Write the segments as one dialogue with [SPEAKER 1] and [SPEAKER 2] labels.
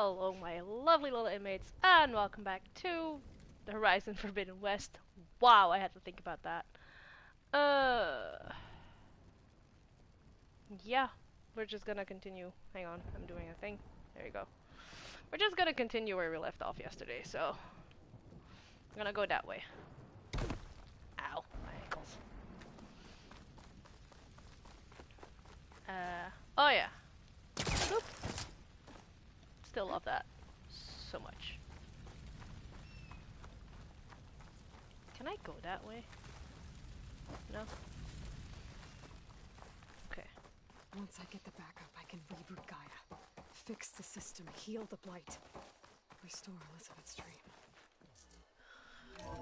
[SPEAKER 1] Hello, my lovely little inmates, and welcome back to the Horizon Forbidden West. Wow, I had to think about that. Yeah, we're just gonna continue. Hang on, I'm doing a thing. There you go. We're just gonna continue where we left off yesterday, so I'm gonna go that way. Ow, my ankles. Oh yeah. Boop. Still love that so much. Can I go that way? No? Okay.
[SPEAKER 2] Once I get the backup, I can reboot Gaia. Fix the system, heal the blight. Restore Elizabeth's dream.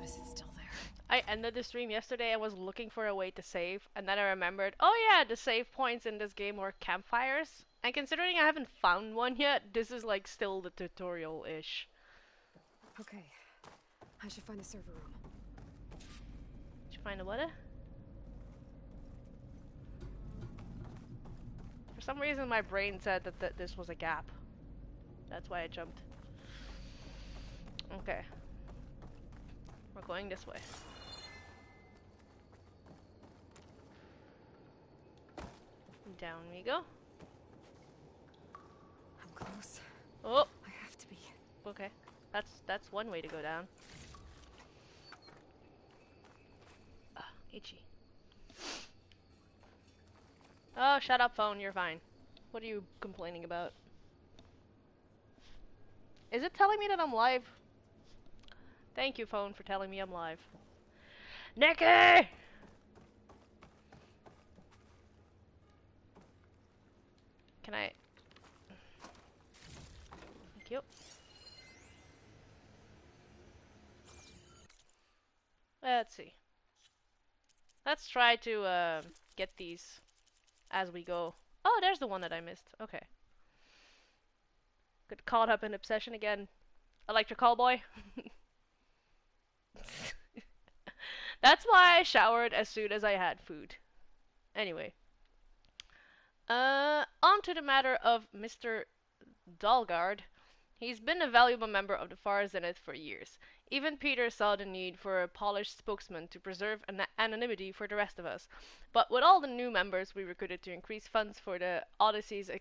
[SPEAKER 2] Is it still there?
[SPEAKER 1] I ended the stream yesterday. I was looking for a way to save, and then I remembered, oh yeah, the save points in this game were campfires. And considering I haven't found one yet, this is like still the tutorial-ish.
[SPEAKER 2] Okay. I should find the server room.
[SPEAKER 1] Did you find a what? For some reason my brain said that this was a gap. That's why I jumped. Okay. We're going this way. Down we go.
[SPEAKER 2] I'm close.
[SPEAKER 1] Oh!
[SPEAKER 2] I have to be.
[SPEAKER 1] Okay. That's one way to go down. Itchy. Oh, shut up, phone. You're fine. What are you complaining about? Is it telling me that I'm live? Thank you, phone, for telling me I'm live. Nikki! Can I... Thank you. Let's see. Let's try to get these as we go. Oh, there's the one that I missed. Okay. Got caught up in obsession again. Electric callboy. That's why I showered as soon as I had food. Anyway. On to the matter of Mr. Dalgard. He's been a valuable member of the Far Zenith for years. Even Peter saw the need for a polished spokesman to preserve anonymity for the rest of us. But with all the new members we recruited to increase funds for the Odyssey's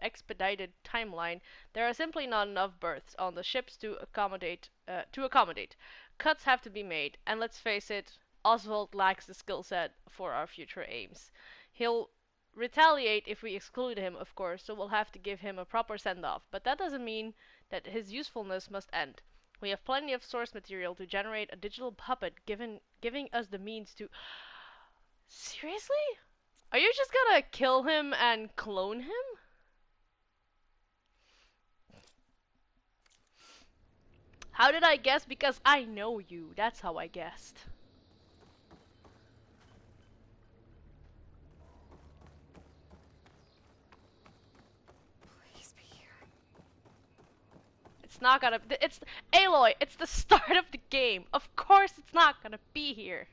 [SPEAKER 1] expedited timeline, there are simply not enough berths on the ships to accommodate. Cuts have to be made, and let's face it, Oswald lacks the skill set for our future aims. He'll retaliate if we exclude him, of course, so we'll have to give him a proper send-off, but that doesn't mean that his usefulness must end. We have plenty of source material to generate a digital puppet, giving us the means to... Seriously? Are you just gonna kill him and clone him? How did I guess? Because I know you. That's how I guessed.
[SPEAKER 2] Please be here.
[SPEAKER 1] It's not gonna. It's Aloy. It's the start of the game. Of course, it's not gonna be here.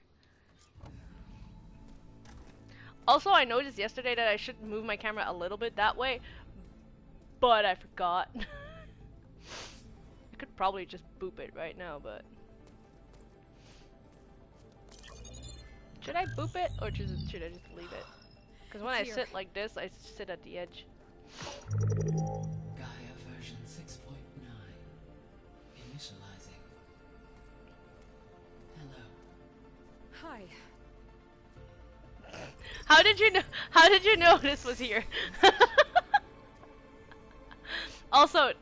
[SPEAKER 1] Also, I noticed yesterday that I should move my camera a little bit that way, but I forgot. I could probably just boop it right now, but should I boop it or should I just leave it? Because when I sit like this, I sit at the edge.
[SPEAKER 3] Gaia version 6.9. Initializing. Hello.
[SPEAKER 2] Hi.
[SPEAKER 1] How did you know? How did you know this was here? Also,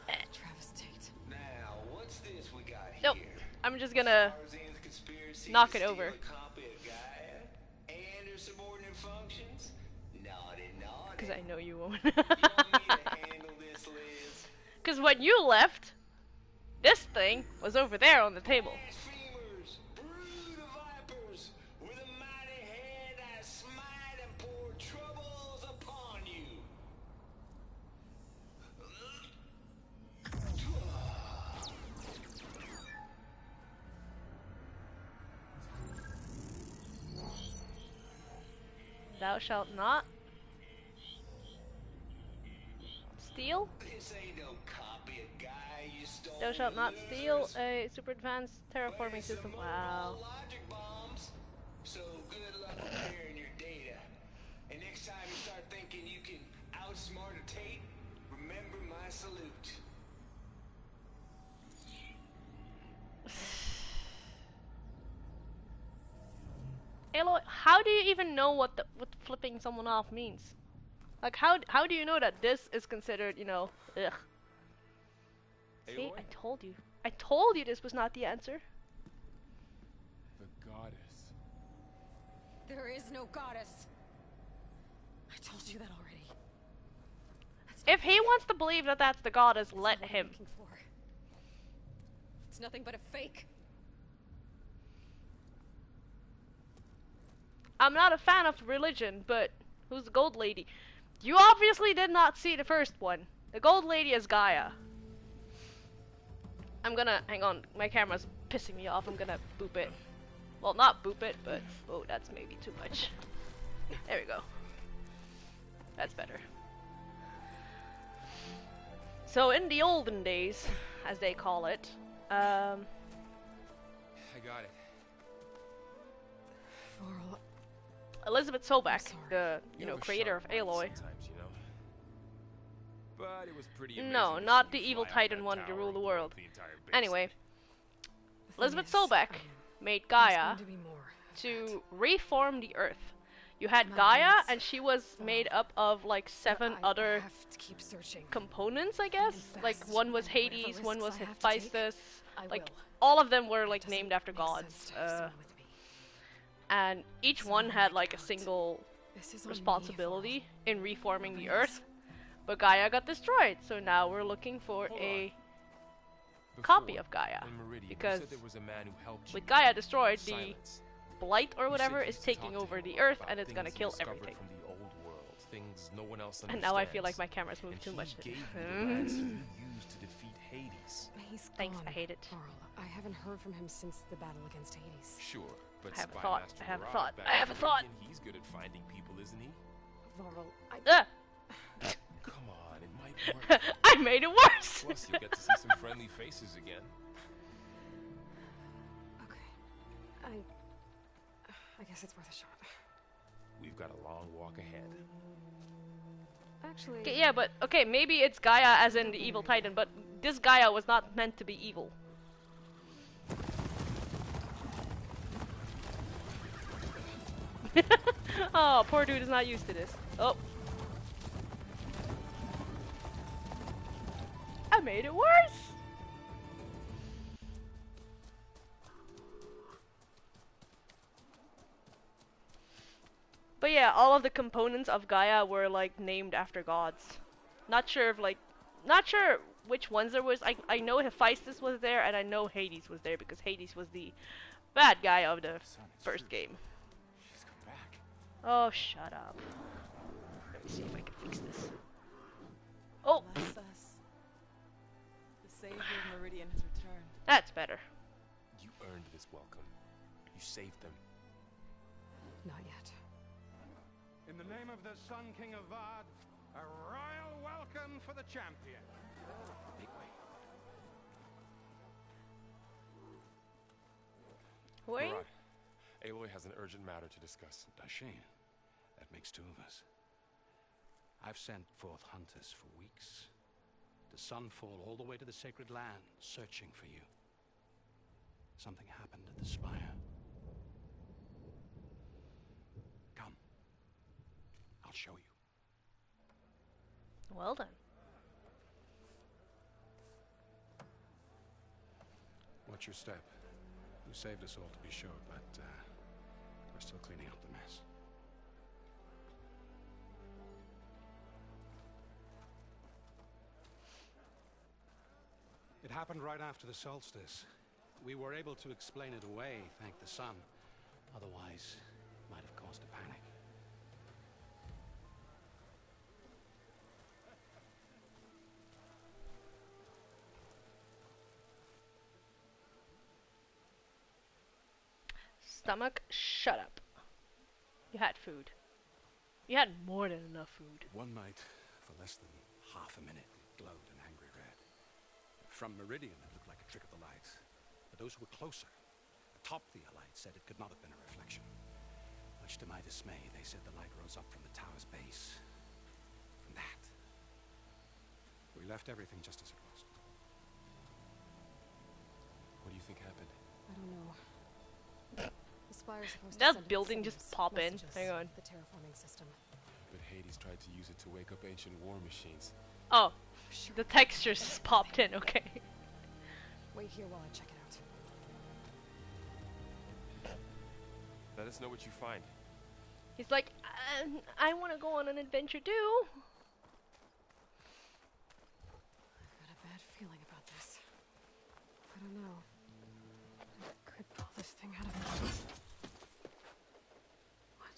[SPEAKER 2] Travestate.
[SPEAKER 4] Now, what's this we got
[SPEAKER 1] nope.
[SPEAKER 4] here?
[SPEAKER 1] I'm just gonna
[SPEAKER 4] Tarzan's conspiracy
[SPEAKER 1] knock
[SPEAKER 4] to
[SPEAKER 1] it
[SPEAKER 4] steal
[SPEAKER 1] over.
[SPEAKER 4] a copy of Gaia and her subordinate functions? Naughty, naughty.
[SPEAKER 1] Because I know you won't.
[SPEAKER 4] You want me to handle this, Liz?
[SPEAKER 1] Because when you left, this thing was over there on the table.
[SPEAKER 4] Blasphemers, brood of vipers, with a mighty hand I smite and pour troubles upon you.
[SPEAKER 1] Thou shalt not steal.
[SPEAKER 4] This ain't no copy of guy you stole
[SPEAKER 1] Thou shalt
[SPEAKER 4] from
[SPEAKER 1] not steal
[SPEAKER 4] losers.
[SPEAKER 1] a super advanced
[SPEAKER 4] But
[SPEAKER 1] terraforming
[SPEAKER 4] it's a
[SPEAKER 1] system. Wow.
[SPEAKER 4] mobile logic bombs. So good luck repairing your data. And next time you start thinking you can outsmart a Tate, remember my salute.
[SPEAKER 1] Aloy, how do you even know what flipping someone off means? Like, how do you know that this is considered, you know, ugh. See,
[SPEAKER 3] Aloy?
[SPEAKER 1] I told you. I told you this was not the answer.
[SPEAKER 3] The goddess.
[SPEAKER 2] There is no goddess. I told you that already.
[SPEAKER 1] If he wants to believe that that's the goddess,
[SPEAKER 2] That's
[SPEAKER 1] let
[SPEAKER 2] not what I'm
[SPEAKER 1] him.
[SPEAKER 2] looking for. It's nothing but a fake.
[SPEAKER 1] I'm not a fan of religion, but who's the gold lady? You obviously did not see the first one. The gold lady is Gaia. I'm gonna, hang on, my camera's pissing me off. I'm gonna boop it. Well, not boop it, but, oh, that's maybe too much. There we go. That's better. So in the olden days, as they call it,
[SPEAKER 3] I got it.
[SPEAKER 2] Varl,
[SPEAKER 1] Elizabeth Sobek,
[SPEAKER 2] sorry.
[SPEAKER 1] the, you
[SPEAKER 3] You
[SPEAKER 1] know,
[SPEAKER 3] have a
[SPEAKER 1] creator of
[SPEAKER 3] sharp mind
[SPEAKER 1] Aloy.
[SPEAKER 3] sometimes, you know. But it was pretty amazing
[SPEAKER 1] No,
[SPEAKER 3] to
[SPEAKER 1] not
[SPEAKER 3] see
[SPEAKER 1] the
[SPEAKER 3] you
[SPEAKER 1] evil
[SPEAKER 3] fly off
[SPEAKER 1] titan
[SPEAKER 3] that
[SPEAKER 1] wanted to
[SPEAKER 3] tower
[SPEAKER 1] rule
[SPEAKER 3] and
[SPEAKER 1] the
[SPEAKER 3] blow
[SPEAKER 1] world.
[SPEAKER 3] up the entire base.
[SPEAKER 1] Anyway,
[SPEAKER 2] the thing
[SPEAKER 1] Elizabeth
[SPEAKER 2] is,
[SPEAKER 1] Sobek made
[SPEAKER 2] there's
[SPEAKER 1] Gaia
[SPEAKER 2] going to be more of
[SPEAKER 1] to
[SPEAKER 2] that.
[SPEAKER 1] reform the Earth. You had
[SPEAKER 2] My
[SPEAKER 1] Gaia,
[SPEAKER 2] limits.
[SPEAKER 1] and she was made up of like 7
[SPEAKER 2] I
[SPEAKER 1] other
[SPEAKER 2] have to keep searching.
[SPEAKER 1] components, I guess.
[SPEAKER 2] And
[SPEAKER 1] Like
[SPEAKER 2] fast.
[SPEAKER 1] one was
[SPEAKER 2] And whatever
[SPEAKER 1] Hades, one was
[SPEAKER 2] risks I have to take,
[SPEAKER 1] Hephaestus.
[SPEAKER 2] I
[SPEAKER 1] Like
[SPEAKER 2] will.
[SPEAKER 1] all of them were
[SPEAKER 2] It
[SPEAKER 1] like
[SPEAKER 2] doesn't
[SPEAKER 1] named after
[SPEAKER 2] make
[SPEAKER 1] gods.
[SPEAKER 2] sense to have someone with me.
[SPEAKER 1] And each
[SPEAKER 2] Someone
[SPEAKER 1] one
[SPEAKER 2] I
[SPEAKER 1] had like a
[SPEAKER 2] can't.
[SPEAKER 1] single
[SPEAKER 2] This is on me,
[SPEAKER 1] responsibility in reforming
[SPEAKER 2] Nobody
[SPEAKER 1] the Earth.
[SPEAKER 2] else.
[SPEAKER 1] But Gaia got destroyed, so now we're looking for
[SPEAKER 3] Hold
[SPEAKER 1] a
[SPEAKER 3] Before,
[SPEAKER 1] copy of Gaia.
[SPEAKER 3] in Meridian, you
[SPEAKER 1] Because
[SPEAKER 3] said there was a man who helped
[SPEAKER 1] with
[SPEAKER 3] you.
[SPEAKER 1] Gaia destroyed, the
[SPEAKER 3] Silence.
[SPEAKER 1] blight or
[SPEAKER 3] You said
[SPEAKER 1] whatever
[SPEAKER 3] you
[SPEAKER 1] is
[SPEAKER 3] used to
[SPEAKER 1] taking
[SPEAKER 3] talk to
[SPEAKER 1] over
[SPEAKER 3] him
[SPEAKER 1] the
[SPEAKER 3] a lot
[SPEAKER 1] Earth,
[SPEAKER 3] about
[SPEAKER 1] and it's gonna
[SPEAKER 3] things you
[SPEAKER 1] kill
[SPEAKER 3] discovered
[SPEAKER 1] everything.
[SPEAKER 3] From the old world, things no one else
[SPEAKER 1] And
[SPEAKER 3] understands.
[SPEAKER 1] now I feel like my camera's moved
[SPEAKER 3] And
[SPEAKER 1] too
[SPEAKER 3] he
[SPEAKER 1] much.
[SPEAKER 3] gave you the lance you used to defeat Hades.
[SPEAKER 2] He's
[SPEAKER 1] Thanks,
[SPEAKER 2] gone,
[SPEAKER 1] I hate it.
[SPEAKER 2] Varl. I haven't heard from him since the battle against Hades.
[SPEAKER 3] Sure, but
[SPEAKER 1] I have a
[SPEAKER 3] Spy
[SPEAKER 1] thought,
[SPEAKER 3] Master
[SPEAKER 1] I have a
[SPEAKER 3] Marad
[SPEAKER 1] thought,
[SPEAKER 3] back
[SPEAKER 1] I have
[SPEAKER 3] in
[SPEAKER 1] a thought.
[SPEAKER 3] Meridian, he's good at finding people, isn't he?
[SPEAKER 2] Varl,
[SPEAKER 1] Ugh!
[SPEAKER 3] Come on, it might work.
[SPEAKER 1] I made it worse!
[SPEAKER 3] Plus, you'll get to see some friendly faces again.
[SPEAKER 2] Okay. I guess it's worth a shot.
[SPEAKER 3] We've got a long walk ahead.
[SPEAKER 2] Actually,
[SPEAKER 1] Okay, yeah, but, okay, maybe it's Gaia as in the evil titan, but this Gaia was not meant to be evil. Oh, poor dude is not used to this. Oh. I made it worse! But yeah, all of the components of Gaia were like named after gods. Not sure if not sure which ones there was. I know Hephaestus was there, and I know Hades was there because Hades was the bad guy of the
[SPEAKER 3] Son, it's
[SPEAKER 1] first
[SPEAKER 3] true.
[SPEAKER 1] game.
[SPEAKER 3] She's come back.
[SPEAKER 1] Oh, shut up. Let me see if I can fix this. Oh,
[SPEAKER 5] Bless us. The Savior of Meridian has returned.
[SPEAKER 1] that's better.
[SPEAKER 3] You earned this welcome. You saved them.
[SPEAKER 2] not yet.
[SPEAKER 6] In the name of the Sun King of Vard, a royal welcome for the champion.
[SPEAKER 3] Make way.
[SPEAKER 1] Wait.
[SPEAKER 3] Marad, Aloy has an urgent matter to discuss.
[SPEAKER 6] Dashane, that makes two of us. I've sent forth hunters for weeks. To Sunfall all the way to the Sacred Land, searching for you. Something happened at the Spire. Come. I'll show you.
[SPEAKER 1] Well done.
[SPEAKER 6] What's your step? You saved us all, to be sure, but we're still cleaning up the mess. It happened right after the solstice. We were able to explain it away, thank the sun. Otherwise, it might have caused a panic.
[SPEAKER 1] Stomach, shut up. You had food. You had more than enough food.
[SPEAKER 6] One night, for less than half a minute, it glowed an angry red. From Meridian, it looked like a trick of the light. But those who were closer, atop the light, said it could not have been a reflection. Much to my dismay, they said the light rose up from the tower's base. From that. We left everything just as it was.
[SPEAKER 3] What do you think happened?
[SPEAKER 2] I don't know. The spire's supposed to
[SPEAKER 1] That
[SPEAKER 2] send out
[SPEAKER 1] building just
[SPEAKER 2] signals,
[SPEAKER 1] pop in.
[SPEAKER 2] messages,
[SPEAKER 1] Hang on.
[SPEAKER 2] The terraforming system.
[SPEAKER 3] But Hades tried to use it to wake up ancient war machines.
[SPEAKER 1] Oh,
[SPEAKER 2] Sure.
[SPEAKER 1] the textures just popped in. Okay.
[SPEAKER 2] Wait here while I check it out.
[SPEAKER 3] Let us know what you find.
[SPEAKER 1] He's like, I want to go on an adventure too.
[SPEAKER 2] I've got a bad feeling about this. I don't know. I could pull this thing out of me. What?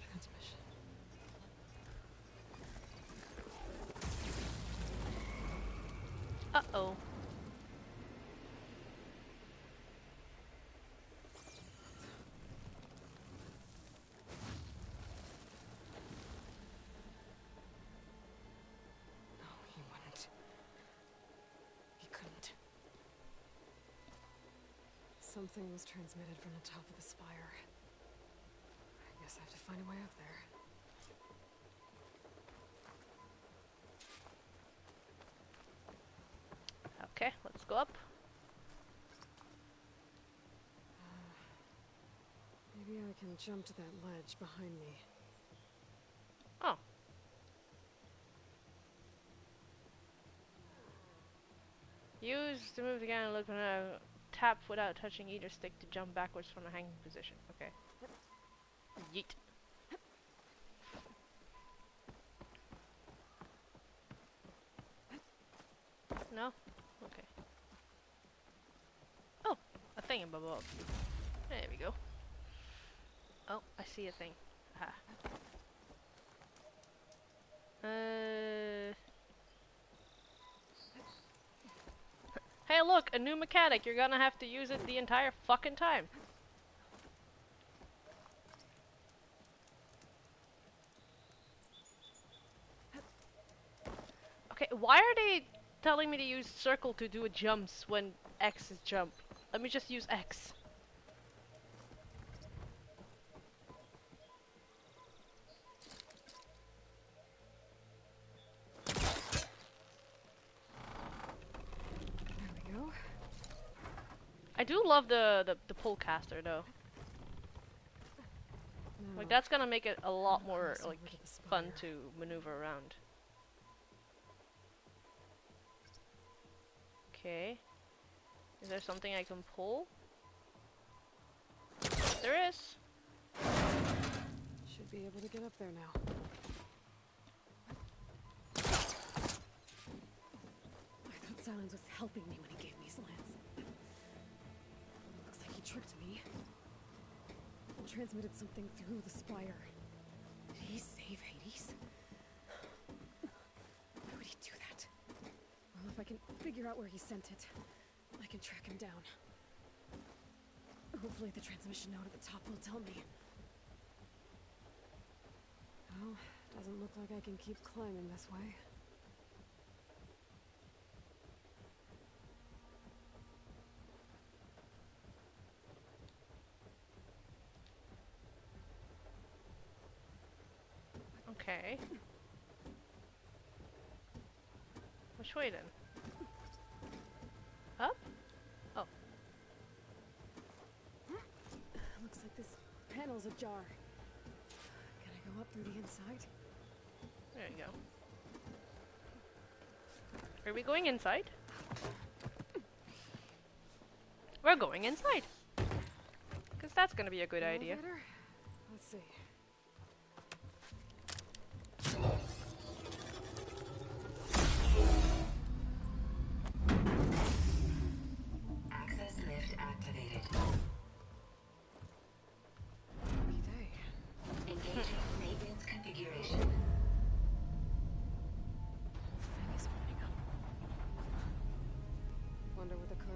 [SPEAKER 2] Transmission.
[SPEAKER 1] Uh-oh.
[SPEAKER 2] No, he wouldn't. He couldn't. Something was transmitted from the top of the spire. I guess I have to find a way up there.
[SPEAKER 1] Okay, let's go up.
[SPEAKER 2] Maybe I can jump to that ledge behind me.
[SPEAKER 1] Oh. Use to move the gun and look when I tap without touching either stick to jump backwards from a hanging position. Okay. Yeet. No? Okay. Oh, a thing above. There we go. Oh, I see a thing. Ah. Hey look, a new mechanic. You're gonna have to use it the entire fucking time. Okay, why are they telling me to use circle to do a jumps when X is jump? Let me just use X.
[SPEAKER 2] There we go.
[SPEAKER 1] I do love the pull caster though. Like
[SPEAKER 2] Now,
[SPEAKER 1] that's gonna make it a lot more
[SPEAKER 2] cross
[SPEAKER 1] like
[SPEAKER 2] over to the
[SPEAKER 1] fun
[SPEAKER 2] spire.
[SPEAKER 1] to maneuver around. Okay. Is there something I can pull? There is.
[SPEAKER 2] Should be able to get up there now. I thought Silence was helping me when he gave me slants. Looks like he tricked me. And transmitted something through the spire. Did he save Hades? Why would he do that? Well, if I can figure out where he sent it, I can track him down. Hopefully the transmission node at the top will tell me. Well, doesn't look like I can keep climbing this way.
[SPEAKER 1] Okay. Which way then? Up? Oh.
[SPEAKER 2] Looks like this panel's ajar. Can I go up through the inside?
[SPEAKER 1] There you go. Are we going inside? We're going inside. Because that's gonna be a good idea.
[SPEAKER 2] Elevator? Let's see.
[SPEAKER 7] Access lift activated.
[SPEAKER 2] Happy day.
[SPEAKER 7] Engaging maintenance configuration.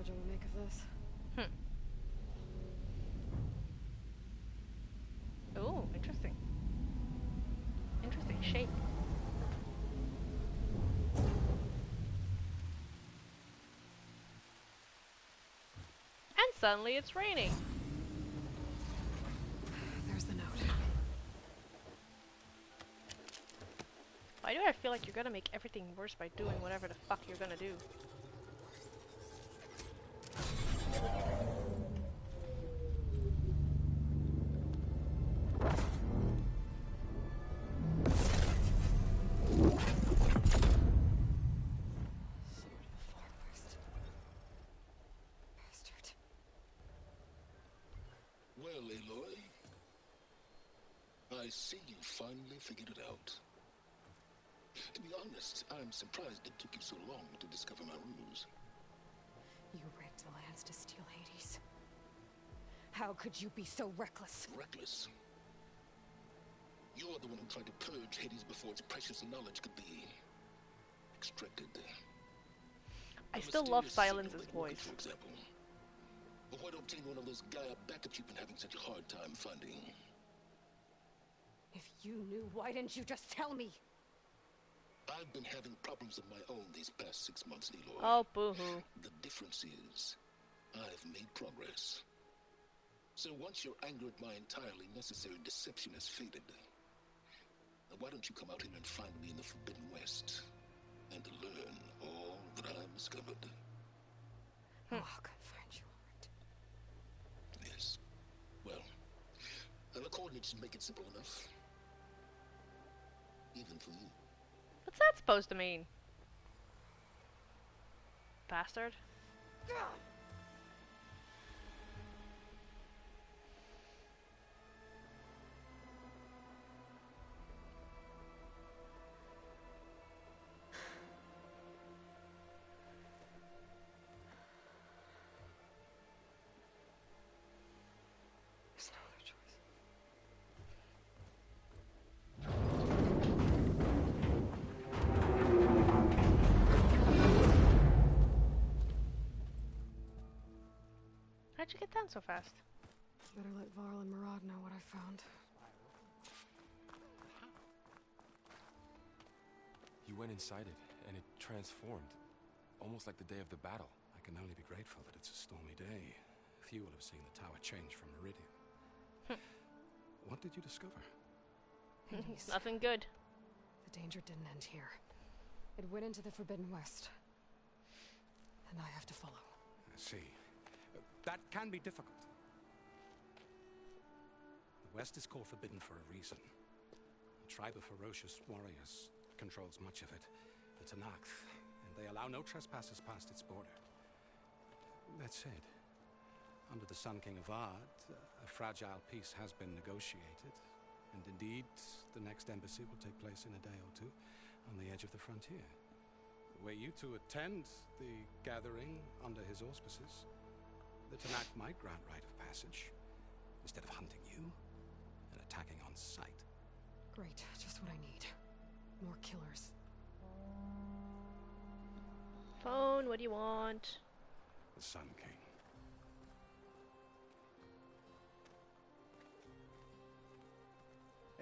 [SPEAKER 2] Roger will make of this.
[SPEAKER 1] Hmm. Oh, interesting. Interesting shape. And suddenly it's raining.
[SPEAKER 2] There's the note.
[SPEAKER 1] Why do I feel like you're gonna make everything worse by doing whatever the fuck you're gonna do?
[SPEAKER 2] Bastard.
[SPEAKER 7] Well, Aloy, I see you finally figured it out. To be honest, I'm surprised it took you so long to discover my ruse.
[SPEAKER 2] You rigged the lands to steal Hades. How could you be so reckless?
[SPEAKER 7] Reckless. You're the one who tried to purge Hades before its precious knowledge could be extracted.
[SPEAKER 1] I
[SPEAKER 7] A
[SPEAKER 1] still love
[SPEAKER 7] mysterious
[SPEAKER 1] Silence's
[SPEAKER 7] signal like rocket,
[SPEAKER 1] voice.
[SPEAKER 7] for example. But why don't you obtain one of those Gaia backups you've been having such a hard time finding?
[SPEAKER 2] If you knew, why didn't you just tell me?
[SPEAKER 7] I've been having problems of my own these past 6 months, Aloy.
[SPEAKER 1] Oh, boo-hoo.
[SPEAKER 7] The difference is, I've made progress. So once your anger at my entirely necessary deception has faded, why don't you come out here and find me in the Forbidden West, and to learn all that I've discovered?
[SPEAKER 2] Oh, I'll come find you, alright.
[SPEAKER 7] Yes. Well, the coordinates should make it simple enough. Even for you.
[SPEAKER 1] What's that supposed to mean? Bastard?
[SPEAKER 2] There's no other choice.
[SPEAKER 1] How'd you get down so fast?
[SPEAKER 2] Better let Varl and Murad know what I found.
[SPEAKER 3] You went inside it, and it transformed. Almost like the day of the battle.
[SPEAKER 6] I can only be grateful that it's a stormy day. Few will have seen the tower change from Meridian. What did you discover?
[SPEAKER 2] Hades.
[SPEAKER 1] Nothing good.
[SPEAKER 2] The danger didn't end here. It went into the Forbidden West. And I have to follow.
[SPEAKER 6] I see. That can be difficult. The West is called Forbidden for a reason. A tribe of ferocious warriors controls much of it. The Tanakh, and they allow no trespassers past its border. That said, under the Sun King of Ard, a fragile peace has been negotiated. And indeed, the next embassy will take place in a day or two on the edge of the frontier. Were you to attend the gathering under his auspices, the Tanakh might grant right of passage, instead of hunting you and attacking on sight.
[SPEAKER 2] Great, just what I need. More killers.
[SPEAKER 1] Phone, what do you want?
[SPEAKER 6] The Sun King.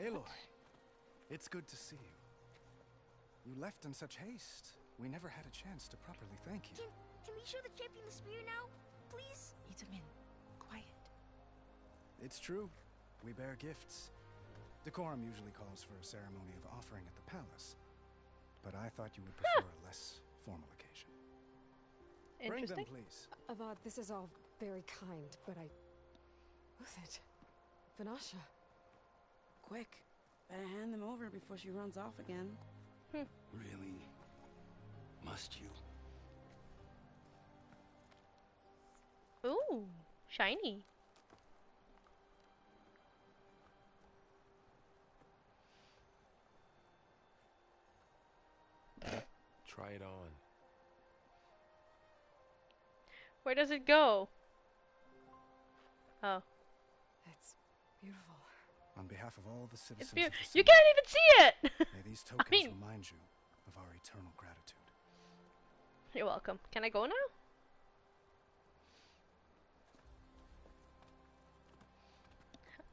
[SPEAKER 8] Aloy, it's good to see you. You left in such haste. We never had a chance to properly thank you.
[SPEAKER 9] Can we show the champion the spear now, please?
[SPEAKER 5] Itamin, quiet.
[SPEAKER 8] It's true. We bear gifts. Decorum usually calls for a ceremony of offering at the palace. But I thought you would prefer a less formal occasion. Bring them,
[SPEAKER 1] Interesting.
[SPEAKER 8] please.
[SPEAKER 2] Avad, this is all very kind, but I... Who's it? Vanasha.
[SPEAKER 5] Quick. Better hand them over before she runs off again.
[SPEAKER 7] Really? Must you?
[SPEAKER 1] Ooh, shiny.
[SPEAKER 3] Try it on.
[SPEAKER 1] Where does it go? Oh,
[SPEAKER 2] It's beautiful.
[SPEAKER 8] On behalf of all the
[SPEAKER 1] it's
[SPEAKER 8] citizens
[SPEAKER 1] beautiful.
[SPEAKER 8] of the
[SPEAKER 1] You
[SPEAKER 8] city,
[SPEAKER 1] can't even see it!
[SPEAKER 8] may these tokens
[SPEAKER 1] mean-
[SPEAKER 8] remind you of our eternal gratitude.
[SPEAKER 1] You're welcome. Can I go now?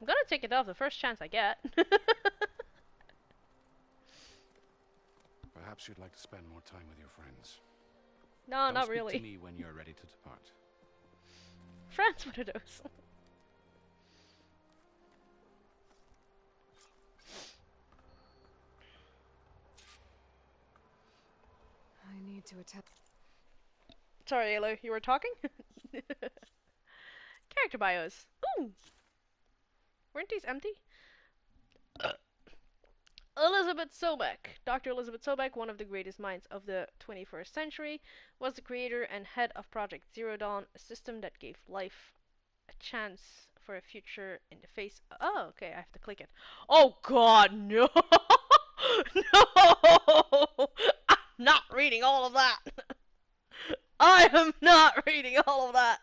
[SPEAKER 1] I'm gonna take it off the first chance I get.
[SPEAKER 3] Perhaps you'd like to spend more time with your friends.
[SPEAKER 1] No,
[SPEAKER 6] Don't
[SPEAKER 1] not
[SPEAKER 6] speak
[SPEAKER 1] really.
[SPEAKER 6] to me when you're ready to depart.
[SPEAKER 1] Friends, what are those?
[SPEAKER 2] I need to attend.
[SPEAKER 1] Sorry, Ayla, you were talking? Character bios. Ooh! Weren't these empty? Elizabeth Sobek. Dr. Elizabeth Sobek, one of the greatest minds of the 21st century, was the creator and head of Project Zero Dawn, a system that gave life a chance for a future in the face. Oh, okay, I have to click it. Oh god, no! No! I'm not reading all of that! I am not reading all of that!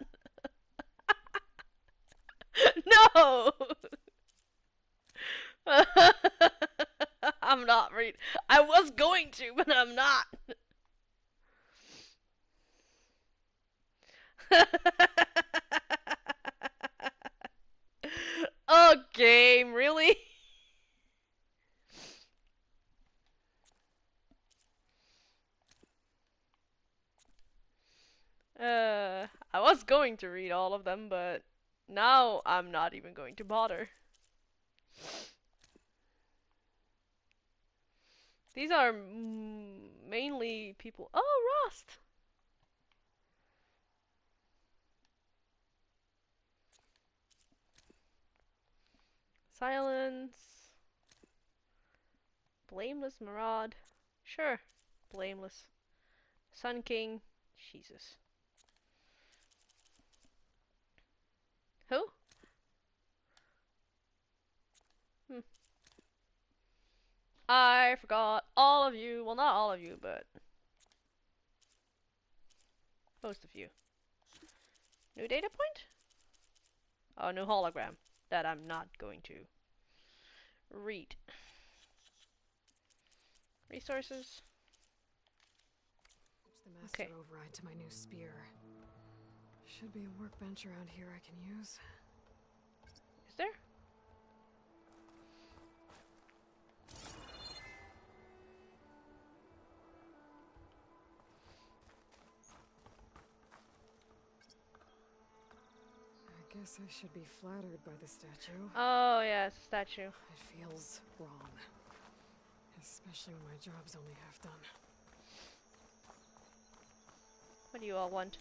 [SPEAKER 1] No! I'm not reading. I was going to, but I'm not. Oh, game, really? I was going to read all of them, but now I'm not even going to bother. These are mainly people. Oh, Rust! Silence. Blameless Maraude. Sure. Blameless. Sun King. Jesus. Who? Hmm. I forgot all of you. Well, not all of you, but most of you. New data point? Oh, new hologram. That I'm not going to read. Resources.
[SPEAKER 2] It's the master override to my new spear. Should be a workbench around here I can use.
[SPEAKER 1] Is there?
[SPEAKER 2] I guess I should be flattered by the statue.
[SPEAKER 1] Oh, yeah, it's a statue.
[SPEAKER 2] It feels wrong. Especially when my job's only half done.
[SPEAKER 1] What do you all want?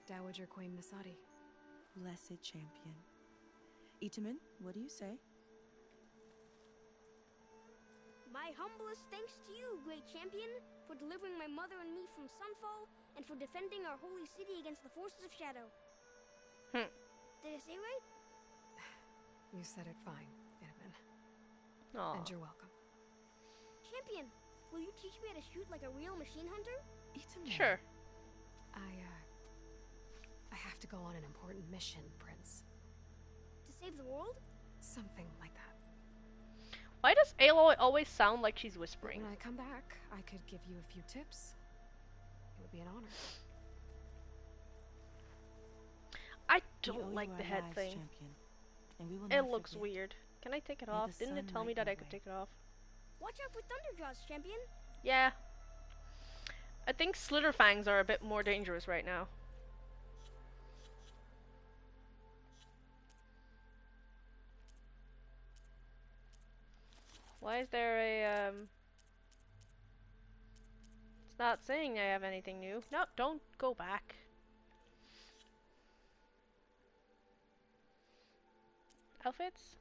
[SPEAKER 2] Dowager Queen Nasadi.
[SPEAKER 5] Blessed champion. Itaman, what do you say?
[SPEAKER 9] My humblest thanks to you, great champion, for delivering my mother and me from Sunfall, and for defending our holy city against the forces of Shadow. Did I say right?
[SPEAKER 2] You said it fine, Itaman.
[SPEAKER 1] Aww.
[SPEAKER 2] And you're welcome.
[SPEAKER 9] Champion, will you teach me how to shoot like a real machine hunter?
[SPEAKER 5] Itaman.
[SPEAKER 1] Sure.
[SPEAKER 2] I have to go on an important mission, Prince.
[SPEAKER 9] To save the world?
[SPEAKER 2] Something like that.
[SPEAKER 1] Why does Aloy always sound like she's whispering?
[SPEAKER 2] When I come back, I could give you a few tips. It would be an honor.
[SPEAKER 1] I
[SPEAKER 5] We owe
[SPEAKER 1] don't
[SPEAKER 5] you
[SPEAKER 1] like
[SPEAKER 5] our
[SPEAKER 1] the head
[SPEAKER 5] lives,
[SPEAKER 1] thing.
[SPEAKER 5] champion, and we will
[SPEAKER 1] It
[SPEAKER 5] not
[SPEAKER 1] looks
[SPEAKER 5] forget.
[SPEAKER 1] weird. Can I take it
[SPEAKER 5] May
[SPEAKER 1] off?
[SPEAKER 5] the
[SPEAKER 1] Didn't it
[SPEAKER 5] sun
[SPEAKER 1] tell me
[SPEAKER 5] light
[SPEAKER 1] that
[SPEAKER 5] your
[SPEAKER 1] I could
[SPEAKER 5] way.
[SPEAKER 1] take it off?
[SPEAKER 9] Watch out for Thunderjaws, champion.
[SPEAKER 1] Yeah. I think Slitherfangs are a bit more dangerous right now. Why is there a, It's not saying I have anything new. No, don't go back. Outfits?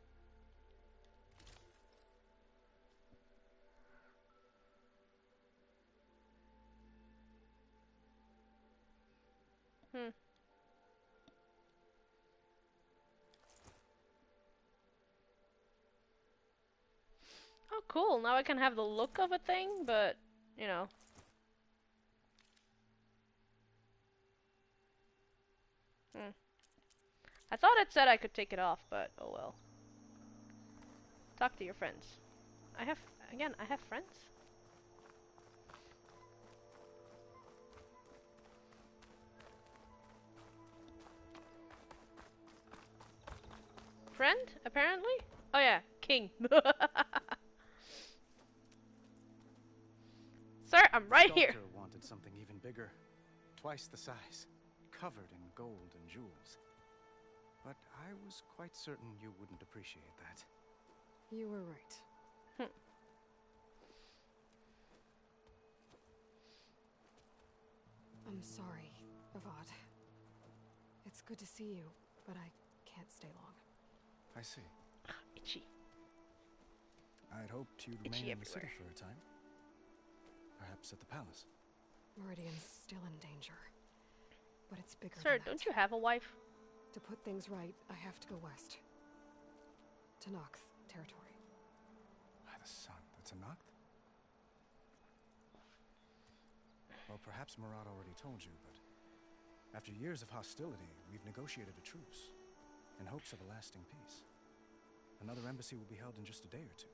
[SPEAKER 1] Hmm. Oh, cool. Now I can have the look of a thing, but, you know. Hmm. I thought it said I could take it off, but oh well. Talk to your friends. I have friends? friend, apparently? Oh yeah, king. Sir, I'm right here.
[SPEAKER 8] Sculptor wanted something even bigger, twice the size, covered in gold and jewels. But I was quite certain you wouldn't appreciate that.
[SPEAKER 2] You were right. I'm sorry, Avad. It's good to see you, but I can't stay long.
[SPEAKER 8] I see.
[SPEAKER 1] Itchy.
[SPEAKER 8] I'd hoped you'd
[SPEAKER 1] Itchy
[SPEAKER 8] remain in the city
[SPEAKER 1] everywhere.
[SPEAKER 8] for a time. Perhaps at the palace.
[SPEAKER 2] Meridian's still in danger. But it's bigger
[SPEAKER 1] Sir,
[SPEAKER 2] than that.
[SPEAKER 1] don't you have a wife?
[SPEAKER 2] To put things right, I have to go west. To Nox territory.
[SPEAKER 8] By the sun, that's a Noct? Well, perhaps Murad already told you, but after years of hostility, we've negotiated a truce in hopes of a lasting peace. Another embassy will be held in just a day or two.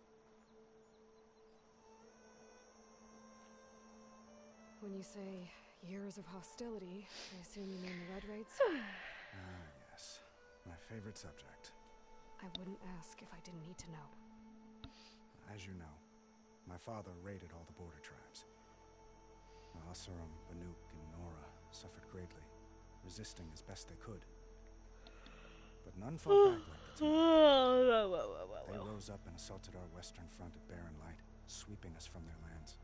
[SPEAKER 2] When you say years of hostility, I assume you mean the Red Raids?
[SPEAKER 8] Ah, yes. My favorite subject.
[SPEAKER 2] I wouldn't ask if I didn't need to know.
[SPEAKER 8] As you know, my father raided all the border tribes. Asurum, Banuk, and Nora suffered greatly, resisting as best they could. But none fought back like the Tanakh. They rose up and assaulted our western front at Barren Light, sweeping us from their lands.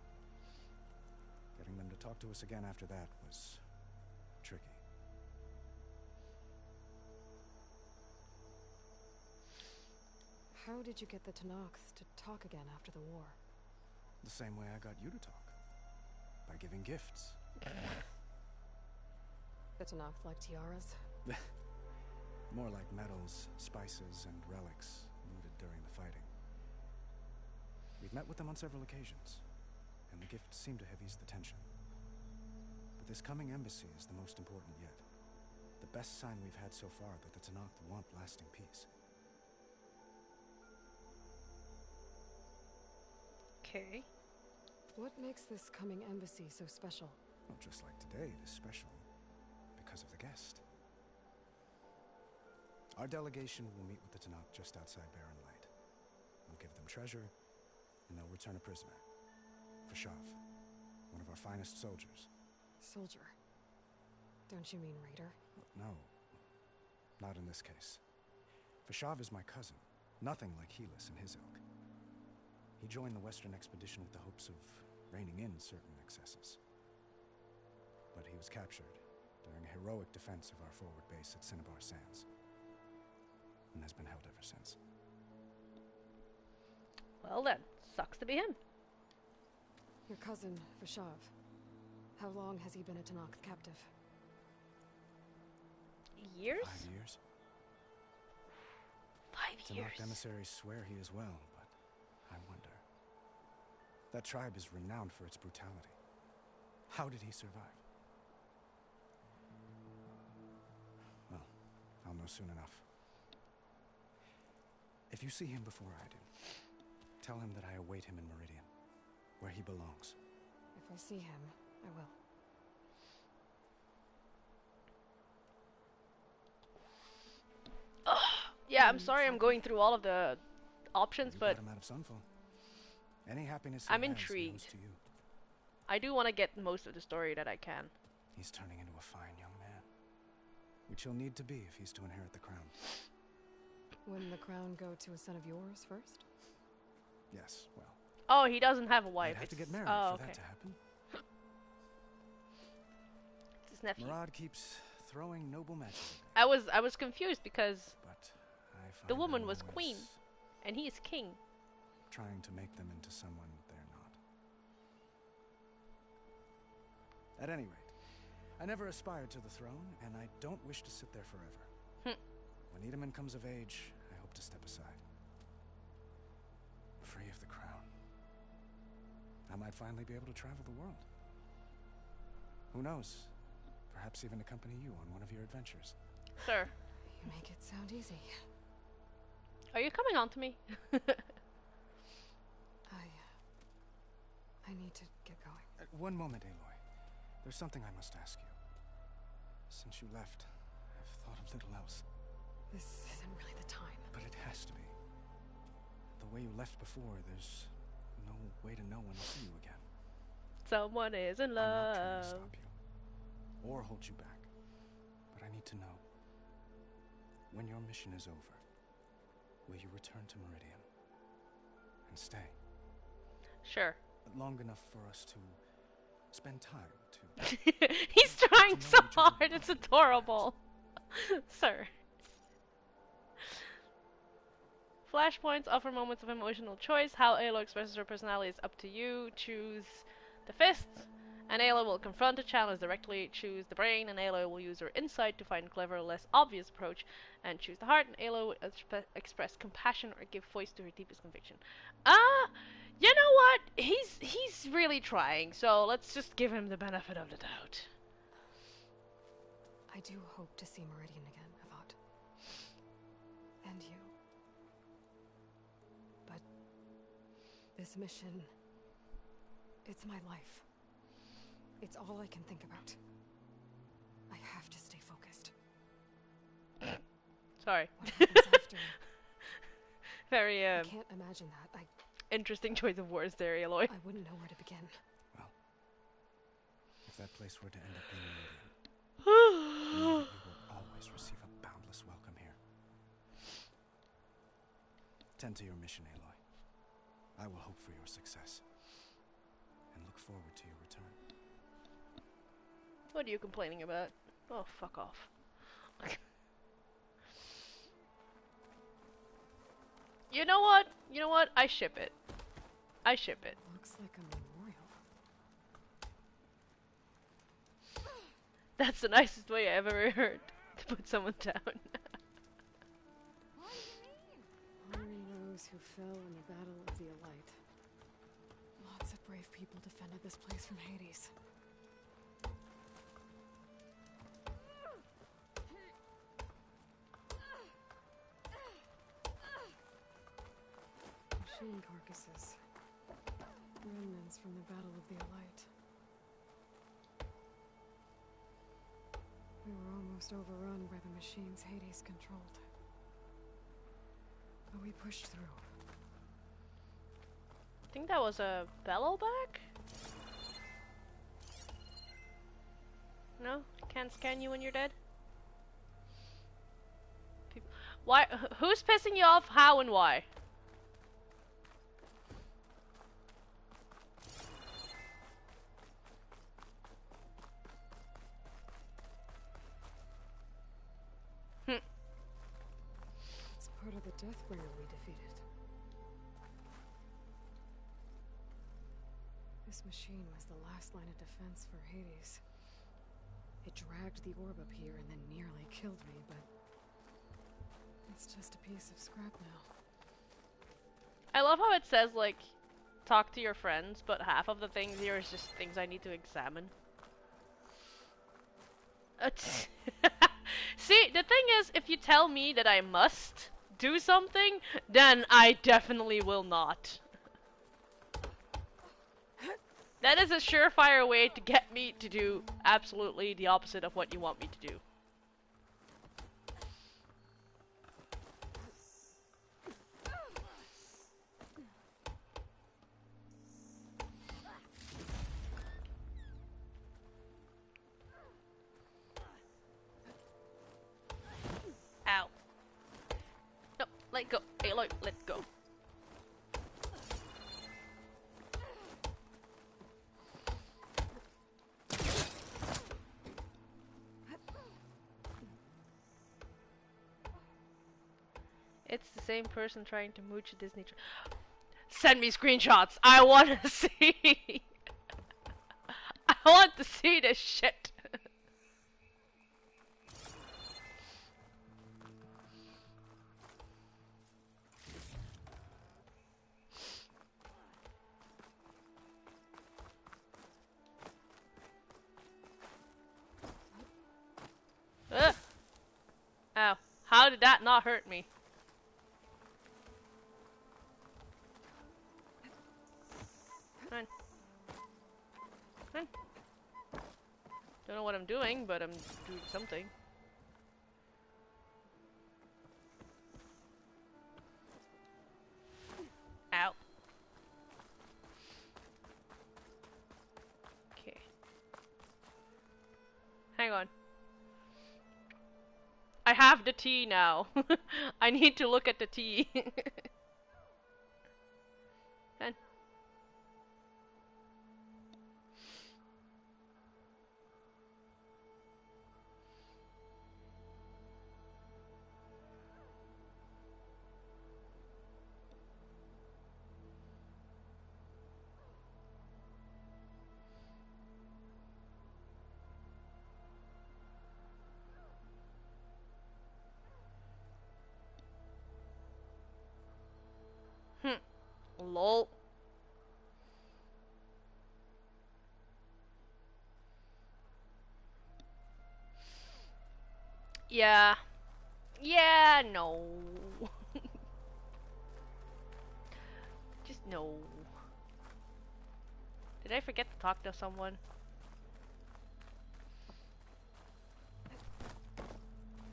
[SPEAKER 8] Getting them to talk to us again after that was tricky.
[SPEAKER 2] How did you get the Tanakh to talk again after the war?
[SPEAKER 8] The same way I got you to talk. By giving gifts.
[SPEAKER 2] The Tanakh like tiaras?
[SPEAKER 8] More like medals, spices, and relics looted during the fighting. We've met with them on several occasions, and the gifts seem to have eased the tension. But this coming embassy is the most important yet. The best sign we've had so far that the Tanakh want lasting peace.
[SPEAKER 1] Okay.
[SPEAKER 2] What makes this coming embassy so special?
[SPEAKER 8] Well, just like today, it is special because of the guest. Our delegation will meet with the Tanakh just outside Barren Light. We'll give them treasure, and they'll return a prisoner. Fashav, one of our finest soldiers.
[SPEAKER 2] Soldier? Don't you mean raider?
[SPEAKER 8] No, not in this case. Fashav is my cousin, nothing like Helis and his ilk. He joined the Western expedition with the hopes of reining in certain excesses. But he was captured during a heroic defense of our forward base at Cinnabar Sands, and has been held ever since.
[SPEAKER 1] Well then, sucks to be him.
[SPEAKER 2] Your cousin, Fashav. How long has he been a Tanakh captive?
[SPEAKER 1] Years?
[SPEAKER 8] 5 years.
[SPEAKER 1] 5 years.
[SPEAKER 8] Tanakh emissaries swear he is well, but I wonder. That tribe is renowned for its brutality. How did he survive? Well, I'll know soon enough. If you see him before I do, tell him that I await him in Meridian, where he belongs.
[SPEAKER 2] If I see him, I will.
[SPEAKER 1] Yeah, I'm sorry I'm going through all of the options,
[SPEAKER 8] You
[SPEAKER 1] but
[SPEAKER 8] got him out of Sunfall. Any happiness he
[SPEAKER 1] I'm
[SPEAKER 8] has
[SPEAKER 1] intrigued.
[SPEAKER 8] goes to you.
[SPEAKER 1] I do want to get most of the story that I can.
[SPEAKER 8] He's turning into a fine young man, which he'll need to be if he's to inherit the crown.
[SPEAKER 2] Wouldn't the crown go to a son of yours first?
[SPEAKER 8] Yes, well,
[SPEAKER 1] Oh, he doesn't have a wife.
[SPEAKER 8] he'd have to get
[SPEAKER 1] It's-
[SPEAKER 8] married
[SPEAKER 1] oh,
[SPEAKER 8] for
[SPEAKER 1] okay.
[SPEAKER 8] that to happen.
[SPEAKER 1] It's his nephew.
[SPEAKER 8] Murad keeps throwing noble matches at me,
[SPEAKER 1] I was confused because
[SPEAKER 8] but I find
[SPEAKER 1] the woman
[SPEAKER 8] I'm
[SPEAKER 1] was
[SPEAKER 8] always
[SPEAKER 1] queen and he is king.
[SPEAKER 8] trying to make them into someone they're not. At any rate, I never aspired to the throne, and I don't wish to sit there forever. When Edaman comes of age, I hope to step aside. Free of the crown. I might finally be able to travel the world. Who knows? Perhaps even accompany you on one of your adventures.
[SPEAKER 1] Sir,
[SPEAKER 2] You make it sound easy.
[SPEAKER 1] are you coming on to me?
[SPEAKER 2] I need to get going.
[SPEAKER 8] One moment, Aloy. There's something I must ask you. Since you left, I've thought of little else.
[SPEAKER 2] This isn't really the time.
[SPEAKER 8] But it has to be. The way you left before, there's no way to know when I'll see you again.
[SPEAKER 1] Someone is in
[SPEAKER 8] I'm not trying to
[SPEAKER 1] love.
[SPEAKER 8] stop you. Or hold you back. But I need to know. When your mission is over, will you return to Meridian? And stay?
[SPEAKER 1] Sure.
[SPEAKER 8] Long enough for us to spend time to...
[SPEAKER 1] He's trying
[SPEAKER 8] to know
[SPEAKER 1] so
[SPEAKER 8] each other
[SPEAKER 1] hard, it's
[SPEAKER 8] properly.
[SPEAKER 1] adorable. Sir. Flashpoints offer moments of emotional choice. How Aloy expresses her personality is up to you. Choose the fists, and Aloy will confront the challenge directly. Choose the brain, and Aloy will use her insight to find a clever, less obvious approach. And choose the heart, and Aloy will express compassion or give voice to her deepest conviction. You know what? He's really trying, so let's just give him the benefit of the doubt.
[SPEAKER 2] I do hope to see Meridian again, Avat. And you. But this mission, it's my life. It's all I can think about. I have to stay focused.
[SPEAKER 1] Sorry.
[SPEAKER 2] What happens after?
[SPEAKER 1] Very
[SPEAKER 2] I can't imagine that.
[SPEAKER 1] interesting choice of words there, Aloy.
[SPEAKER 2] I wouldn't know where to begin.
[SPEAKER 8] Well, if that place were to end up being Meridian, know that you will always receive a boundless welcome here. Tend to your mission, Aloy. I will hope for your success. And look forward to your return.
[SPEAKER 1] What are you complaining about? Oh, fuck off. You know what? You know what? I ship it. I ship it.
[SPEAKER 2] Looks like a memorial.
[SPEAKER 1] That's the nicest way I've ever heard to put someone down.
[SPEAKER 2] Honoring those who fell in the Battle of the Elite. Lots of brave people defended this place from Hades. Machine carcasses. Remnants from the Battle of the Elite. We were almost overrun by the machines Hades controlled. But we pushed through.
[SPEAKER 1] I think that was a bellowback? No? Can't scan you when you're dead? Why? Who's pissing you off? How and why?
[SPEAKER 2] It's part of the Deathbringer we defeated. This machine was the last line of defense for Hades. It dragged the orb up here and then nearly killed me, but it's just a piece of scrap now.
[SPEAKER 1] I love how it says, like, talk to your friends, but half of the things here is just things I need to examine. See, the thing is, if you tell me that I must do something, then I definitely will not. That is a surefire way to get me to do absolutely the opposite of what you want me to do. Ow. No, let go. Aloy, let go. It's the same person trying to mooch a Disney. Send me screenshots. I want to see. I want to see this shit. Ugh. Ow. How did that not hurt me? Come on. Come on. Don't know what I'm doing, but I'm doing something. hang on. I have the tea now. I need to look at the tea. Then. Lol. Yeah. Yeah, no. Just no. Did I forget to talk to someone?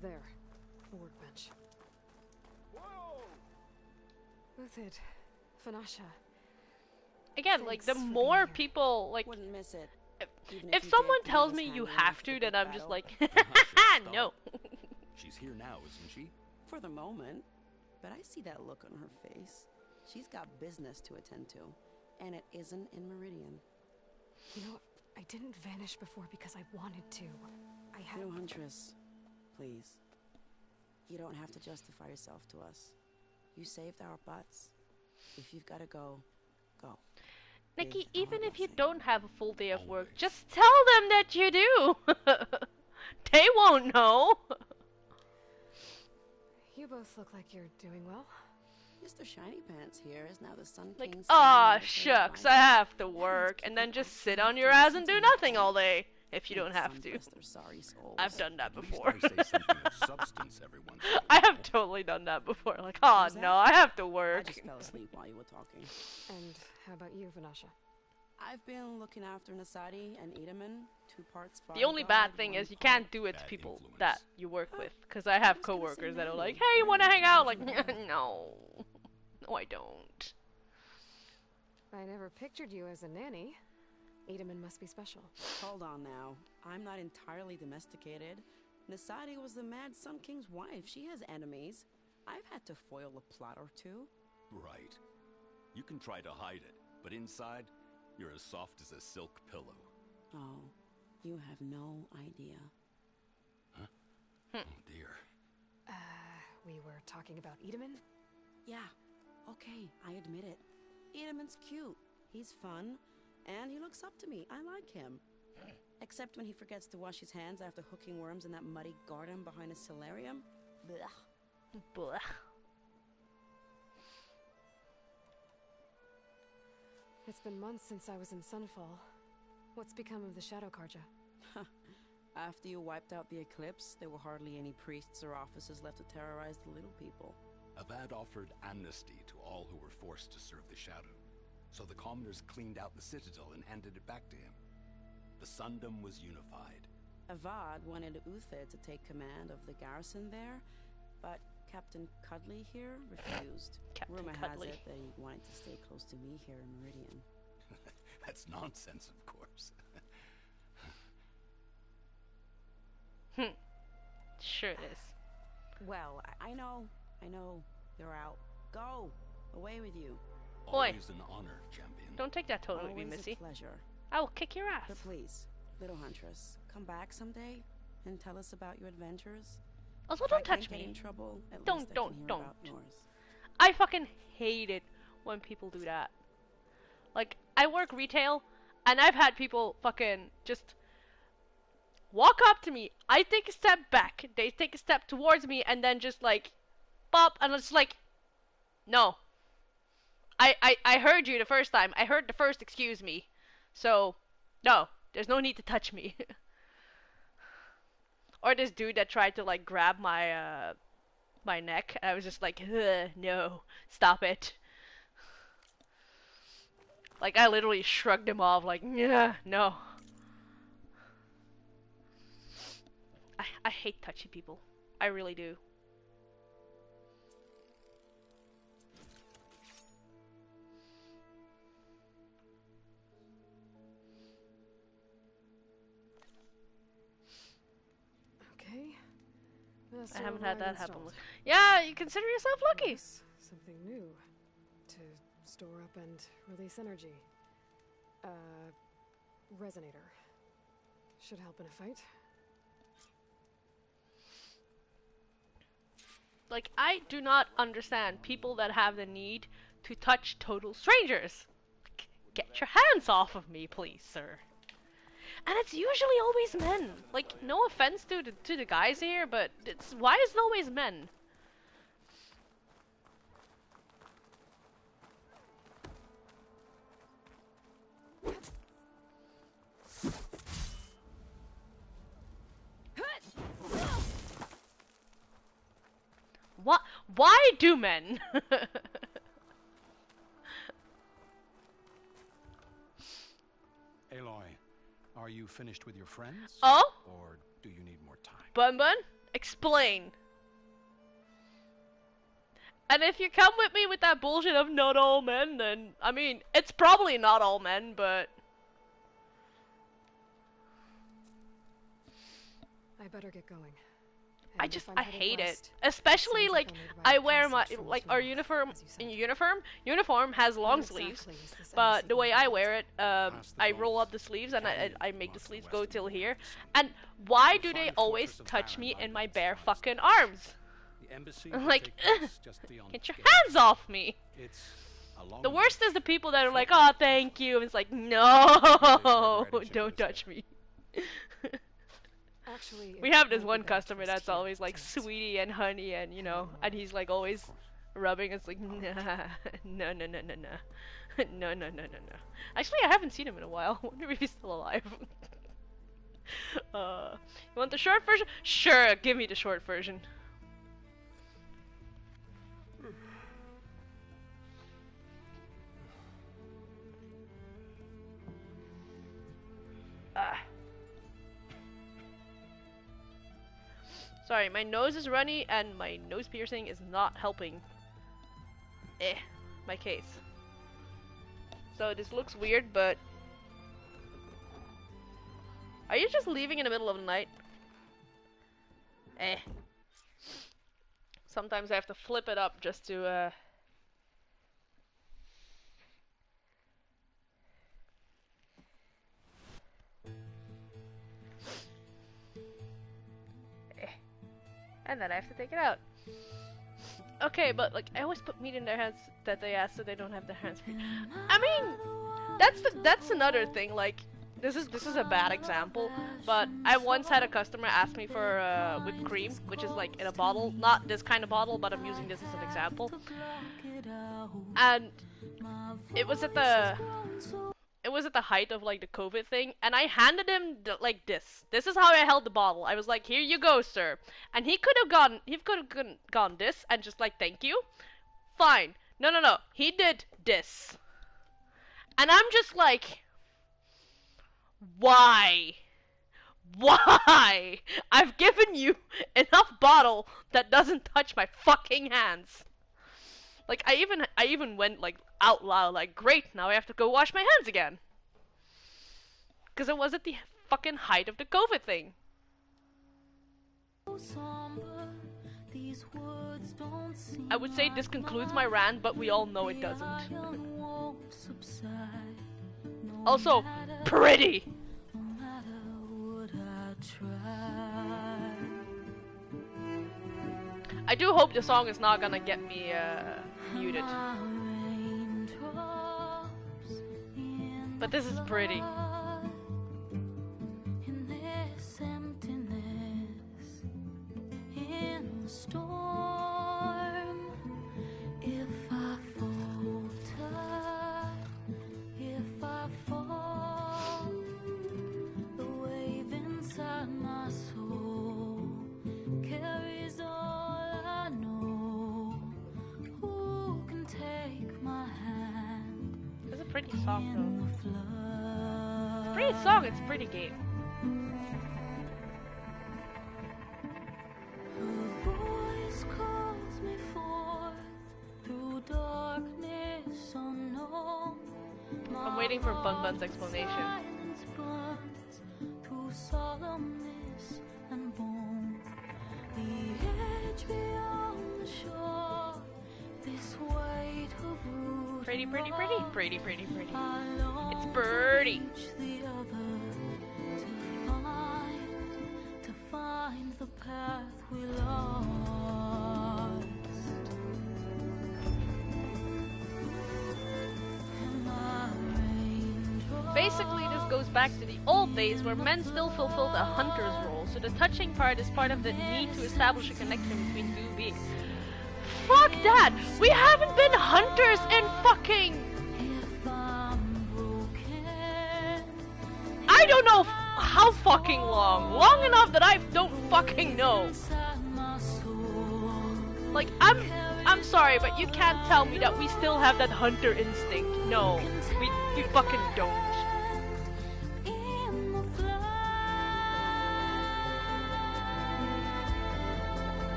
[SPEAKER 2] There. The workbench.
[SPEAKER 7] Whoa!
[SPEAKER 2] Uthid. Fanasha.
[SPEAKER 1] Again, like, the
[SPEAKER 2] Thanks for
[SPEAKER 1] more
[SPEAKER 2] being here.
[SPEAKER 1] people, like,
[SPEAKER 5] Wouldn't miss it. Even
[SPEAKER 1] if
[SPEAKER 5] you
[SPEAKER 1] someone
[SPEAKER 5] dared to
[SPEAKER 1] tells
[SPEAKER 5] leave us
[SPEAKER 1] me you
[SPEAKER 5] hanging
[SPEAKER 1] have
[SPEAKER 5] after
[SPEAKER 1] to,
[SPEAKER 5] the
[SPEAKER 1] then
[SPEAKER 5] big
[SPEAKER 1] I'm just
[SPEAKER 5] battle.
[SPEAKER 1] like,
[SPEAKER 6] Stop.
[SPEAKER 1] no.
[SPEAKER 6] She's here now, isn't she?
[SPEAKER 5] For the moment. But I see that look on her face. She's got business to attend to. And it isn't in Meridian.
[SPEAKER 2] You know, I didn't vanish before because I wanted to. I had...
[SPEAKER 5] No, Huntress. Please. You don't have to justify yourself to us. You saved our butts. If you've got to go, go.
[SPEAKER 1] Nikki,
[SPEAKER 5] With
[SPEAKER 1] even
[SPEAKER 5] our
[SPEAKER 1] if you
[SPEAKER 5] blessing.
[SPEAKER 1] don't have a full day of work,
[SPEAKER 6] Always.
[SPEAKER 1] just tell them that you do. They won't know.
[SPEAKER 2] You both look like you're doing well.
[SPEAKER 5] Mr. Shiny Pants here is now the Sun
[SPEAKER 1] Like,
[SPEAKER 5] King's
[SPEAKER 1] aw,
[SPEAKER 5] senior
[SPEAKER 1] shucks,
[SPEAKER 5] advisor.
[SPEAKER 1] I have to
[SPEAKER 5] That must
[SPEAKER 1] work,
[SPEAKER 5] keep
[SPEAKER 1] and then
[SPEAKER 5] them
[SPEAKER 1] just sit
[SPEAKER 5] active
[SPEAKER 1] on your
[SPEAKER 5] to
[SPEAKER 1] ass
[SPEAKER 5] listen
[SPEAKER 1] and
[SPEAKER 5] to
[SPEAKER 1] do
[SPEAKER 5] you
[SPEAKER 1] nothing
[SPEAKER 5] talk.
[SPEAKER 1] all day, if you
[SPEAKER 5] May
[SPEAKER 1] don't
[SPEAKER 5] the
[SPEAKER 1] have
[SPEAKER 5] sun
[SPEAKER 1] to.
[SPEAKER 5] bless their sorry souls.
[SPEAKER 1] I've done that
[SPEAKER 6] At least
[SPEAKER 1] before.
[SPEAKER 6] I say something of substance every once in a while.
[SPEAKER 1] I have totally done that before. Like, oh
[SPEAKER 5] was
[SPEAKER 1] no,
[SPEAKER 5] that?
[SPEAKER 1] I have to
[SPEAKER 5] I
[SPEAKER 1] work.
[SPEAKER 5] just fell asleep while you were talking.
[SPEAKER 2] And how about you, Vanasha?
[SPEAKER 5] I've been looking after Nasadi and Edaman, 2 parts
[SPEAKER 1] The only
[SPEAKER 5] bodyguard,
[SPEAKER 1] bad thing
[SPEAKER 5] 1
[SPEAKER 1] is you
[SPEAKER 5] part-
[SPEAKER 1] can't do it to
[SPEAKER 6] Bad
[SPEAKER 1] people
[SPEAKER 6] influence.
[SPEAKER 1] that you work
[SPEAKER 5] Huh.
[SPEAKER 1] with, because I have
[SPEAKER 5] was gonna say
[SPEAKER 1] coworkers that are like,
[SPEAKER 5] nanny,
[SPEAKER 1] hey, you
[SPEAKER 5] but
[SPEAKER 1] want to
[SPEAKER 5] I
[SPEAKER 1] hang
[SPEAKER 5] think
[SPEAKER 1] out?
[SPEAKER 5] it's
[SPEAKER 1] Like,
[SPEAKER 5] even better.
[SPEAKER 1] no. No, I don't.
[SPEAKER 2] I never pictured you as a nanny. Edaman must be special.
[SPEAKER 5] Hold on now. I'm not entirely domesticated. Nasadi was the Mad Sun King's wife. She has enemies. I've had to foil a plot or 2.
[SPEAKER 10] Right. You can try to hide it, but inside, you're as soft as a silk pillow.
[SPEAKER 5] Oh, you have no idea.
[SPEAKER 6] Oh dear.
[SPEAKER 2] We were talking about Edaman?
[SPEAKER 5] Yeah, okay, I admit it. Edaman's cute. He's fun. And he looks up to me. I like him. Except when he forgets to wash his hands after hooking worms in that muddy garden behind a solarium. Blech.
[SPEAKER 1] Blah.
[SPEAKER 2] It's been months since I was in Sunfall. What's become of the Shadow Karja?
[SPEAKER 5] After you wiped out the eclipse, there were hardly any priests or officers left to terrorize the little people.
[SPEAKER 6] Avad offered amnesty to all who were forced to serve the Shadow. So the commoners cleaned out the citadel and handed it back to him. The Sundom was unified.
[SPEAKER 5] Avad wanted Uthid to take command of the garrison there, but Captain Cudley here refused.
[SPEAKER 1] Captain
[SPEAKER 5] Rumor
[SPEAKER 1] Cudley.
[SPEAKER 5] has it that he wanted to stay close to me here in Meridian.
[SPEAKER 6] That's nonsense, of course.
[SPEAKER 1] Sure it is.
[SPEAKER 5] Well, I know. You're out. Go! Away with you.
[SPEAKER 1] Boy.
[SPEAKER 6] Always an honor, champion.
[SPEAKER 1] Don't take that totally,
[SPEAKER 5] Always
[SPEAKER 1] Missy.
[SPEAKER 5] a pleasure.
[SPEAKER 1] I will kick your ass.
[SPEAKER 5] But please, little huntress, come back someday and tell us about your adventures.
[SPEAKER 1] Also,
[SPEAKER 5] If
[SPEAKER 1] don't
[SPEAKER 5] I can't
[SPEAKER 1] touch
[SPEAKER 5] get
[SPEAKER 1] me.
[SPEAKER 5] in trouble, at
[SPEAKER 1] Don't-
[SPEAKER 5] least I
[SPEAKER 1] don't-
[SPEAKER 5] can hear
[SPEAKER 1] don't.
[SPEAKER 5] about yours.
[SPEAKER 1] I fucking hate it when people do that. Like, I work retail, and I've had people fucking just walk up to me. I take a step back, they take a step towards me, and then just like, pop, and it's like, no. I heard you the first time. I heard the first excuse me. So, no, there's no need to touch me. Or this dude that tried to like grab my my neck. I was just like, no, stop it. Like, I literally shrugged him off, like, yeah, no. I hate touchy people. I really do. I haven't had that happen. Yeah, you consider yourself lucky.
[SPEAKER 2] Yes, something new to store up and release energy. Resonator. Should help in a fight.
[SPEAKER 1] Like, I do not understand people that have the need to touch total strangers. Get your hands off of me, please, sir. And it's usually always men. Like, no offense to the guys here, but why is it always men? What? Why do men?
[SPEAKER 6] Aloy, are you finished with your friends?
[SPEAKER 1] Oh?
[SPEAKER 6] Or do you need more time?
[SPEAKER 1] Bun Bun? Explain. And if you come with me with that bullshit of not all men, then, I mean, it's probably not all men, but...
[SPEAKER 2] I better get going.
[SPEAKER 1] I hate it. Especially, like, I wear my, like, our uniform has long sleeves, but the way I wear it, I roll up the sleeves and I make the sleeves go till here. And why do they always touch me in my bare fucking arms? I'm like, get your hands off me! The worst is the people that are like, oh, thank you, and it's like, no, don't touch me.
[SPEAKER 2] Actually,
[SPEAKER 1] we have this one customer that's always like sweetie and honey and you know, and he's like always rubbing us like, nah, no. No. Actually, I haven't seen him in a while. I wonder if he's still alive. You want the short version? Sure, give me the short version. Sorry, my nose is runny and my nose piercing is not helping my case. So this looks weird, but... Are you just leaving in the middle of the night? Sometimes I have to flip it up just to, and then I have to take it out. Okay, but like I always put meat in their hands that they ask so they don't have their hands free. I mean, that's another thing. Like this is a bad example, but I once had a customer ask me for whipped cream, which is like in a bottle, not this kind of bottle, but I'm using this as an example. And it was at the height of like the COVID thing, and I handed him like this. This is how I held the bottle. I was like, "Here you go, sir." And he could have gone this and just like, "Thank you." Fine. No. He did this. And I'm just like, why? Why? I've given you enough bottle that doesn't touch my fucking hands. Like I even went like out loud like, great, now I have to go wash my hands again. Because it was at the fucking height of the COVID thing. I would say this concludes my rant, but we all know it doesn't. Also, pretty! I do hope the song is not gonna get me muted. But this is pretty. It's a pretty song though. It's a pretty song, it's a pretty game. I'm waiting for Bun Bun's explanation. Pretty, pretty, pretty, pretty, pretty, pretty. It's Birdie.
[SPEAKER 11] To find the path we lost.
[SPEAKER 1] Basically, this goes back to the old days where men still fulfilled a hunter's role, so the touching part is part of the need to establish a connection between two beings. Fuck that! We haven't been hunters in fucking... I don't know how fucking long. Long enough that I don't fucking know. Like, I'm sorry, but you can't tell me that we still have that hunter instinct. No, we fucking don't.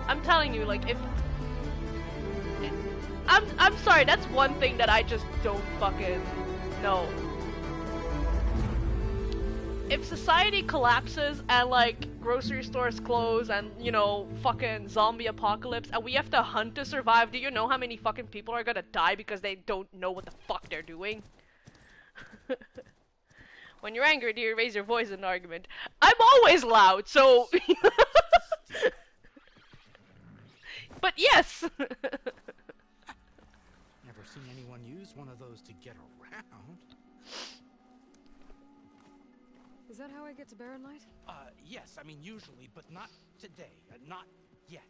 [SPEAKER 1] I'm telling you, like, if... I'm sorry, that's one thing that I just don't fucking know. If society collapses and, like, grocery stores close and, you know, fucking zombie apocalypse and we have to hunt to survive, do you know how many fucking people are gonna die because they don't know what the fuck they're doing? When you're angry, do you raise your voice in an argument? I'm always loud, so... But yes!
[SPEAKER 6] Never seen anyone use one of those to get around.
[SPEAKER 2] Is that how I get to Barren Light?
[SPEAKER 6] Yes, I mean usually, but not today. Not yet.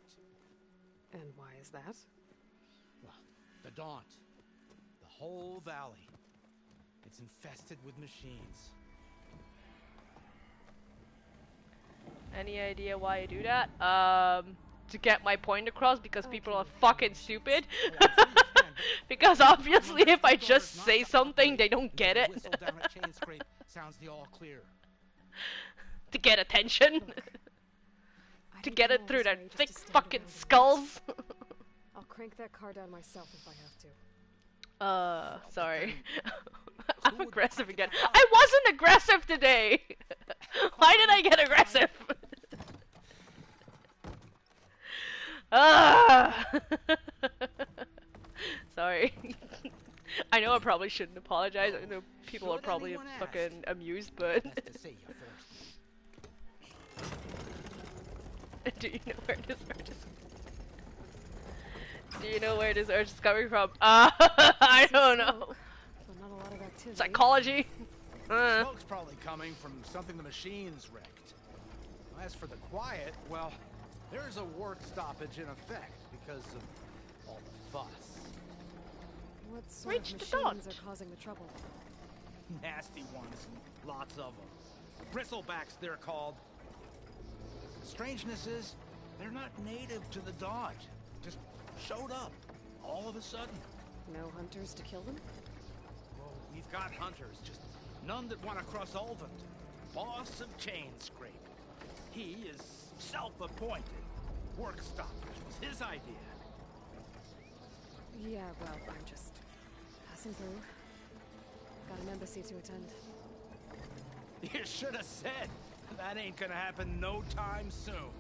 [SPEAKER 2] And why is that?
[SPEAKER 6] Well, the Daunt. The whole valley. It's infested with machines.
[SPEAKER 1] Any idea why I do that? To get my point across because people are fucking stupid. Because obviously if I just say something, they don't get it.
[SPEAKER 6] Sounds the all clear.
[SPEAKER 1] To get attention. To get it through their thick fucking skulls.
[SPEAKER 2] I'll crank that car down myself if I have to.
[SPEAKER 1] Sorry. I'm aggressive again. I wasn't aggressive today! Why did I get aggressive? Sorry. I know I probably shouldn't apologize. I know people are probably fucking amused, but... Do you know where this urge is? Do you know where this urge is coming from? I don't know.
[SPEAKER 2] Not a lot of activity.
[SPEAKER 1] Psychology?
[SPEAKER 6] Smoke's probably coming from something the machines wrecked. As for the quiet, well, there's a work stoppage in effect because of all the fuss.
[SPEAKER 2] What sort of machines are causing the trouble?
[SPEAKER 6] Nasty ones, lots of them. Bristlebacks, they're called. The strangeness is, they're not native to the Daunt. Just showed up, all of a sudden.
[SPEAKER 2] No hunters to kill them?
[SPEAKER 6] Well, we've got hunters, just none that want to cross Ulvund. Boss of Chain Scrape. He is self-appointed. Work stoppage was his idea.
[SPEAKER 2] Yeah, well, I'm just passing through. Got an embassy to attend.
[SPEAKER 6] You should have said. That ain't gonna happen no time soon.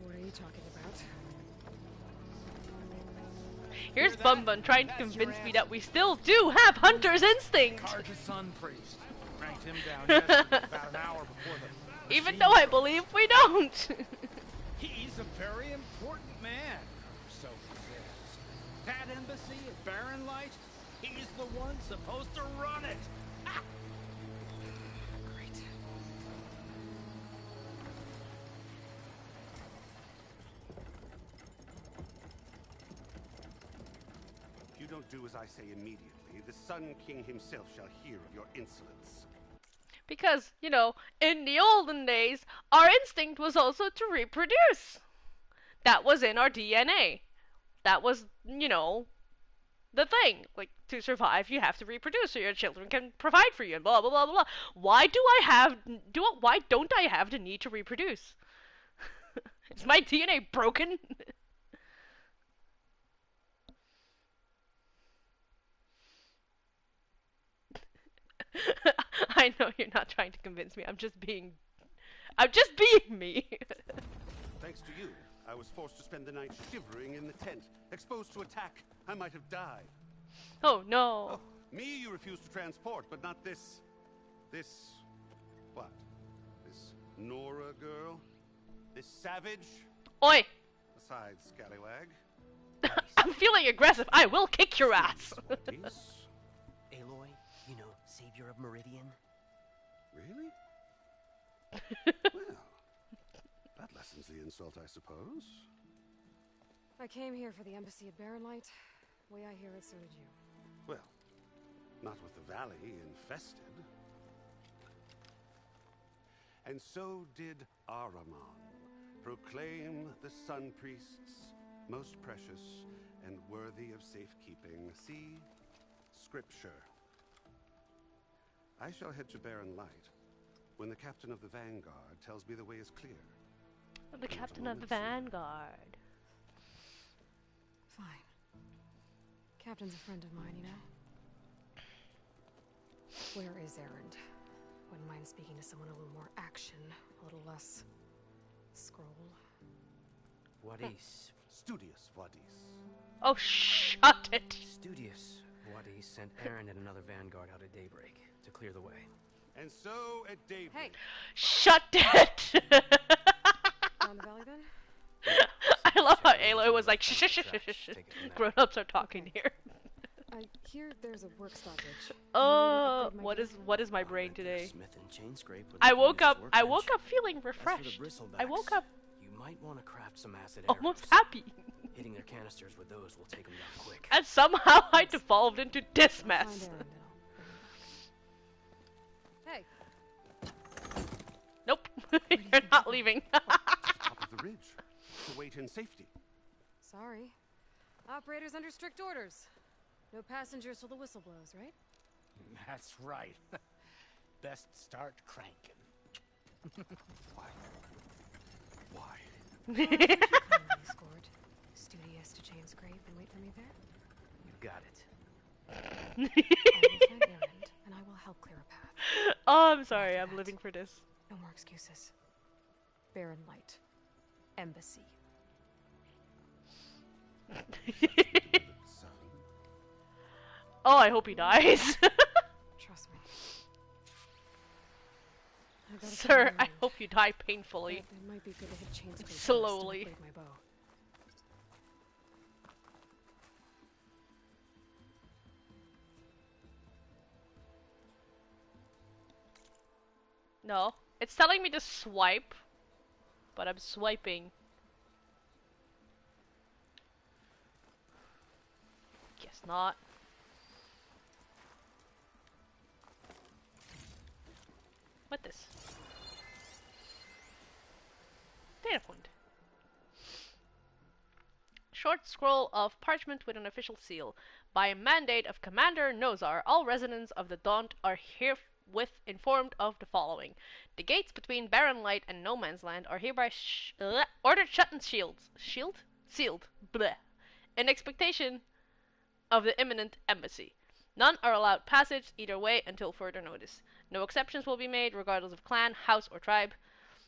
[SPEAKER 2] What are you talking about?
[SPEAKER 1] Here's Bun trying to convince me that we still do have Hunter's Instinct!
[SPEAKER 6] Carja's Sun Priest. Cranked him down yesterday, about an hour before the
[SPEAKER 1] even though I believe we don't!
[SPEAKER 6] He's a very important man, so he says. That embassy at Barren Light, he's the one supposed to run it! Ah!
[SPEAKER 2] Great.
[SPEAKER 12] If you don't do as I say immediately, the Sun King himself shall hear of your insolence.
[SPEAKER 1] Because, you know, in the olden days, our instinct was also to reproduce. That was in our DNA. That was, you know, the thing. Like, to survive, you have to reproduce so your children can provide for you and blah, blah, blah, blah. Why don't I have the need to reproduce? Is my DNA broken? I know you're not trying to convince me. I'm just being me.
[SPEAKER 12] Thanks to you, I was forced to spend the night shivering in the tent, exposed to attack. I might have died.
[SPEAKER 1] Oh no.
[SPEAKER 12] Oh, me you refuse to transport, but not this... what? This Nora girl? This savage?
[SPEAKER 1] Oi!
[SPEAKER 12] Besides, scallywag.
[SPEAKER 1] I'm feeling aggressive. I will kick your ass.
[SPEAKER 13] Aloy, you know, savior of Meridian.
[SPEAKER 12] Really? Well, that lessens the insult, I suppose.
[SPEAKER 2] I came here for the embassy at Barrenlight. Way I hear it, so did you.
[SPEAKER 12] Well, not with the valley infested. And so did Ahriman, proclaim the Sun Priests most precious and worthy of safekeeping. See Scripture. I shall head to Barren Light when the captain of the Vanguard tells me the way is clear.
[SPEAKER 1] The captain of the Vanguard.
[SPEAKER 2] Fine. Captain's a friend of mine, you know? Where is Erend? Wouldn't mind speaking to someone a little more action, a little less scroll.
[SPEAKER 13] Wadis.
[SPEAKER 12] Studious Wadis.
[SPEAKER 1] Oh, shut it!
[SPEAKER 13] Studious Wadis sent Aaron and another vanguard out at daybreak to clear the way.
[SPEAKER 12] And so at daybreak...
[SPEAKER 2] Hey!
[SPEAKER 1] Shut it!
[SPEAKER 2] Down the valley then?
[SPEAKER 1] I love how Aloy was like, shh, shh, shh, shh, shh. Grown-ups are talking here.
[SPEAKER 2] I hear there's a work stoppage.
[SPEAKER 1] What is my brain today?
[SPEAKER 13] Smith and chain scrape
[SPEAKER 1] I woke up feeling refreshed. I woke up
[SPEAKER 13] You might want to craft some acid
[SPEAKER 1] almost
[SPEAKER 13] arrows.
[SPEAKER 1] happy.
[SPEAKER 13] Hitting their canisters with those will take them down quick.
[SPEAKER 1] And somehow I devolved into this mess.
[SPEAKER 2] Hey.
[SPEAKER 1] Nope. You're not leaving.
[SPEAKER 12] Top of the ridge. To wait in safety.
[SPEAKER 2] Sorry. Operator's under strict orders. No passengers till the whistle blows, right?
[SPEAKER 14] That's right. Best start cranking.
[SPEAKER 12] Why?
[SPEAKER 2] Escort. Studious to chain scrape and wait for me there?
[SPEAKER 13] You got it.
[SPEAKER 2] I will find Erend, and I will help clear a path.
[SPEAKER 1] Oh, I'm sorry. I'm living for this.
[SPEAKER 2] No more excuses. Barren Light. Embassy.
[SPEAKER 1] Oh, I hope he dies.
[SPEAKER 2] Trust me.
[SPEAKER 1] Sir, I hope you die painfully.
[SPEAKER 2] It might be good to hit chain scrape
[SPEAKER 1] slowly.
[SPEAKER 2] first to complete my bow.
[SPEAKER 1] No, it's telling me to swipe, but I'm swiping. Guess not. What this? Data point. Short scroll of parchment with an official seal. By mandate of Commander Nozar, all residents of the Daunt are herewith informed of the following. The gates between Barren Light and No Man's Land are hereby ordered shut and sealed. Bleh. In expectation of the imminent embassy. None are allowed passage either way until further notice. No exceptions will be made, regardless of clan, house, or tribe.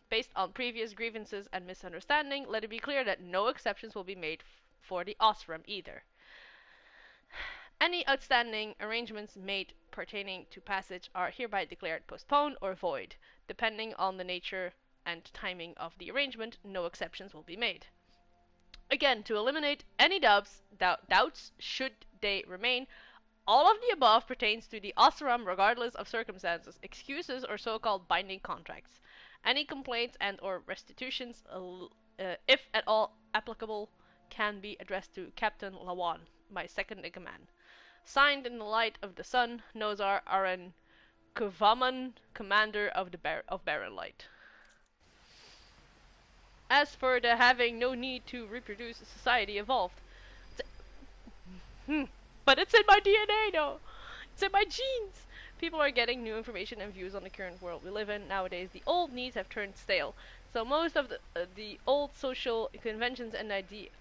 [SPEAKER 1] Based on previous grievances and misunderstanding, let it be clear that no exceptions will be made for the Osram either. Any outstanding arrangements made pertaining to passage are hereby declared postponed or void. Depending on the nature and timing of the arrangement, no exceptions will be made. Again, to eliminate any doubts should they remain, all of the above pertains to the Osram regardless of circumstances, excuses, or so-called binding contracts. Any complaints and or restitutions, if at all applicable, can be addressed to Captain Lawan, my second-in-command. Signed in the light of the sun, Nozar Aren Kuvaman, commander of Barren Light. As for the having no need to reproduce, society evolved. But it's in my DNA, though. It's in my genes. People are getting new information and views on the current world we live in. Nowadays, the old needs have turned stale. So most of the old social conventions and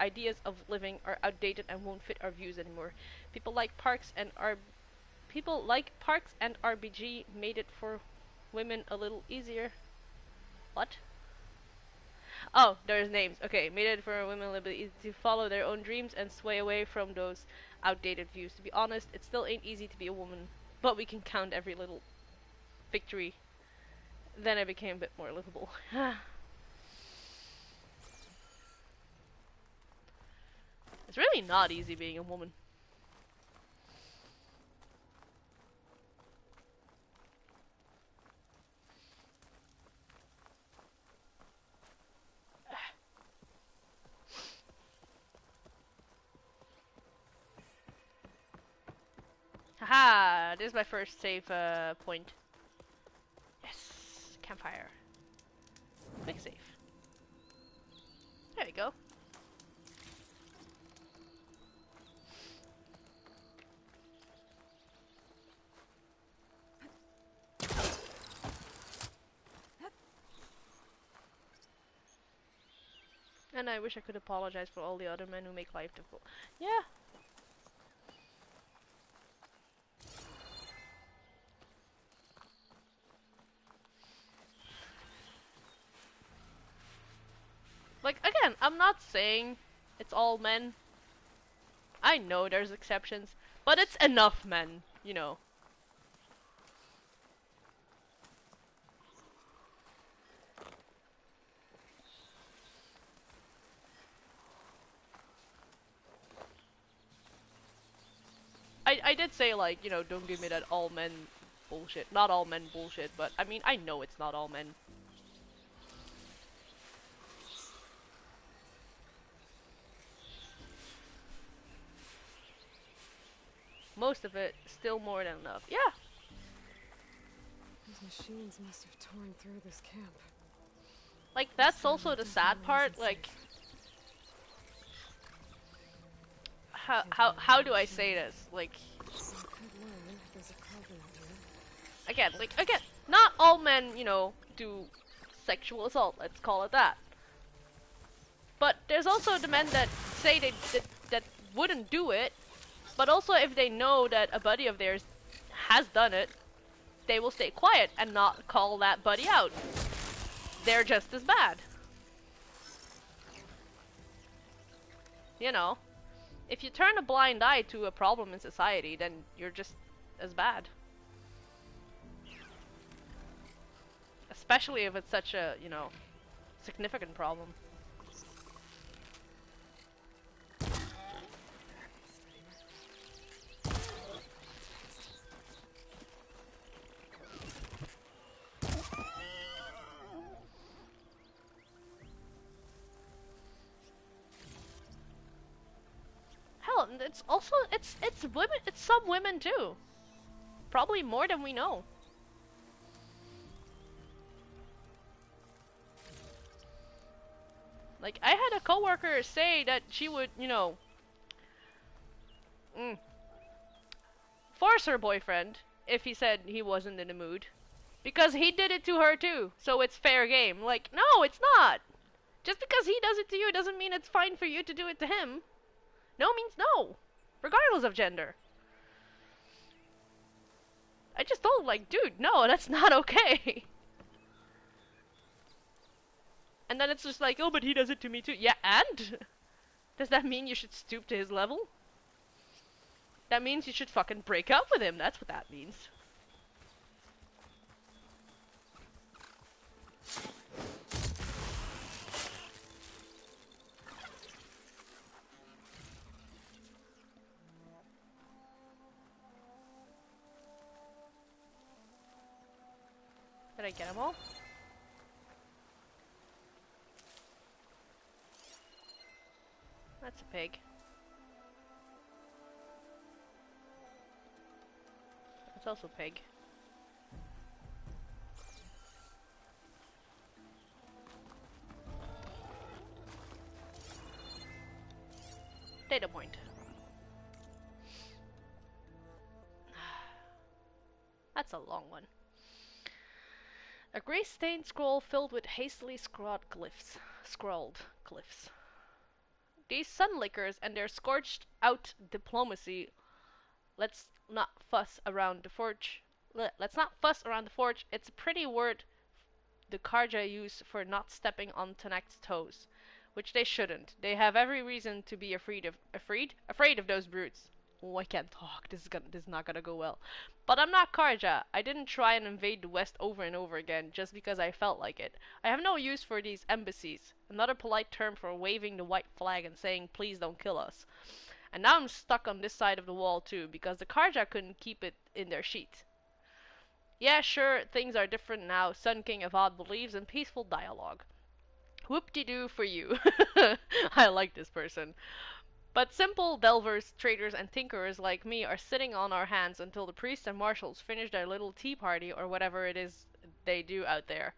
[SPEAKER 1] ideas of living are outdated and won't fit our views anymore. People like parks and RBG made it for women a little easier. What? Oh, there's names. Okay, made it for women liberty to follow their own dreams and sway away from those outdated views. To be honest, it still ain't easy to be a woman, but we can count every little victory. Then it became a bit more livable. It's really not easy being a woman. Haha, this is my first save point. Yes, campfire. Quick save. There we go. And I wish I could apologize for all the other men who make life difficult. Yeah. Like, again, I'm not saying it's all men. I know there's exceptions, but it's enough men, you know. I did say, like, you know, don't give me that all men bullshit. Not all men bullshit, but I mean, I know it's not all men. Most of it, still more than enough. Yeah.
[SPEAKER 2] Those machines must have torn through this camp.
[SPEAKER 1] Like, that's also the sad part, like... How do I say this? Like... Again, not all men, you know, do sexual assault, let's call it that. But there's also the men that say that wouldn't do it, but also if they know that a buddy of theirs has done it, they will stay quiet and not call that buddy out. They're just as bad. You know, if you turn a blind eye to a problem in society, then you're just as bad. Especially if it's such a, you know, significant problem. Hell, it's also, it's women, it's some women too. Probably more than we know. Like, I had a coworker say that she would, you know, force her boyfriend if he said he wasn't in the mood. Because he did it to her too, so it's fair game. Like, no, it's not! Just because he does it to you doesn't mean it's fine for you to do it to him. No means no, regardless of gender. I just told him, like, dude, no, that's not okay. And then it's just like, oh, but he does it to me too. Yeah, and? Does that mean you should stoop to his level? That means you should fucking break up with him. That's what that means. Did I get them all? That's a pig. That's also a pig. Data point. That's a long one. A gray-stained scroll filled with hastily scrawled glyphs. These sunlickers and their scorched-out diplomacy. Let's not fuss around the forge. Let's not fuss around the forge. It's a pretty word the Karja use for not stepping on Tanak's toes. Which they shouldn't. They have every reason to be afraid of those brutes. Oh, I can't talk. This is not gonna go well. But I'm not Karja. I didn't try and invade the West over and over again just because I felt like it. I have no use for these embassies. Another polite term for waving the white flag and saying, please don't kill us. And now I'm stuck on this side of the wall too, because the Karja couldn't keep it in their sheet. Yeah, sure, things are different now. Sun King of odd beliefs and peaceful dialogue. Whoop-de-doo for you. I like this person. But simple delvers, traders, and tinkerers like me are sitting on our hands until the priests and marshals finish their little tea party or whatever it is they do out there.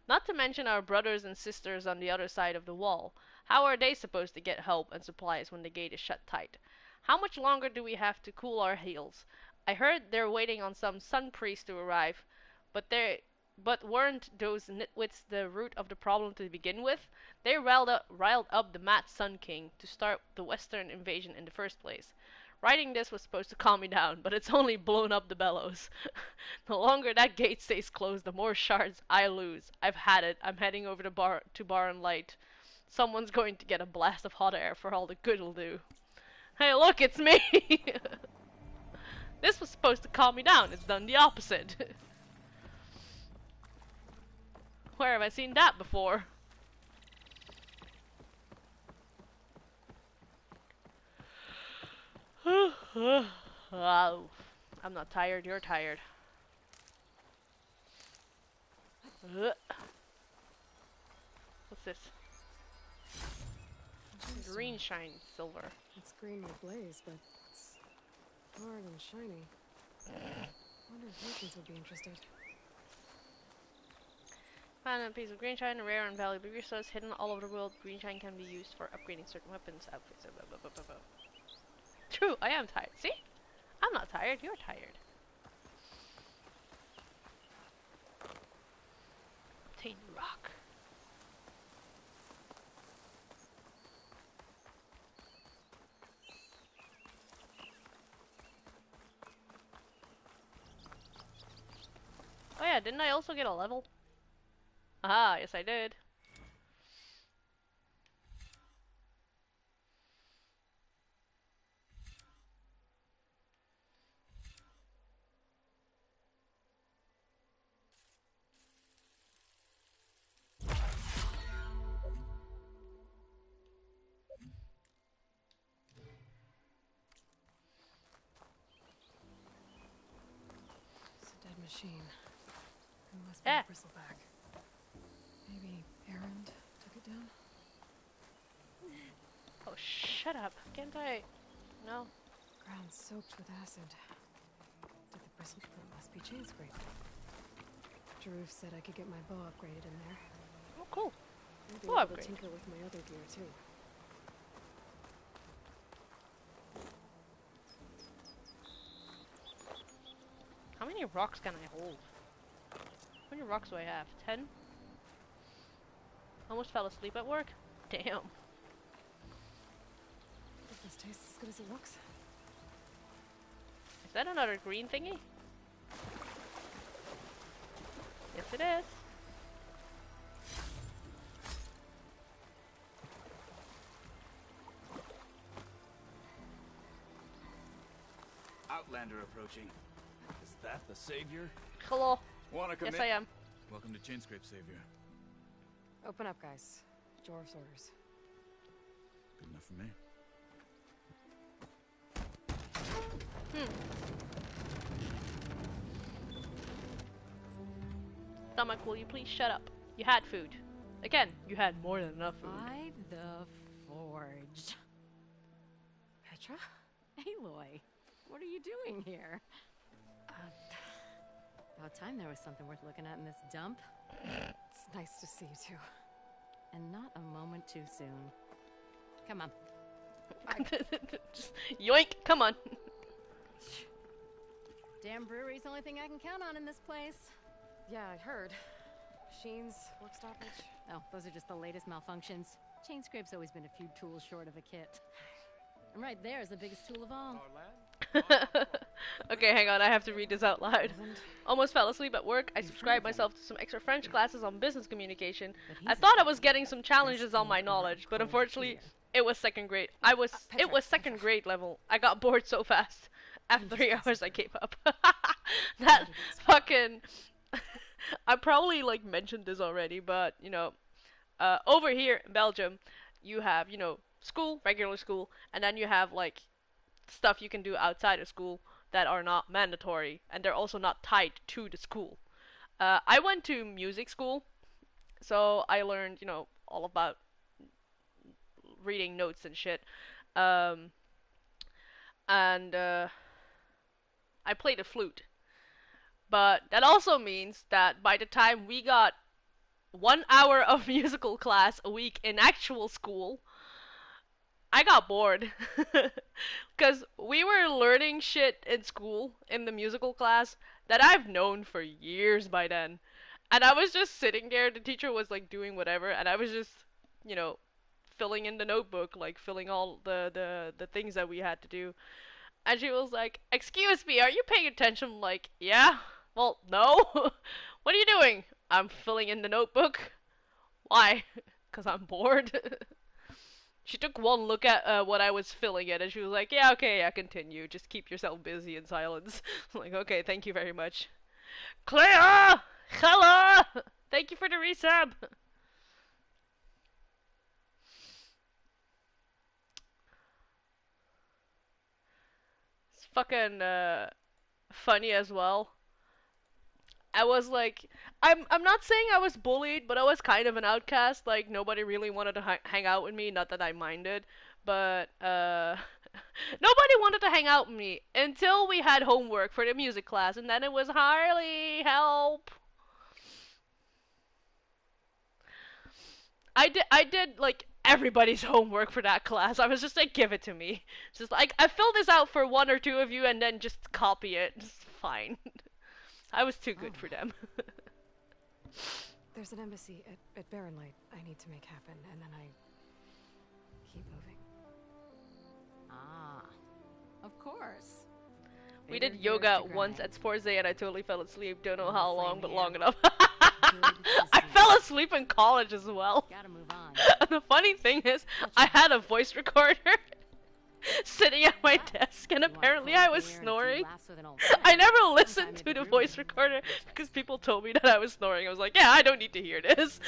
[SPEAKER 1] Not to mention our brothers and sisters on the other side of the wall. How are they supposed to get help and supplies when the gate is shut tight? How much longer do we have to cool our heels? I heard they're waiting on some sun priest to arrive, but weren't those nitwits the root of the problem to begin with? They riled up the mad Sun King to start the Western invasion in the first place. Writing this was supposed to calm me down, but it's only blown up the bellows. The longer that gate stays closed, the more shards I lose. I've had it. I'm heading over to Barren Light. Someone's going to get a blast of hot air for all the good it'll do. Hey, look, it's me! This was supposed to calm me down. It's done the opposite. Where have I seen that before? Oh, I'm not tired, you're tired. What's this? Green shine silver.
[SPEAKER 2] It's green with blaze, but it's hard and shiny. Wonder if merchants would be interested.
[SPEAKER 1] Found a piece of green shine, rare and valuable resource hidden all over the world. Green shine can be used for upgrading certain weapons, outfits, True, I am tired. See? I'm not tired, you're tired. Obtain rock. Oh yeah, didn't I also get a level? Ah, yes I did.
[SPEAKER 2] It's a dead machine. It must be a bristleback. Maybe Aaron took it down?
[SPEAKER 1] Oh, shut up. Can't I? No.
[SPEAKER 2] Ground soaked with acid. Did the bristle? It must be chain scrape. Jaruf said I could get my bow upgraded in there.
[SPEAKER 1] Oh, cool.
[SPEAKER 2] Maybe
[SPEAKER 1] Bow
[SPEAKER 2] I'll be able
[SPEAKER 1] upgrade.
[SPEAKER 2] to tinker with my other gear too.
[SPEAKER 1] How many rocks can I hold? How many rocks do I have? 10? Almost fell asleep at work. Damn.
[SPEAKER 2] If this tastes as good as it looks.
[SPEAKER 1] Is that another green thingy? Yes, it is.
[SPEAKER 15] Outlander approaching. Is that the Savior?
[SPEAKER 1] Hello.
[SPEAKER 15] Wanna come
[SPEAKER 1] Yes,
[SPEAKER 15] in?
[SPEAKER 1] I am.
[SPEAKER 15] Welcome to Chainscrape, Savior.
[SPEAKER 2] Open up, guys. Jorv's orders.
[SPEAKER 15] Good enough for me.
[SPEAKER 1] Stomach, will you please shut up? You had food. Again, you had more than enough food.
[SPEAKER 5] By the forge.
[SPEAKER 2] Petra?
[SPEAKER 5] Aloy, what are you doing here? About time there was something worth looking at in this dump.
[SPEAKER 2] It's nice to see you too.
[SPEAKER 5] And not a moment too soon. Come on.
[SPEAKER 1] Just yoink, come on.
[SPEAKER 5] Damn brewery's the only thing I can count on in this place.
[SPEAKER 2] Yeah, I heard. Machines, work stoppage.
[SPEAKER 5] Oh, those are just the latest malfunctions. Chainscrape's always been a few tools short of a kit. And right there is the biggest tool of all.
[SPEAKER 1] Okay, hang on, I have to read this out loud. Almost fell asleep at work. I subscribed myself to some extra French classes on business communication. I thought I was getting some challenges on my knowledge, but unfortunately, it was second grade. It was second grade level. I got bored so fast. After 3 hours, I gave up. That fucking. I probably like mentioned this already, but you know, over here in Belgium, you have school, regular school, and then you have like stuff you can do outside of school that are not mandatory, and they're also not tied to the school. I went to music school, so I learned all about reading notes and shit. Um, and I played the flute. But that also means that by the time we got 1 hour of musical class a week in actual school, I got bored. Because we were learning shit in school, in the musical class, that I've known for years by then. And I was just sitting there, the teacher was like doing whatever, and I was just, you know, filling in the notebook, like filling all the things that we had to do. And she was like, "Excuse me, are you paying attention?" I'm like, "Yeah." "Well, no." "What are you doing?" "I'm filling in the notebook." "Why?" "'Cause I'm bored." She took one look at what I was filling in, and she was like, "Yeah, okay, yeah, continue. Just keep yourself busy in silence." I'm like, "Okay, thank you very much." "Clea! Hello! Thank you for the resub!" It's fucking funny as well. I was like, I'm not saying I was bullied, but I was kind of an outcast. Like nobody really wanted to hang out with me. Not that I minded, but nobody wanted to hang out with me until we had homework for the music class, and then it was Harley, help. I did like everybody's homework for that class. I was just like, give it to me. Just like I filled this out for one or two of you, and then just copy it. It's fine. I was too good for them.
[SPEAKER 2] There's an embassy at Barrenlight I need to make happen, and then I keep moving.
[SPEAKER 16] Ah, of course.
[SPEAKER 1] We did yoga once at Sports Day and I totally fell asleep. Don't know how long, but long enough. I fell asleep in college as well.
[SPEAKER 16] Gotta move on.
[SPEAKER 1] The funny thing is, I had a voice recorder sitting at my desk, and apparently I was snoring. I never listened to the voice recorder because people told me that I was snoring. I was like, yeah, I don't need to hear this.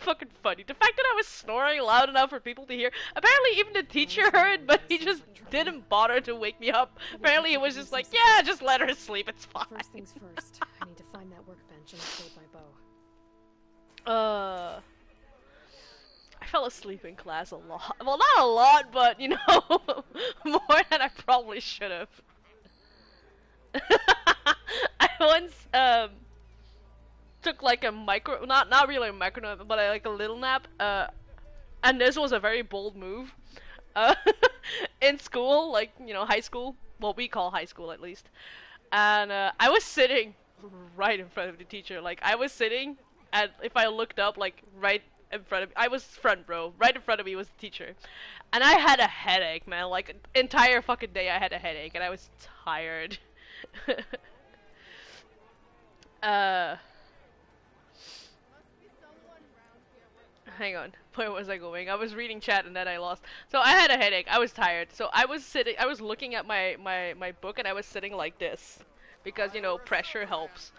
[SPEAKER 1] Fucking funny. The fact that I was snoring loud enough for people to hear. Apparently even the teacher heard, but he just didn't bother to wake me up. Apparently it was just like, yeah, just let her sleep, it's fine.
[SPEAKER 2] First things first, I need to find that workbench and upgrade my bow.
[SPEAKER 1] I fell asleep in class a lot. Well, not a lot, but, you know, more than I probably should have. I once, took like a not really a micro nap, but like a little nap, and this was a very bold move. In school, like, you know, high school, what we call high school at least, and I was sitting right in front of the teacher. Like, I was sitting, and if I looked up, like, right in front of me, I was front row, right in front of me was the teacher, and I had a headache, man. Like, entire fucking day I had a headache, and I was tired. Hang on, where was I going? I was reading chat and then I lost. So I had a headache, I was tired, so I was looking at my book, and I was sitting like this, because, you know, pressure helps.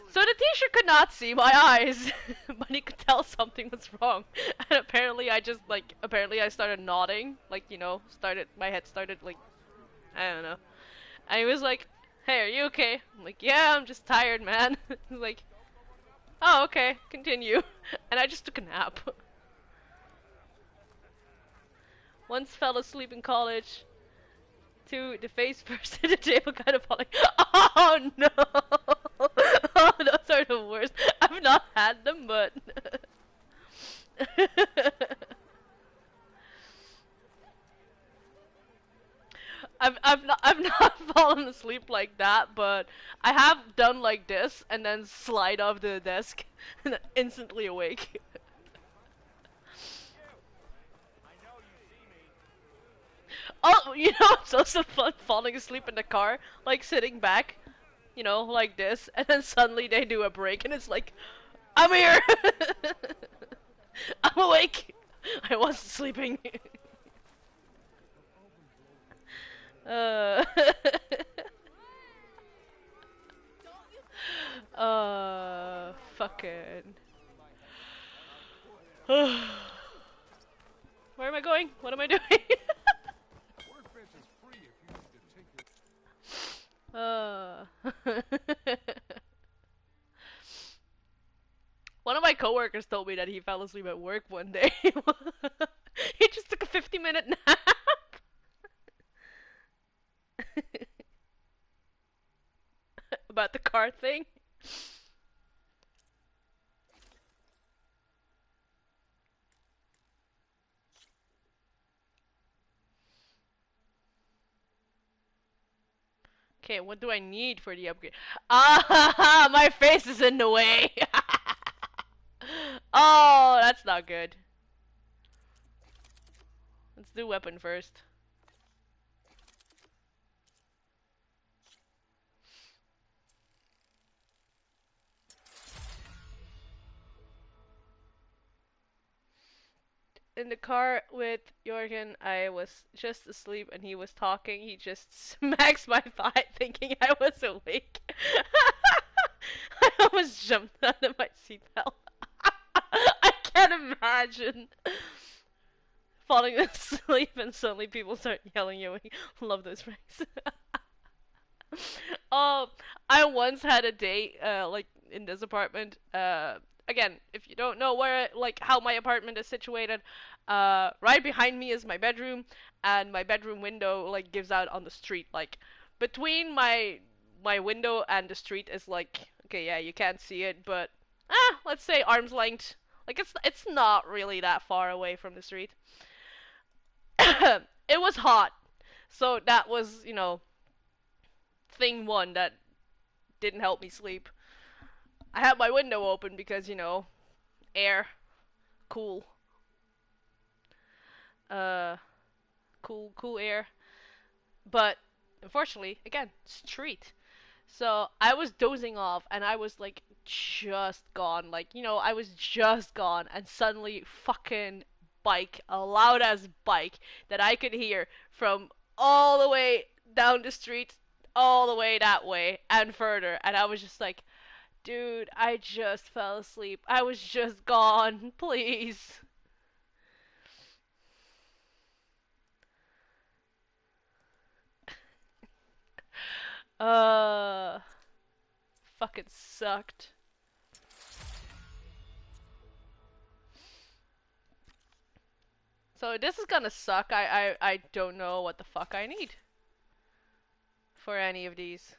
[SPEAKER 1] So the teacher could not see my eyes, but he could tell something was wrong. And apparently I started nodding, like, you know, my head started, like, I don't know. And he was like, "Hey, are you okay?" I'm like, "Yeah, I'm just tired, man." He's like, "Oh, okay, continue." And I just took a nap. Once fell asleep in college. 2, the face first at the table kind of falling. Oh no! Oh, those are the worst. I've not had them, but I've not fallen asleep like that, but I have done like this and then slide off the desk and instantly awake. Oh, it's also fun falling asleep in the car, like sitting back, like this, and then suddenly they do a break, and it's like, I'm here! I'm awake! I wasn't sleeping. uh... Fucking... Where am I going? What am I doing? One of my coworkers told me that he fell asleep at work one day. He just took a 50-minute nap. About the car thing. Okay, what do I need for the upgrade? Ah, my face is in the way. Oh, that's not good. Let's do weapon first. In the car with Jorgen, I was just asleep and he was talking. He just smacks my thigh thinking I was awake. I almost jumped out of my seatbelt. I can't imagine falling asleep and suddenly people start yelling at me. Love those pranks. Oh, I once had a date, like in this apartment. Again, if you don't know where, like, how my apartment is situated, right behind me is my bedroom, and my bedroom window like gives out on the street. Like, between my window and the street is like, okay, yeah, you can't see it, but let's say arm's length. Like, it's not really that far away from the street. It was hot, so that was, thing one that didn't help me sleep. I had my window open because, air, cool, uh, cool air. But unfortunately, again, street. So I was dozing off, and I was like just gone. Like, I was just gone, and suddenly, fucking bike, a loud ass bike that I could hear from all the way down the street, all the way that way, and further. And I was just like, dude, I just fell asleep. I was just gone. Please. Uh, fucking sucked. So this is gonna suck. I don't know what the fuck I need for any of these.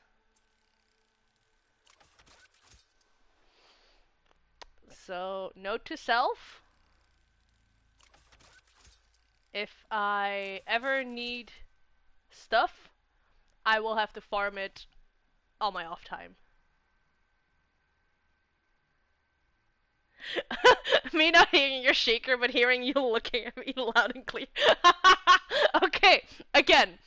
[SPEAKER 1] So, note to self. If I ever need stuff, I will have to farm it on my off time. Me not hearing your shaker, but hearing you looking at me loud and clear. Okay, again,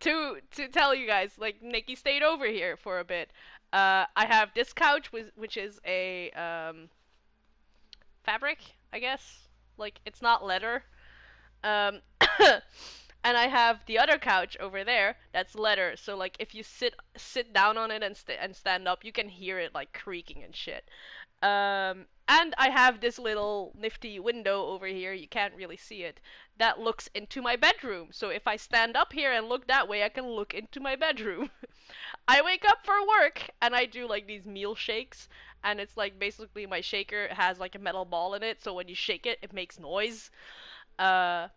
[SPEAKER 1] to tell you guys, like, Nikki stayed over here for a bit. I have this couch, which is a fabric, I guess. Like, it's not leather. Um, and I have the other couch over there that's leather. So like, if you sit down on it and stand up, you can hear it like creaking and shit. And I have this little nifty window over here, you can't really see it, that looks into my bedroom. So if I stand up here and look that way, I can look into my bedroom. I wake up for work and I do like these meal shakes, and it's like basically my shaker has like a metal ball in it, so when you shake it, it makes noise. Uh,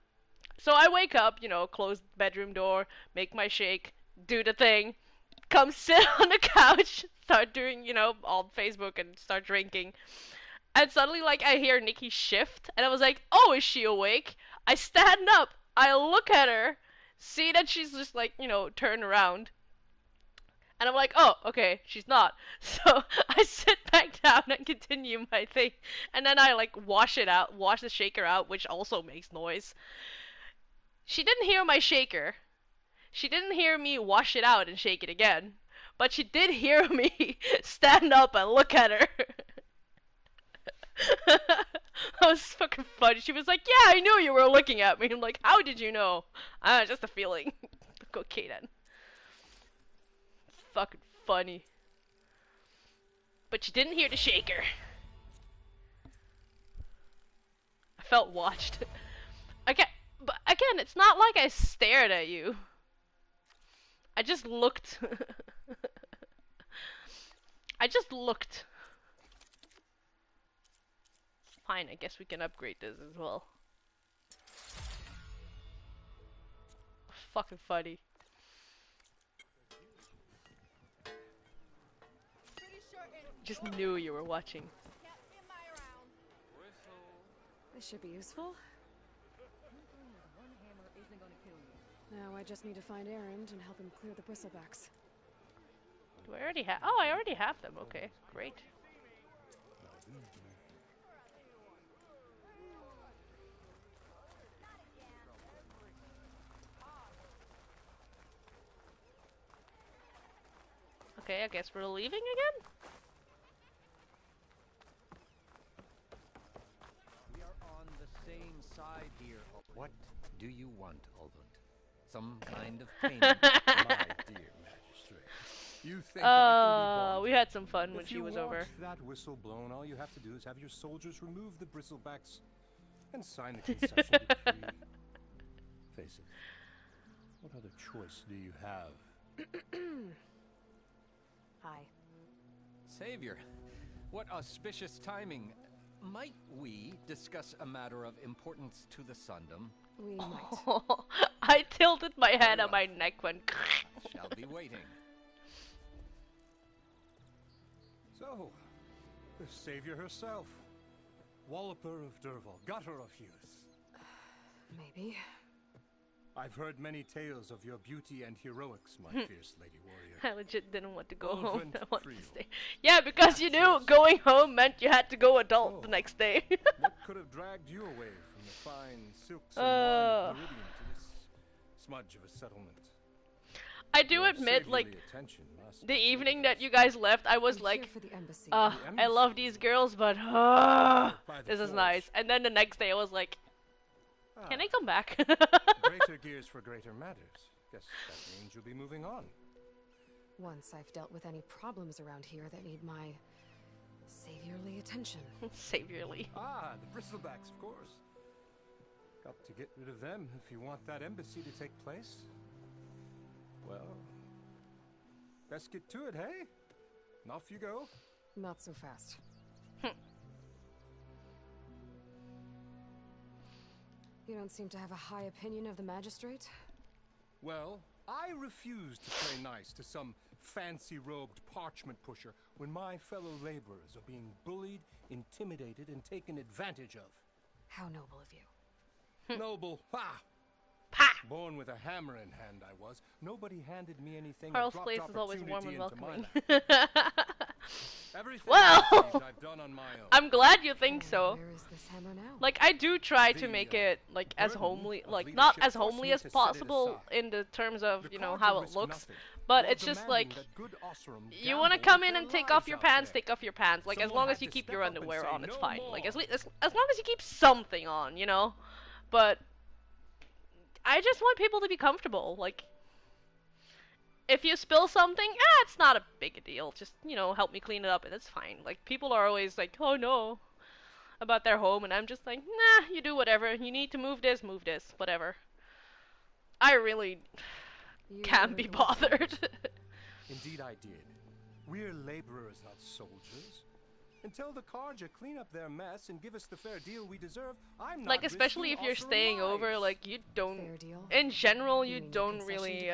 [SPEAKER 1] so I wake up, close the bedroom door, make my shake, do the thing, come sit on the couch, start doing, on Facebook and start drinking. And suddenly, like, I hear Nikki shift, and I was like, oh, is she awake? I stand up, I look at her, see that she's just, like, turned around. And I'm like, oh, okay, she's not. So I sit back down and continue my thing. And then I, like, wash the shaker out, which also makes noise. She didn't hear my shaker. She didn't hear me wash it out and shake it again. But she did hear me stand up and look at her. That was fucking funny. She was like, yeah, I knew you were looking at me. I'm like, how did you know? Just a feeling. Okay then. Fucking funny. But you didn't hear the shaker. I felt watched. Again, but again, it's not like I stared at you. I just looked. I just looked. Fine, I guess we can upgrade this as well. Fucking funny. Just knew you were watching.
[SPEAKER 2] This should be useful. Now I just need to find Erend and help him clear the bristlebacks.
[SPEAKER 1] Do I already have? Oh, I already have them. Okay, great. Okay, I guess we're leaving again?
[SPEAKER 17] We are on the same side here. What do you want, Olvund? Some kind of payment, my dear magistrate? You think I can be
[SPEAKER 1] We had some fun when
[SPEAKER 12] If
[SPEAKER 1] she
[SPEAKER 12] you
[SPEAKER 1] was
[SPEAKER 12] want
[SPEAKER 1] over.
[SPEAKER 12] that whistle blown, all you have to do is have your soldiers remove the bristlebacks and sign the concession decree. Face it. What other choice do you have?
[SPEAKER 2] Hi.
[SPEAKER 17] Savior, what auspicious timing. Might we discuss a matter of importance to the Sundom?
[SPEAKER 2] We might.
[SPEAKER 1] I tilted my head and my neck went.
[SPEAKER 17] Shall be waiting.
[SPEAKER 12] So, the savior herself. Walloper of Derval, gutter of youth.
[SPEAKER 2] Maybe.
[SPEAKER 12] I've heard many tales of your beauty and heroics, my fierce lady warrior.
[SPEAKER 1] I legit didn't want to go
[SPEAKER 12] Olvund
[SPEAKER 1] home. I wanted
[SPEAKER 12] Creel.
[SPEAKER 1] to stay. Yeah, because you knew going home meant you had to go adult the next day.
[SPEAKER 12] What could have dragged you away from the fine silks and wine of Meridian to this smudge of a settlement?
[SPEAKER 1] I do
[SPEAKER 12] Your
[SPEAKER 1] admit, like,
[SPEAKER 12] saviorly attention must
[SPEAKER 1] the evening that you guys left, I was
[SPEAKER 2] I'm
[SPEAKER 1] like,
[SPEAKER 2] here for the embassy.
[SPEAKER 1] I love these girls, but this is nice. And then the next day I was like, can I come back?
[SPEAKER 12] Greater gears for greater matters. Guess that means you'll be moving on.
[SPEAKER 2] Once I've dealt with any problems around here that need my saviorly attention.
[SPEAKER 1] Saviorly.
[SPEAKER 12] Ah, the bristlebacks, of course. Got to get rid of them if you want that embassy to take place. Well, best get to it, hey? And off you go.
[SPEAKER 2] Not so fast. You don't seem to have a high opinion of the magistrate?
[SPEAKER 12] Well, I refuse to play nice to some fancy-robed parchment pusher when my fellow laborers are being bullied, intimidated, and taken advantage of.
[SPEAKER 2] How noble of you.
[SPEAKER 12] Noble, ha!
[SPEAKER 1] Pa!
[SPEAKER 12] Born with a hammer in hand, I was. Nobody handed me anything.
[SPEAKER 1] Carl's
[SPEAKER 12] or
[SPEAKER 1] place
[SPEAKER 12] dropped
[SPEAKER 1] is always warm and
[SPEAKER 12] opportunity into
[SPEAKER 1] welcoming.
[SPEAKER 12] my lap. Everything
[SPEAKER 1] Well,
[SPEAKER 12] I've done on my own.
[SPEAKER 1] I'm glad you think so.
[SPEAKER 2] Where is this hammer now?
[SPEAKER 1] Like, I do try to make it, like, as homely, like, not as homely as possible in the terms of, you know, how it looks, but it's just like, you want to come in and take off your pants, take off your pants. Like, as long as you keep your underwear on, it's fine. Like, as long as you keep something on, you know? But I just want people to be comfortable. Like, if you spill something, it's not a big a deal. Just, you know, help me clean it up and it's fine. Like, people are always like, oh no, about their home, and I'm just like, nah, you do whatever. You need to move this, whatever. I really can't be bothered.
[SPEAKER 12] Indeed I did. We're laborers, not soldiers. Until the Karja clean up their mess and give us the fair deal we deserve, I'm not
[SPEAKER 1] like, especially if you're staying over, like, you don't, in general, you don't really,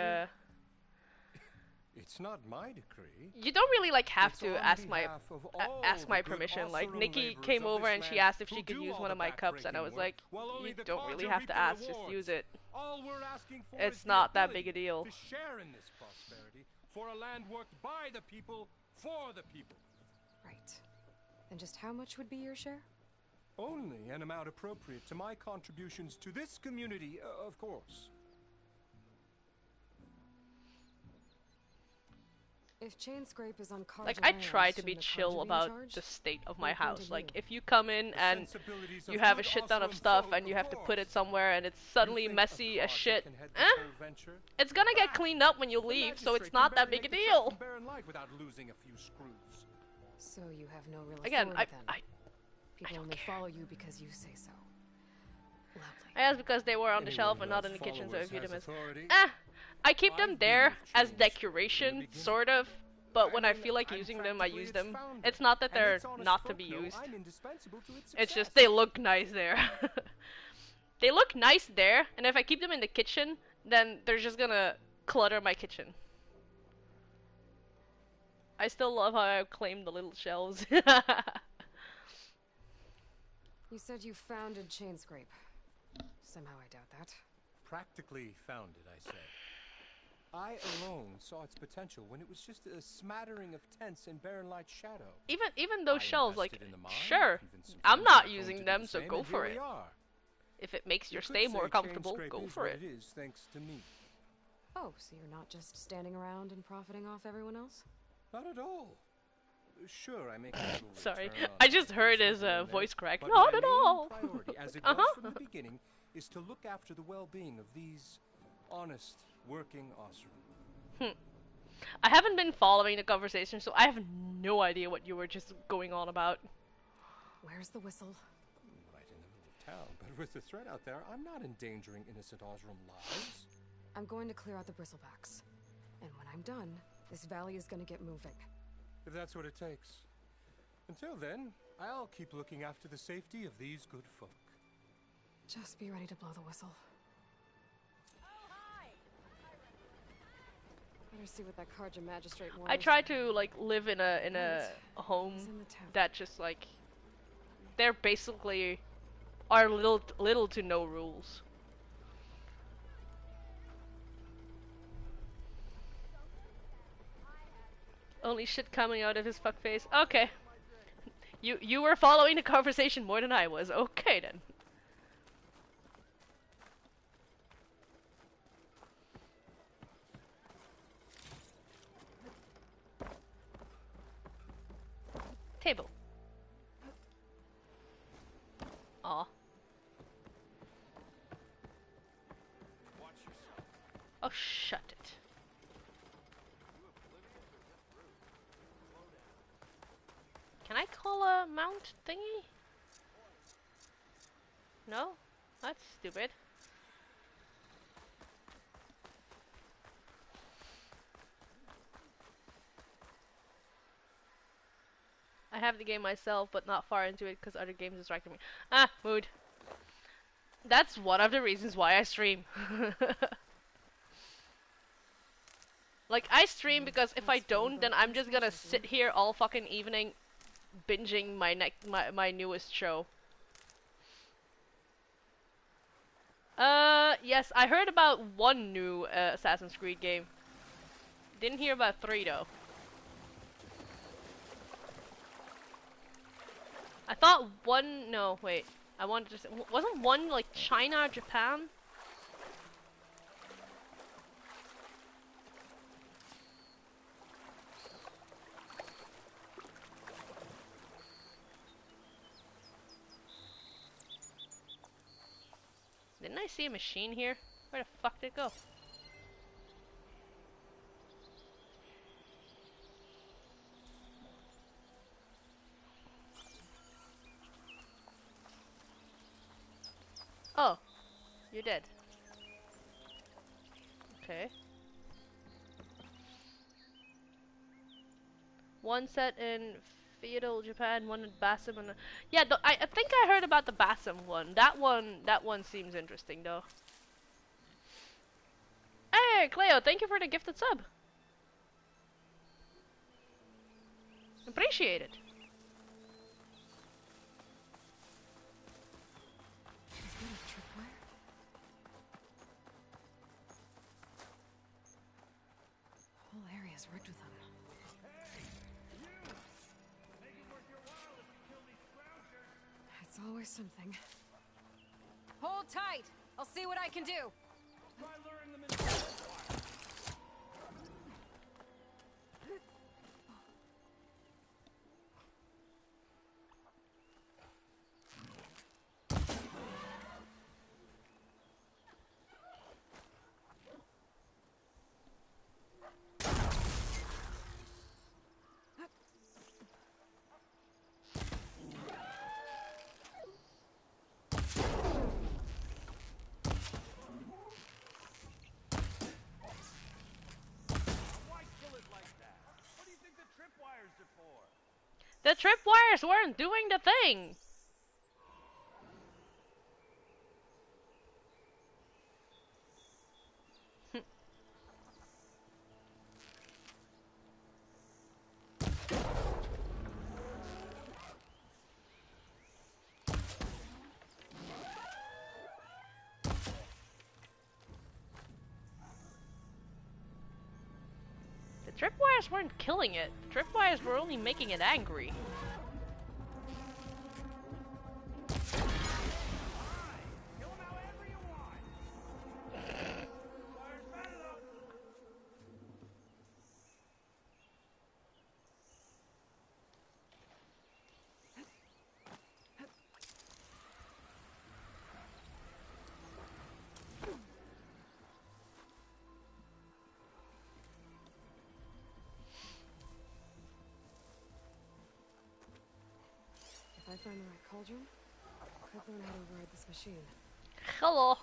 [SPEAKER 12] It's not my decree.
[SPEAKER 1] you don't really, like, have to ask my permission. Like, Nikki came over and she asked if she could use one of my cups, and I was like, you don't really have to ask, just use it.
[SPEAKER 12] All we're asking for
[SPEAKER 1] It's
[SPEAKER 12] is the
[SPEAKER 1] not that
[SPEAKER 12] ability
[SPEAKER 1] big a deal.
[SPEAKER 12] to share in this prosperity for a land worked by the people for the people.
[SPEAKER 2] Right. And just how much would be your share?
[SPEAKER 12] Only an amount appropriate to my contributions to this community, of course.
[SPEAKER 2] If chain scrape is on Carja
[SPEAKER 1] Like, I
[SPEAKER 2] lands,
[SPEAKER 1] try to be
[SPEAKER 2] shouldn't the
[SPEAKER 1] chill
[SPEAKER 2] Carja be in
[SPEAKER 1] about
[SPEAKER 2] charge?
[SPEAKER 1] the state of
[SPEAKER 2] Who
[SPEAKER 1] my
[SPEAKER 2] appointed
[SPEAKER 1] house. Like,
[SPEAKER 2] you?
[SPEAKER 1] if you come in
[SPEAKER 12] The
[SPEAKER 1] and
[SPEAKER 12] sensibilities
[SPEAKER 1] you
[SPEAKER 12] of
[SPEAKER 1] have a
[SPEAKER 12] good
[SPEAKER 1] shit ton of
[SPEAKER 12] Osram
[SPEAKER 1] stuff
[SPEAKER 12] folk,
[SPEAKER 1] and you
[SPEAKER 12] of
[SPEAKER 1] have to put it
[SPEAKER 12] course.
[SPEAKER 1] somewhere and it's
[SPEAKER 12] You
[SPEAKER 1] suddenly
[SPEAKER 12] think
[SPEAKER 1] messy
[SPEAKER 12] a
[SPEAKER 1] as shit,
[SPEAKER 12] can head this whole venture?
[SPEAKER 1] it's gonna get cleaned up when you
[SPEAKER 12] The
[SPEAKER 1] leave, so it's
[SPEAKER 12] magistrate
[SPEAKER 1] not
[SPEAKER 12] can
[SPEAKER 1] that
[SPEAKER 12] barely
[SPEAKER 1] big a
[SPEAKER 12] make the trek
[SPEAKER 1] deal.
[SPEAKER 12] from Barren Light without losing a few screws.
[SPEAKER 2] So you have no real
[SPEAKER 1] Again,
[SPEAKER 2] authority then? People
[SPEAKER 1] don't
[SPEAKER 2] only
[SPEAKER 1] care.
[SPEAKER 2] follow you because you say so. Loudly.
[SPEAKER 1] I asked because they were on the
[SPEAKER 12] Anyone
[SPEAKER 1] shelf
[SPEAKER 12] who
[SPEAKER 1] and not
[SPEAKER 12] has
[SPEAKER 1] in the kitchen, so I
[SPEAKER 12] followers
[SPEAKER 1] viewed
[SPEAKER 12] has
[SPEAKER 1] them as
[SPEAKER 12] authority.
[SPEAKER 1] I keep them
[SPEAKER 12] I've been
[SPEAKER 1] there
[SPEAKER 12] with
[SPEAKER 1] as
[SPEAKER 12] Chain
[SPEAKER 1] decoration, sort of. But when I feel like using them, I use them. It's not that they're not to be used.
[SPEAKER 12] I'm indispensable to its
[SPEAKER 1] It's just
[SPEAKER 12] success.
[SPEAKER 1] they look nice there. They look nice there, and if I keep them in the kitchen, then they're just gonna clutter my kitchen. I still love how I claimed the little shelves.
[SPEAKER 2] You said you founded chain scrape. Somehow I doubt that.
[SPEAKER 12] Practically founded, I say. I alone saw its potential when it was just a smattering of tents in Barren Light's shadow.
[SPEAKER 1] Even those
[SPEAKER 12] I
[SPEAKER 1] shelves, like,
[SPEAKER 12] invested in the mine,
[SPEAKER 1] sure,
[SPEAKER 12] convinced some
[SPEAKER 1] I'm
[SPEAKER 12] friends
[SPEAKER 1] not
[SPEAKER 12] back home
[SPEAKER 1] using
[SPEAKER 12] to do
[SPEAKER 1] them,
[SPEAKER 12] the
[SPEAKER 1] so
[SPEAKER 12] same,
[SPEAKER 1] go
[SPEAKER 12] and
[SPEAKER 1] for
[SPEAKER 12] here
[SPEAKER 1] it.
[SPEAKER 12] we are.
[SPEAKER 1] If it makes
[SPEAKER 12] You
[SPEAKER 1] your
[SPEAKER 12] could
[SPEAKER 1] stay
[SPEAKER 12] say
[SPEAKER 1] more
[SPEAKER 12] Chain
[SPEAKER 1] comfortable,
[SPEAKER 12] Scrape
[SPEAKER 1] go
[SPEAKER 12] is
[SPEAKER 1] for
[SPEAKER 12] what
[SPEAKER 1] it.
[SPEAKER 12] It is thanks to me.
[SPEAKER 2] Oh, so you're not just standing around and profiting off everyone else?
[SPEAKER 12] Not at all. Sure, I make a little
[SPEAKER 1] Sorry,
[SPEAKER 12] return on
[SPEAKER 1] I just
[SPEAKER 12] my
[SPEAKER 1] heard his
[SPEAKER 12] investment
[SPEAKER 1] voice
[SPEAKER 12] there,
[SPEAKER 1] crack.
[SPEAKER 12] but
[SPEAKER 1] Not
[SPEAKER 12] my
[SPEAKER 1] at
[SPEAKER 12] main
[SPEAKER 1] all.
[SPEAKER 12] priority, as it was from the beginning, is to look after the well-being of these honest, working Osram.
[SPEAKER 1] I haven't been following the conversation, so I have no idea what you were just going on about.
[SPEAKER 2] Where's the whistle?
[SPEAKER 12] Right in the middle of town, but with the threat out there, I'm not endangering innocent Osram lives.
[SPEAKER 2] I'm going to clear out the bristlebacks. And when I'm done, this valley is gonna get moving.
[SPEAKER 12] If that's what it takes. Until then, I'll keep looking after the safety of these good folk.
[SPEAKER 2] Just be ready to blow the whistle. Better see what that Carja magistrate wants.
[SPEAKER 1] I try to like live in a home that just like there basically are little to no rules. Only shit coming out of his fuck face. Okay. You were following the conversation more than I was. Okay then. Table. Aw. Oh, shut it. Can I call a mount thingy? No? That's stupid. I have the game myself, but not far into it because other games distracted me. Ah, mood. That's one of the reasons why I stream. Like, I stream because if I don't, then I'm just gonna sit here all fucking evening binging my newest show. Yes, I heard about one new Assassin's Creed game. Didn't hear about 3 though. I thought one, no, wait. I wanted to say, wasn't one like China, Japan? Didn't I see a machine here? Where the fuck did it go? Oh, you're dead. Okay. One set in feudal Japan, one in Bassam, and yeah, I think I heard about the Bassam one. That one seems interesting though. Hey, Cleo, thank you for the gifted sub. Appreciate it.
[SPEAKER 2] Is that a tripwire? Whole area's rigged with them. It's always something. Hold tight! I'll see what I can do!
[SPEAKER 12] Try luring them into the fire.
[SPEAKER 1] The tripwires weren't doing the thing! The tripwires weren't killing it. The tripwires were only making it angry.
[SPEAKER 2] If I find the right cauldron, I could learn how to override this machine.
[SPEAKER 1] Hello.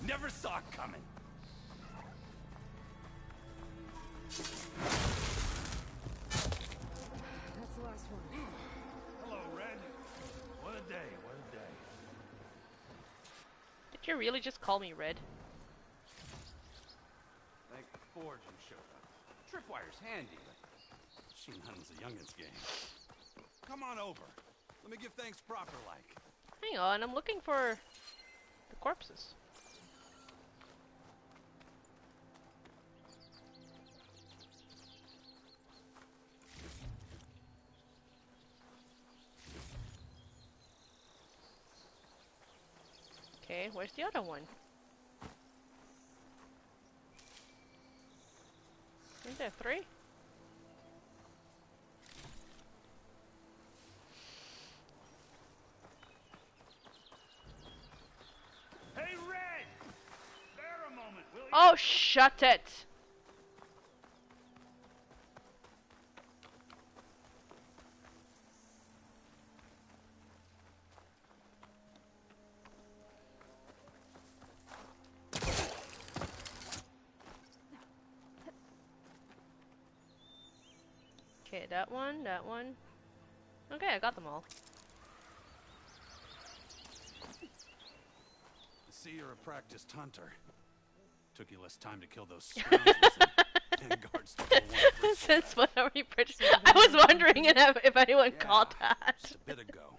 [SPEAKER 10] Never saw it coming.
[SPEAKER 2] That's the last one.
[SPEAKER 12] Hello, Red. What a day, what a day.
[SPEAKER 1] Did you really just call me Red?
[SPEAKER 6] Thank the Forge you showed up. Tripwire's handy, but machine hunting's a youngin's game. Come on over. Let me give thanks proper like.
[SPEAKER 1] Hang on, I'm looking for the corpses. Okay, where's the other one? Isn't there 3?
[SPEAKER 12] Hey, Red! Spare a moment, will you?
[SPEAKER 1] Oh, shut it! Okay, that one, that one. Okay, I got them all.
[SPEAKER 6] I see you're a practiced hunter. Took you less time to kill those scoundrels than Vanguard's to kill one.
[SPEAKER 1] Since when are we British? I was wondering if anyone caught that.
[SPEAKER 6] Just a bit ago.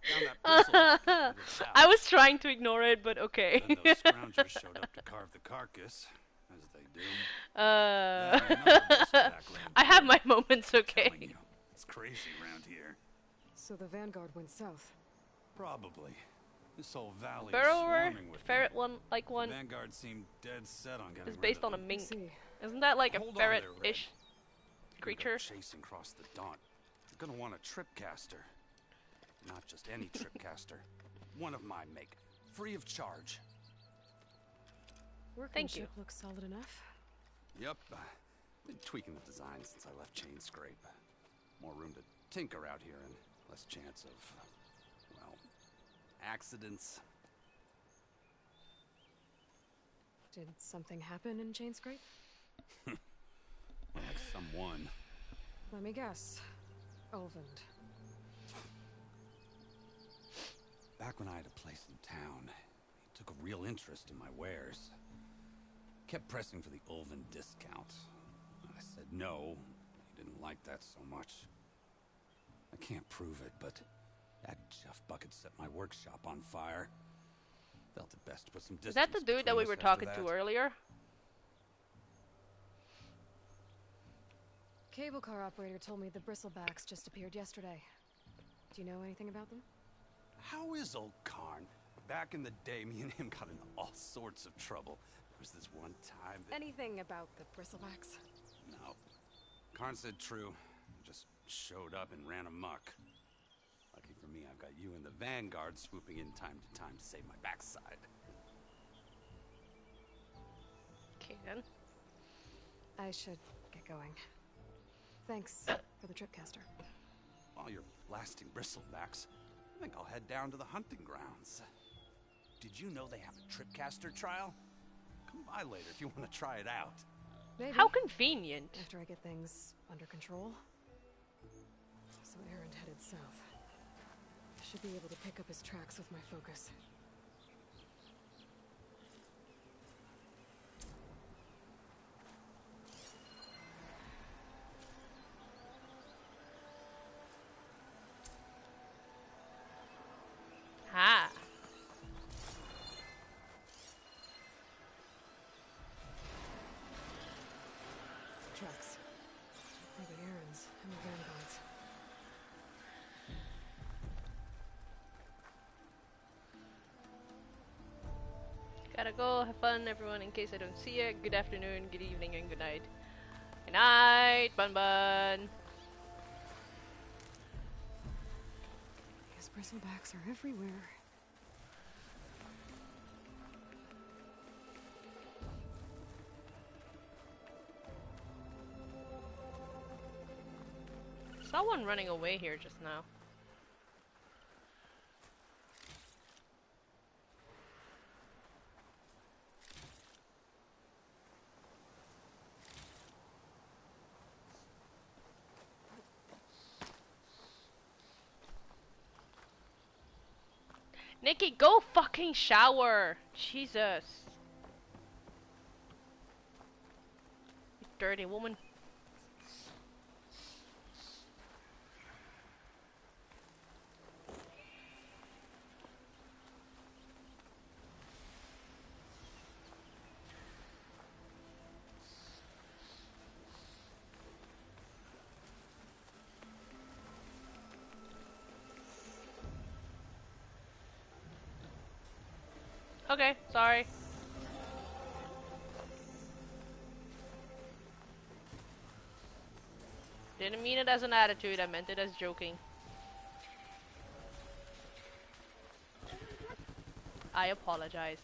[SPEAKER 6] Down that bristleback headed south.
[SPEAKER 1] I was trying to ignore it, but okay.
[SPEAKER 6] Then those scroungers showed up to carve the carcass, as they do.
[SPEAKER 1] I have my moments, okay.
[SPEAKER 6] It's crazy around here.
[SPEAKER 2] So the Vanguard went south.
[SPEAKER 6] Probably. This whole valley is
[SPEAKER 1] Burrower,
[SPEAKER 6] swarming with
[SPEAKER 1] ferret one, like one.
[SPEAKER 6] The Vanguard seemed dead set on getting
[SPEAKER 1] Is based
[SPEAKER 6] rid of
[SPEAKER 1] on a
[SPEAKER 6] them.
[SPEAKER 1] mink. Isn't that like a
[SPEAKER 6] Hold on there, Red.
[SPEAKER 1] ferret-ish creature?
[SPEAKER 6] You're gonna go chasing across the daunt. You're gonna want a tripcaster. Not just any tripcaster. One of my make. Free of charge.
[SPEAKER 2] Workmanship looks solid enough.
[SPEAKER 6] Yep. Been tweaking the design since I left Chain Scrape. More room to tinker out here and less chance of, well, accidents.
[SPEAKER 2] Did something happen in Chain Scrape?
[SPEAKER 6] Like someone.
[SPEAKER 2] Let me guess. Elvend.
[SPEAKER 6] Back when I had a place in town, he took a real interest in my wares. Kept pressing for the Ulven discount. I said no. He didn't like that so much. I can't prove it, but that Jeff Bucket set my workshop on fire. Felt it best to put some distance.
[SPEAKER 1] Is that the dude that we were talking to earlier?
[SPEAKER 2] Cable car operator told me the bristlebacks just appeared yesterday. Do you know anything about them?
[SPEAKER 6] How is old Karn? Back in the day, me and him got into all sorts of trouble. There was this one time that...
[SPEAKER 2] Anything about the bristlebacks?
[SPEAKER 6] No. Karn said true. Just showed up and ran amok. Lucky for me, I've got you and the Vanguard swooping in time to save my backside.
[SPEAKER 1] Okay, then.
[SPEAKER 2] I should get going. Thanks for the tripcaster.
[SPEAKER 6] While you're blasting bristlebacks, I think I'll head down to the hunting grounds. Did you know they have a tripcaster trial? Come by later if you want to try it out.
[SPEAKER 2] Maybe.
[SPEAKER 1] How convenient.
[SPEAKER 2] After I get things under control. So Aaron headed south. I should be able to pick up his tracks with my focus.
[SPEAKER 1] Ah.
[SPEAKER 2] Tracks. Maybe Aaron's and the Vanguard's.
[SPEAKER 1] Gotta go. Have fun, everyone. In case I don't see you, good afternoon, good evening, and good night. Good night, Bun Bun.
[SPEAKER 2] These bristlebacks are everywhere.
[SPEAKER 1] Saw one running away here just now. Nikki, go fucking shower! Jesus. You dirty woman. Okay, sorry. Didn't mean it as an attitude, I meant it as joking. I apologize.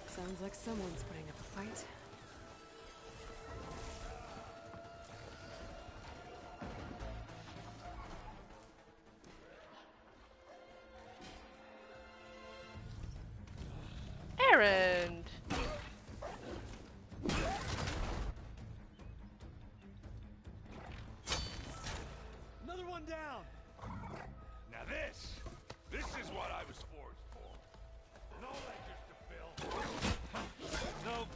[SPEAKER 2] Sounds like someone's putting up a fight.
[SPEAKER 1] Errand.
[SPEAKER 18] Another one down. Now this is what I was forged for. No ledgers to fill. No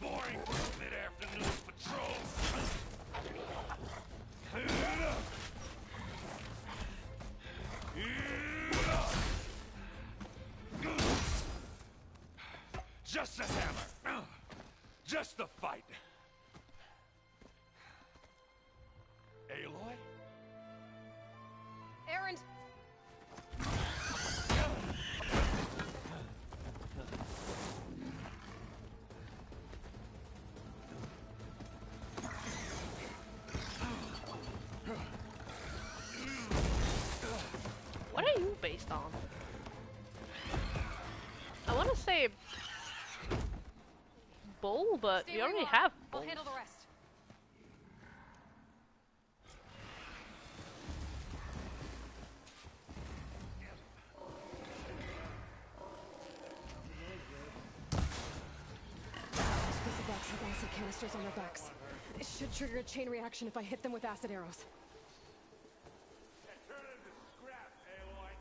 [SPEAKER 18] boring mid-afternoon patrols. Just a hammer. Just the fight. Aloy?
[SPEAKER 2] Aaron!
[SPEAKER 1] What are you based on? I want to say bull, but we already have bull.
[SPEAKER 2] I'll handle the rest. These backs have acid canisters on their backs. It should trigger a chain reaction if I hit them with acid arrows.
[SPEAKER 18] Turn into scrap, Aloy.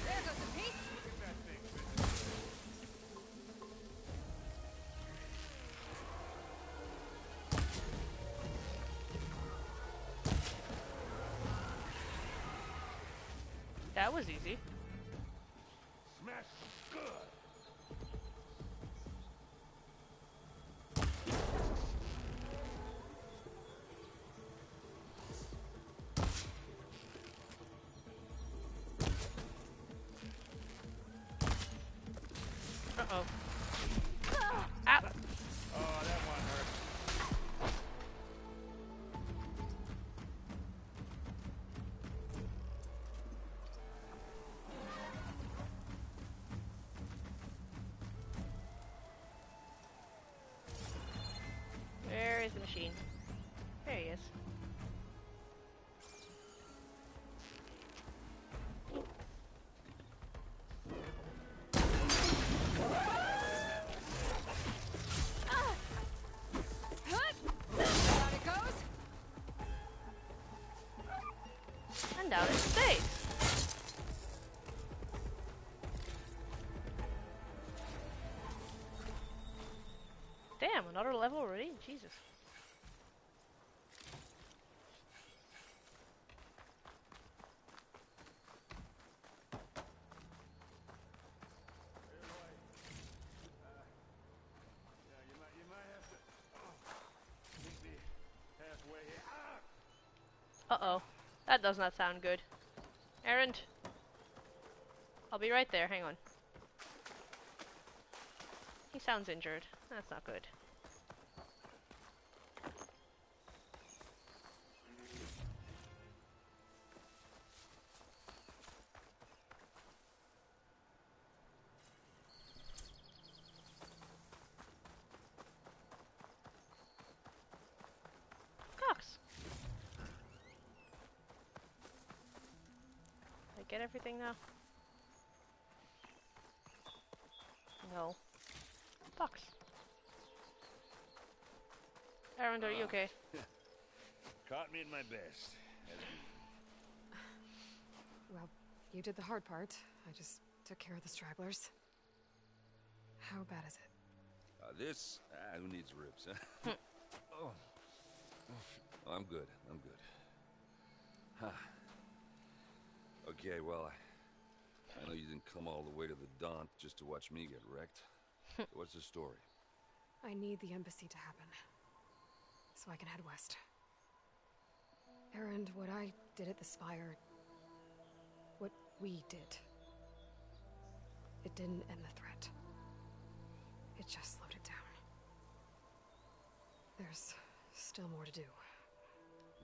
[SPEAKER 2] There goes a piece.
[SPEAKER 1] That was easy.
[SPEAKER 18] Smash good.
[SPEAKER 1] Uh-oh. Ow.
[SPEAKER 18] Oh, that one hurt.
[SPEAKER 1] Where is the machine? There he is.
[SPEAKER 2] Down it goes.
[SPEAKER 1] And down it stays. Damn, another level already? Jesus.
[SPEAKER 18] You might have to meet me halfway here.
[SPEAKER 1] Uh-oh. That does not sound good. Errand. I'll be right there, hang on. He sounds injured. That's not good. Cox. Did I get everything now? No. Box. Errand, are you okay?
[SPEAKER 18] Caught me at my best.
[SPEAKER 2] Well, you did the hard part. I just took care of the stragglers. How bad is it?
[SPEAKER 10] This? Who needs ribs, huh? Oh. Oh, I'm good. I'm good. Huh. Okay, well, I know you didn't come all the way to the Daunt just to watch me get wrecked. So what's the story?
[SPEAKER 2] I need the embassy to happen, so I can head west. Errand, what I did at the Spire, what we did, it didn't end the threat. It just slowed it down. There's still more to do.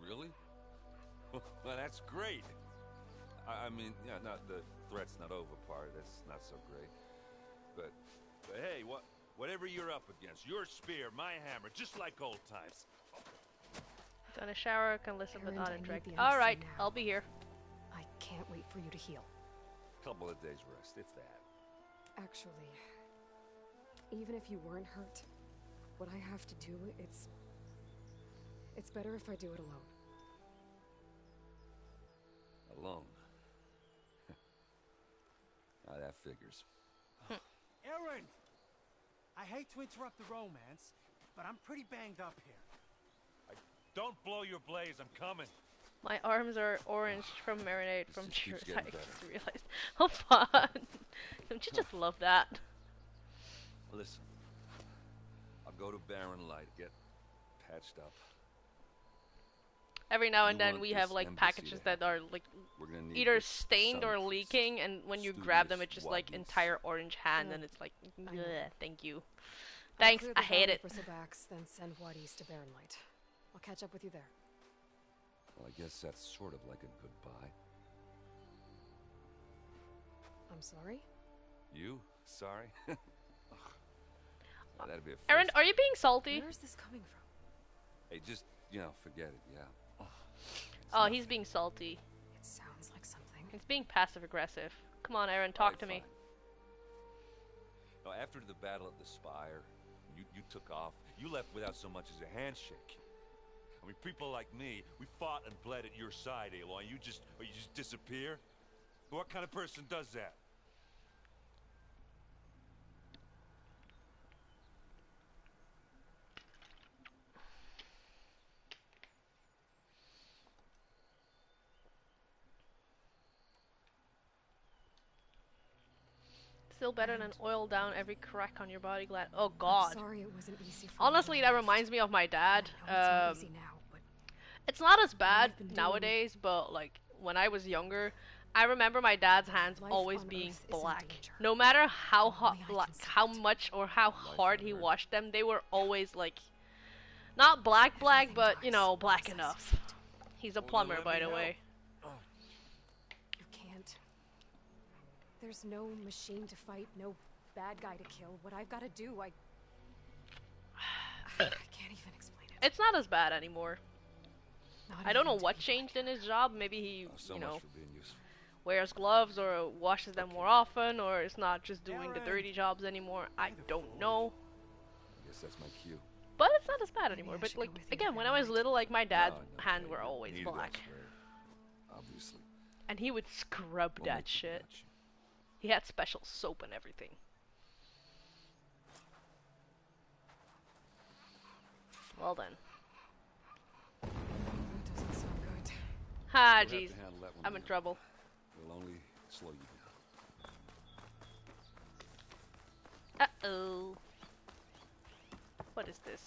[SPEAKER 10] Really? Well, that's great. I mean, yeah, not the threat's not over part. That's not so great. But hey, whatever you're up against, your spear, my hammer, just like old times.
[SPEAKER 1] Done a shower, can listen but
[SPEAKER 2] Errand,
[SPEAKER 1] not
[SPEAKER 2] I need
[SPEAKER 1] interact.
[SPEAKER 2] the
[SPEAKER 1] All right,
[SPEAKER 2] embassy now.
[SPEAKER 1] I'll be here.
[SPEAKER 2] I can't wait for you to heal.
[SPEAKER 10] Couple of days rest, if that.
[SPEAKER 2] Actually, even if you weren't hurt, what I have to do, it's better if I do it alone.
[SPEAKER 10] Alone. That figures.
[SPEAKER 14] Aaron! I hate to interrupt the romance, but I'm pretty banged up here.
[SPEAKER 18] Don't blow your blaze, I'm coming.
[SPEAKER 1] My arms are orange from marinade from
[SPEAKER 10] just keeps
[SPEAKER 1] cheers. I
[SPEAKER 10] getting better.
[SPEAKER 1] just realized. How fun! Don't you just love that?
[SPEAKER 10] Listen, I'll go to Barren Light, get patched up.
[SPEAKER 1] Every now and
[SPEAKER 10] You
[SPEAKER 1] then
[SPEAKER 10] want
[SPEAKER 1] we
[SPEAKER 10] this
[SPEAKER 1] have like
[SPEAKER 10] embassy
[SPEAKER 1] packages
[SPEAKER 10] to
[SPEAKER 1] that are like
[SPEAKER 10] We're gonna need
[SPEAKER 1] either
[SPEAKER 10] this
[SPEAKER 1] stained or
[SPEAKER 10] sun
[SPEAKER 1] leaking, and when you grab them,
[SPEAKER 10] studious
[SPEAKER 1] it's just like
[SPEAKER 10] whiteness.
[SPEAKER 1] entire orange hand,
[SPEAKER 2] Yeah,
[SPEAKER 1] and it's like,
[SPEAKER 2] I know.
[SPEAKER 1] bleh, thank you.
[SPEAKER 2] I'll
[SPEAKER 1] Thanks,
[SPEAKER 2] clear
[SPEAKER 1] I
[SPEAKER 2] the
[SPEAKER 1] hate
[SPEAKER 2] valley
[SPEAKER 1] it.
[SPEAKER 2] for Sabax, then send Wadis to Barren Light. I'll catch up with you there.
[SPEAKER 10] Well, I guess that's sort of like a goodbye.
[SPEAKER 2] I'm sorry?
[SPEAKER 10] You? Sorry? That'd be a first.
[SPEAKER 1] Aaron, are you being salty?
[SPEAKER 2] Where is this coming from?
[SPEAKER 10] Hey, just, forget it, yeah.
[SPEAKER 1] Oh, he's being salty.
[SPEAKER 2] It sounds like something.
[SPEAKER 1] He's being passive aggressive. Come on, Aaron, talk to me.
[SPEAKER 10] No, after the battle at the Spire, you took off. You left without so much as a handshake. I mean, people like me, we fought and bled at your side, Aloy. You just disappear? What kind of person does that?
[SPEAKER 1] Still better than oil down every crack on your body. Glad. Oh God.
[SPEAKER 2] I'm sorry it wasn't easy for
[SPEAKER 1] Honestly,
[SPEAKER 2] me.
[SPEAKER 1] that reminds me of my dad.
[SPEAKER 2] It's not easy now, but
[SPEAKER 1] It's not as bad
[SPEAKER 2] I've been doing-
[SPEAKER 1] nowadays, but like when I was younger, I remember my dad's hands
[SPEAKER 2] Life
[SPEAKER 1] always
[SPEAKER 2] on
[SPEAKER 1] being
[SPEAKER 2] Earth is in
[SPEAKER 1] black.
[SPEAKER 2] danger.
[SPEAKER 1] No matter how hot,
[SPEAKER 2] Only I can
[SPEAKER 1] how much or how hard he washed them, they were always like, not black, but you know, black enough. He's a plumber, by the way.
[SPEAKER 2] you can't. There's no machine to fight, no bad guy to kill. What I've got to do, I can't even explain it.
[SPEAKER 1] It's not as bad anymore.
[SPEAKER 2] Not
[SPEAKER 1] I don't know
[SPEAKER 2] even
[SPEAKER 1] what
[SPEAKER 2] to
[SPEAKER 1] changed in his job. Maybe he,
[SPEAKER 10] So
[SPEAKER 1] you
[SPEAKER 10] much
[SPEAKER 1] know,
[SPEAKER 10] for being useful.
[SPEAKER 1] wears gloves or washes them more often, or is not just doing the dirty jobs anymore. I don't know.
[SPEAKER 10] I guess that's my cue.
[SPEAKER 1] But it's not as bad anymore. But like again, when I was little, like my dad's
[SPEAKER 10] No,
[SPEAKER 1] hand were always
[SPEAKER 10] needed
[SPEAKER 1] black,
[SPEAKER 10] elsewhere, obviously.
[SPEAKER 1] and he would scrub
[SPEAKER 10] We'll
[SPEAKER 1] that
[SPEAKER 10] make the
[SPEAKER 1] shit.
[SPEAKER 10] connection.
[SPEAKER 1] He had special soap and everything. Well then.
[SPEAKER 2] That doesn't sound good.
[SPEAKER 1] Ha,
[SPEAKER 10] You'll have
[SPEAKER 1] jeez.
[SPEAKER 10] to handle that one
[SPEAKER 1] I'm in
[SPEAKER 10] alone.
[SPEAKER 1] trouble.
[SPEAKER 10] It'll only slow you down.
[SPEAKER 1] Uh-oh. What is this?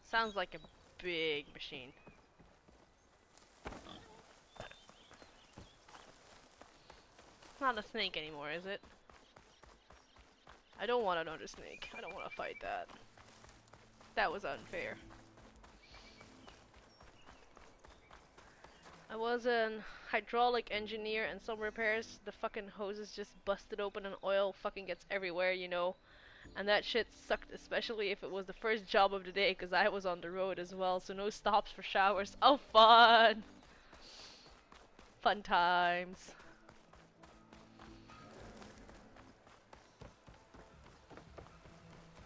[SPEAKER 1] Sounds like a big machine. It's not a snake anymore, is it? I don't want another snake. I don't want to fight that. That was unfair. I was an hydraulic engineer and some repairs. The fucking hoses just busted open and oil fucking gets everywhere, you know. And that shit sucked, especially if it was the first job of the day, because I was on the road as well, so no stops for showers. Oh, fun! Fun times.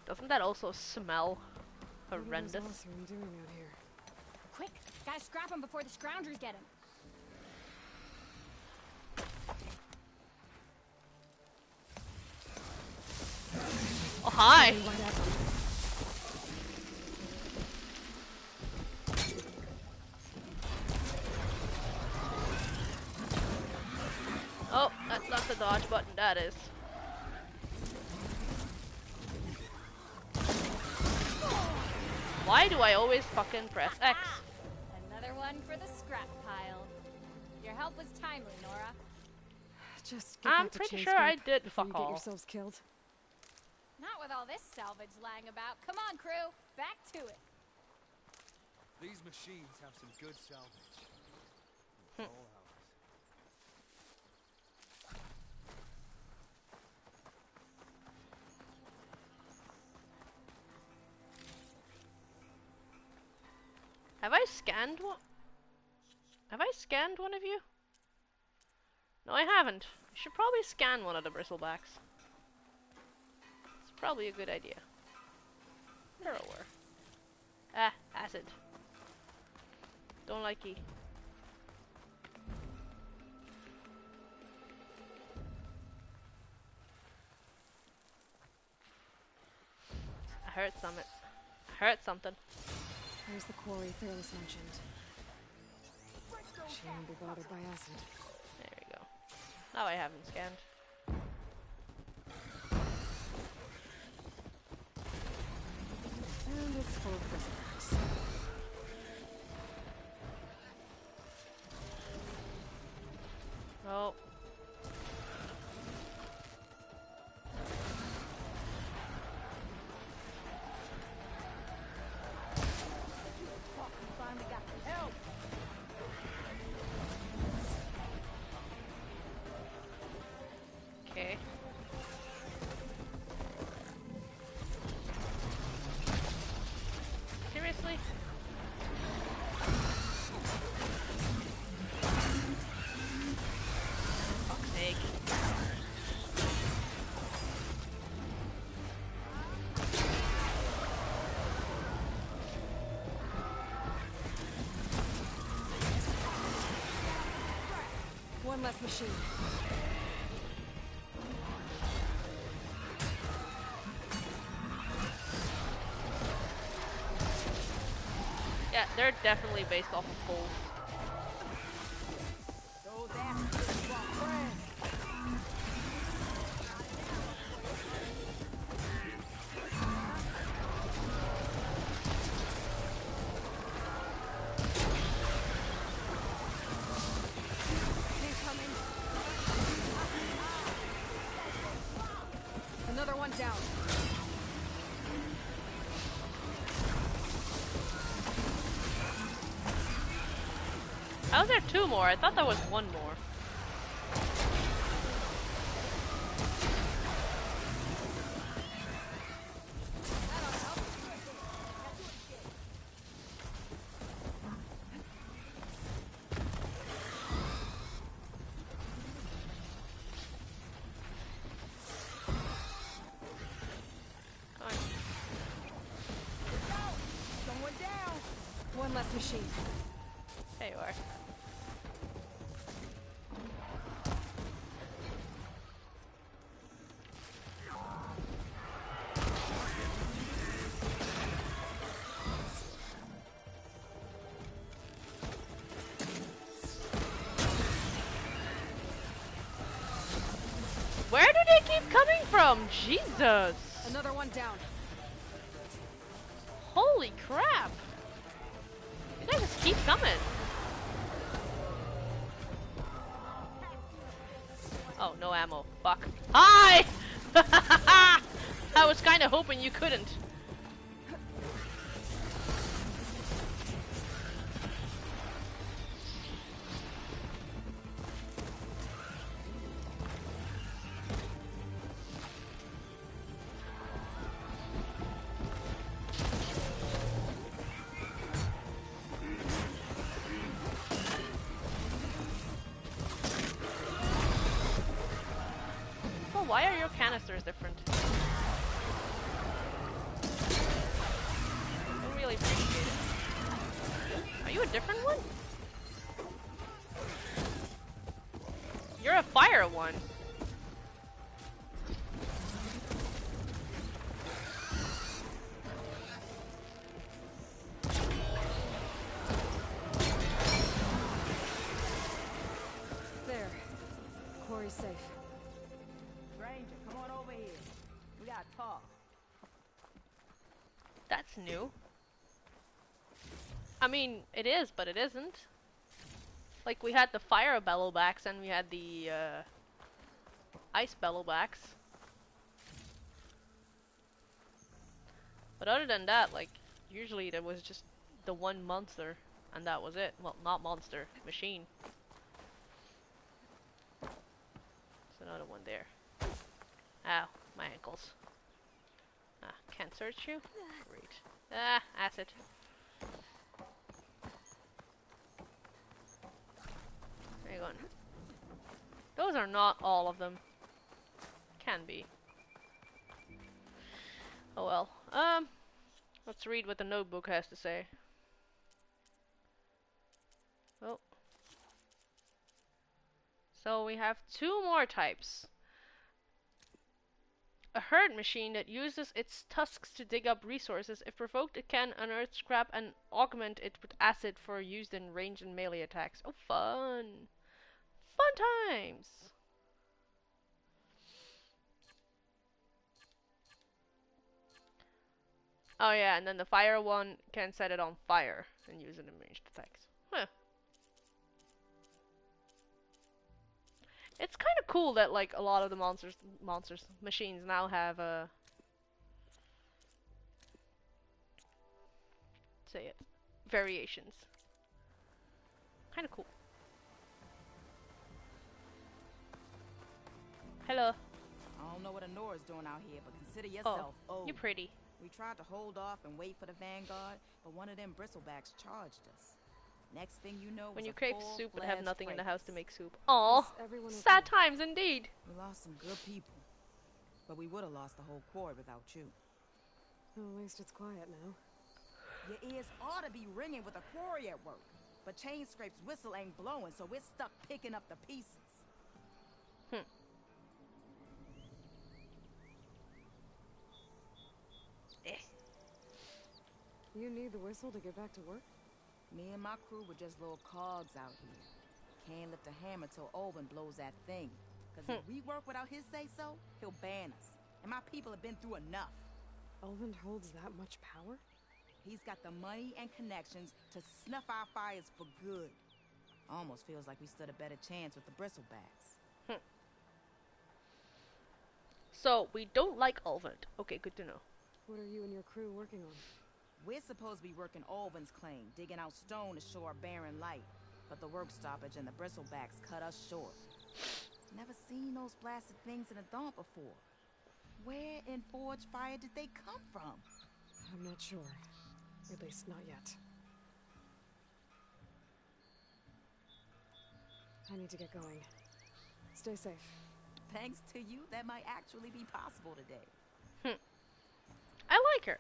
[SPEAKER 1] Doesn't that also smell horrendous?
[SPEAKER 2] What was Arthur doing out here?
[SPEAKER 19] Quick, gotta scrap him before the scroungers get him.
[SPEAKER 1] Oh, hi! Oh, that's not the dodge button, that is. Why do I always fucking press X?
[SPEAKER 19] Another one for the scrap pile. Your help was timely, Nora.
[SPEAKER 2] Just get
[SPEAKER 1] I'm
[SPEAKER 2] back to
[SPEAKER 1] pretty
[SPEAKER 2] Chain
[SPEAKER 1] sure I
[SPEAKER 2] Scrape
[SPEAKER 1] did
[SPEAKER 2] before
[SPEAKER 1] fuck
[SPEAKER 2] you get
[SPEAKER 1] all.
[SPEAKER 2] yourselves killed.
[SPEAKER 19] Not with all this salvage lying about. Come on, crew. Back to it.
[SPEAKER 14] These machines have some good salvage.
[SPEAKER 1] Hmm.
[SPEAKER 14] All ours.
[SPEAKER 1] Have I scanned one? Have I scanned one of you? No, I haven't. I should probably scan one of the bristlebacks. It's probably a good idea. Narrower. Ah, acid. Don't like it. I heard something. I heard something.
[SPEAKER 2] There's the quarry Fearless mentioned. She won't be bothered by acid.
[SPEAKER 1] There we go. Now I haven't scanned.
[SPEAKER 2] And it's full of prisoners.
[SPEAKER 1] Oh.
[SPEAKER 19] Finally got the help.
[SPEAKER 1] Okay.
[SPEAKER 2] One less machine.
[SPEAKER 1] Yeah, they're definitely based off of holes.
[SPEAKER 20] So that's my friend.
[SPEAKER 2] Incoming. Another one down.
[SPEAKER 1] How is there two more? I thought there was one more.
[SPEAKER 20] Someone down.
[SPEAKER 2] One less machine.
[SPEAKER 1] There you are. Where do they keep coming from? Jesus!
[SPEAKER 2] Another one down.
[SPEAKER 1] Holy crap! You guys just keep coming. Oh, no ammo. Fuck. Hi! I was kind of hoping you couldn't. Well, why are your canisters different? I don't really appreciate it. Are you a different one? You're a fire one.
[SPEAKER 2] There. Quarry's safe.
[SPEAKER 20] Stranger, come on over here. We gotta talk.
[SPEAKER 1] That's new. I mean, it is, but it isn't. Like, we had the fire bellowbacks and we had the ice bellowbacks. But other than that, like, usually there was just the one monster and that was it. Well, not monster, machine. There's another one there. Ow, my ankles. Ah, can't search you? Great. Ah, acid. Hang on. Those are not all of them. Can be. Oh well. Let's read what the notebook has to say. Oh. So we have two more types. A herd machine that uses its tusks to dig up resources. If provoked, it can unearth scrap and augment it with acid for use in range and melee attacks. Oh, fun! Fun times! Oh yeah, and then the fire one can set it on fire and use it in ranged attacks. Huh. It's kind of cool that like a lot of the machines now have say it, variations. Kind of cool. Hello.
[SPEAKER 20] I don't know what Anora's doing out here, but consider yourself
[SPEAKER 1] Oh,
[SPEAKER 20] old.
[SPEAKER 1] you're pretty.
[SPEAKER 20] We tried to hold off and wait for the Vanguard, but one of them bristlebacks charged us. Next thing you know,
[SPEAKER 1] When
[SPEAKER 20] was
[SPEAKER 1] you
[SPEAKER 20] a
[SPEAKER 1] crave soup but have
[SPEAKER 20] full-fledged
[SPEAKER 1] nothing in the house to
[SPEAKER 20] fracas.
[SPEAKER 1] make soup. Aw, sad times indeed.
[SPEAKER 20] We lost some good people, but we would have lost the whole quarry without you.
[SPEAKER 2] Well, at least it's quiet now.
[SPEAKER 20] Your ears ought to be ringing with a quarry at work. But Chainscrape's whistle ain't blowing, so we're stuck picking up the pieces.
[SPEAKER 2] You need the whistle to get back to work?
[SPEAKER 20] Me and my crew were just little cogs out here. Can't lift a hammer till Olin blows that thing. Cause if we work without his say-so, he'll ban us. And my people have been through enough.
[SPEAKER 2] Olin holds that much power?
[SPEAKER 20] He's got the money and connections to snuff our fires for good. Almost feels like we stood a better chance with the bristlebacks.
[SPEAKER 1] So, we don't like Ulvund. Okay, good to know.
[SPEAKER 2] What are you and your crew working on?
[SPEAKER 20] We're supposed to be working Olvin's claim, digging out stone to show our barren light. But the work stoppage and the bristlebacks cut us short. Never seen those blasted things in a dump before. Where in Forge Fire did they come from?
[SPEAKER 2] I'm not sure. At least not yet. I need to get going. Stay safe.
[SPEAKER 20] Thanks to you, that might actually be possible today.
[SPEAKER 1] I like her.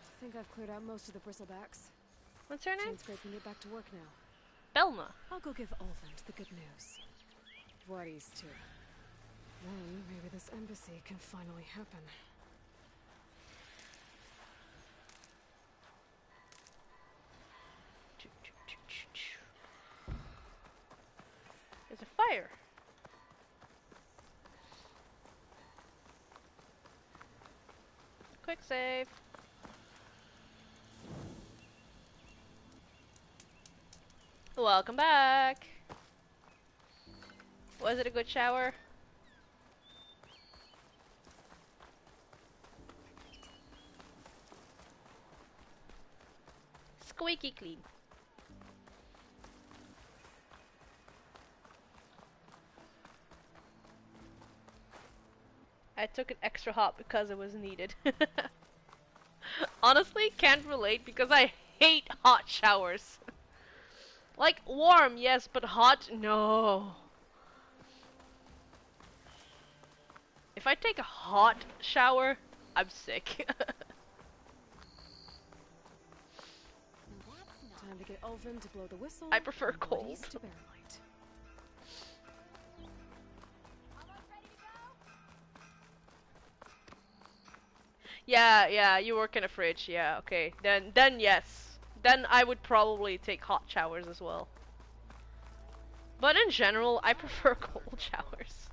[SPEAKER 2] I think I've cleared out most of the bristlebacks.
[SPEAKER 1] What's her name?
[SPEAKER 2] Chainscrape can get back to work now.
[SPEAKER 1] Belma.
[SPEAKER 2] I'll go give Olvund the good news. Voorhees too. Then maybe this embassy can finally happen.
[SPEAKER 1] There's a fire. Quick save. Welcome back. Was it a good shower? Squeaky clean. I took it extra hot because it was needed. Honestly, can't relate because I hate hot showers. Like, warm, yes, but hot, no. If I take a hot shower, I'm sick.
[SPEAKER 2] Time to get Olvund to blow the whistle.
[SPEAKER 1] I prefer cold.
[SPEAKER 2] To bear light.
[SPEAKER 1] Yeah, you work in a fridge, yeah, okay. Then yes. Then I would probably take hot showers as well. But in general, I prefer cold showers.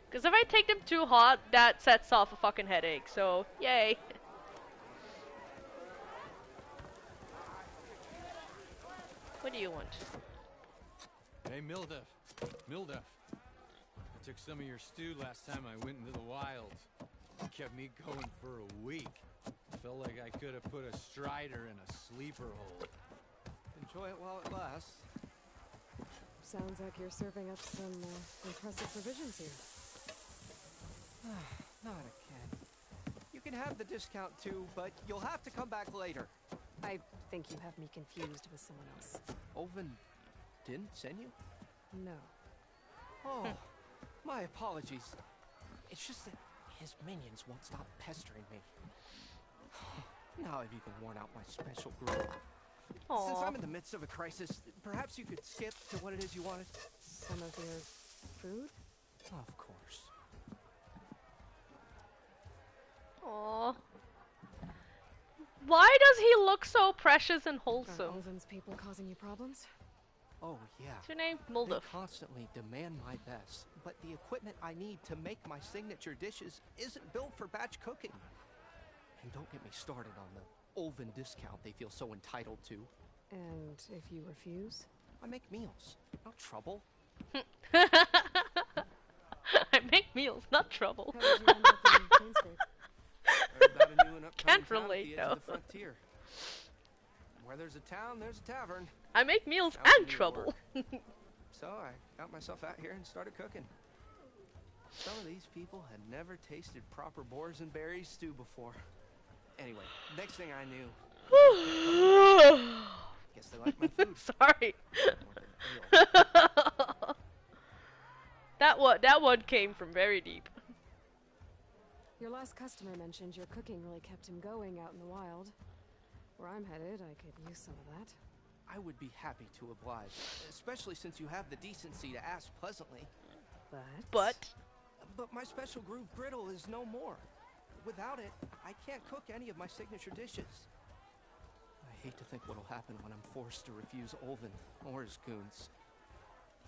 [SPEAKER 1] Because if I take them too hot, that sets off a fucking headache, so yay. What do you want?
[SPEAKER 21] Hey, Milduf. Milduf. I took some of your stew last time I went into the wilds. It kept me going for a week. Felt like I could have put a strider in a sleeper hole. Enjoy it while it lasts.
[SPEAKER 2] Sounds like you're serving up some impressive provisions here.
[SPEAKER 13] Not again. You can have the discount too, but you'll have to come back later.
[SPEAKER 2] I think you have me confused with someone else.
[SPEAKER 13] Olvin didn't send you?
[SPEAKER 2] No.
[SPEAKER 13] Oh, my apologies. It's just that his minions won't stop pestering me. Now I've even worn out my special group.
[SPEAKER 1] Aww.
[SPEAKER 13] Since I'm in the midst of a crisis, perhaps you could skip to what it is you wanted?
[SPEAKER 2] Some of your food?
[SPEAKER 13] Of course.
[SPEAKER 1] Aww. Why does he look so precious and wholesome?
[SPEAKER 2] Are Olvin's people causing you problems?
[SPEAKER 13] Oh, yeah.
[SPEAKER 1] What's your name? Milduf.
[SPEAKER 13] They constantly demand my best, but the equipment I need to make my signature dishes isn't built for batch cooking. And don't get me started on the Olvin discount they feel so entitled to.
[SPEAKER 2] And if you refuse?
[SPEAKER 13] I make meals, not trouble.
[SPEAKER 1] I make meals, not trouble.
[SPEAKER 2] How did you end up in Chainscrape?
[SPEAKER 13] Heard about a new and upcoming
[SPEAKER 1] Can't
[SPEAKER 13] town at
[SPEAKER 1] relate,
[SPEAKER 13] the edge of
[SPEAKER 1] though.
[SPEAKER 13] the frontier. Where there's a town, there's a tavern.
[SPEAKER 1] I make meals
[SPEAKER 13] That was
[SPEAKER 1] and
[SPEAKER 13] New
[SPEAKER 1] trouble.
[SPEAKER 13] So I got myself out here and started cooking. Some of these people had never tasted proper boars and berries stew before. Anyway, next thing I knew, guess they like my food.
[SPEAKER 1] Sorry. That one came from very deep.
[SPEAKER 2] Your last customer mentioned your cooking really kept him going out in the wild. Where I'm headed, I could use some of that.
[SPEAKER 13] I would be happy to oblige, especially since you have the decency to ask pleasantly. But my special groove griddle is no more. Without it, I can't cook any of my signature dishes. I hate to think what'll happen when I'm forced to refuse Olvin or his goons.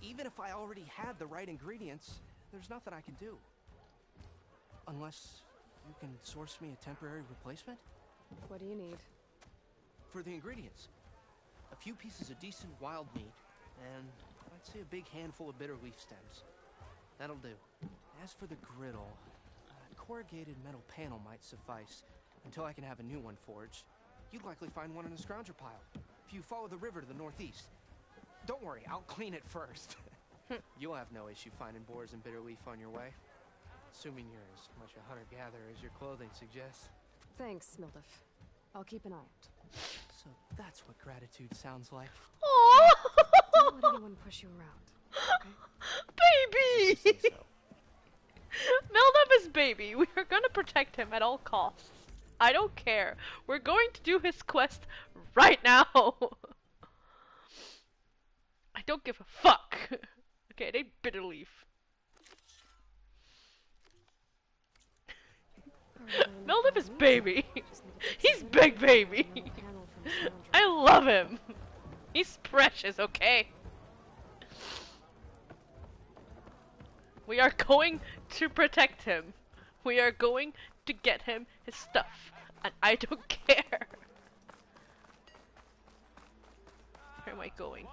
[SPEAKER 13] Even if I already had the right ingredients, there's nothing I can do. Unless you can source me a temporary replacement?
[SPEAKER 2] What do you need?
[SPEAKER 13] For the ingredients, a few pieces of decent wild meat, and I'd say a big handful of bitter leaf stems. That'll do. As for the griddle, a corrugated metal panel might suffice until I can have a new one forged. You'd likely find one in a scrounger pile if you follow the river to the northeast. Don't worry, I'll clean it first. You'll have no issue finding boars and bitter leaf on your way. Assuming you're as much a hunter-gatherer as your clothing suggests.
[SPEAKER 2] Thanks, Milduf. I'll keep an eye out.
[SPEAKER 13] So that's what gratitude sounds like.
[SPEAKER 1] Aww!
[SPEAKER 2] Don't let anyone push you around, okay?
[SPEAKER 1] Baby! Milduf is baby. We are gonna protect him at all costs. I don't care. We're going to do his quest right now. I don't give a fuck. Okay, they bitter leaf. Milduf is baby. He's big baby. I love him. He's precious, okay? We are going to protect him. We are going to get him his stuff. And I don't care. Where am I going?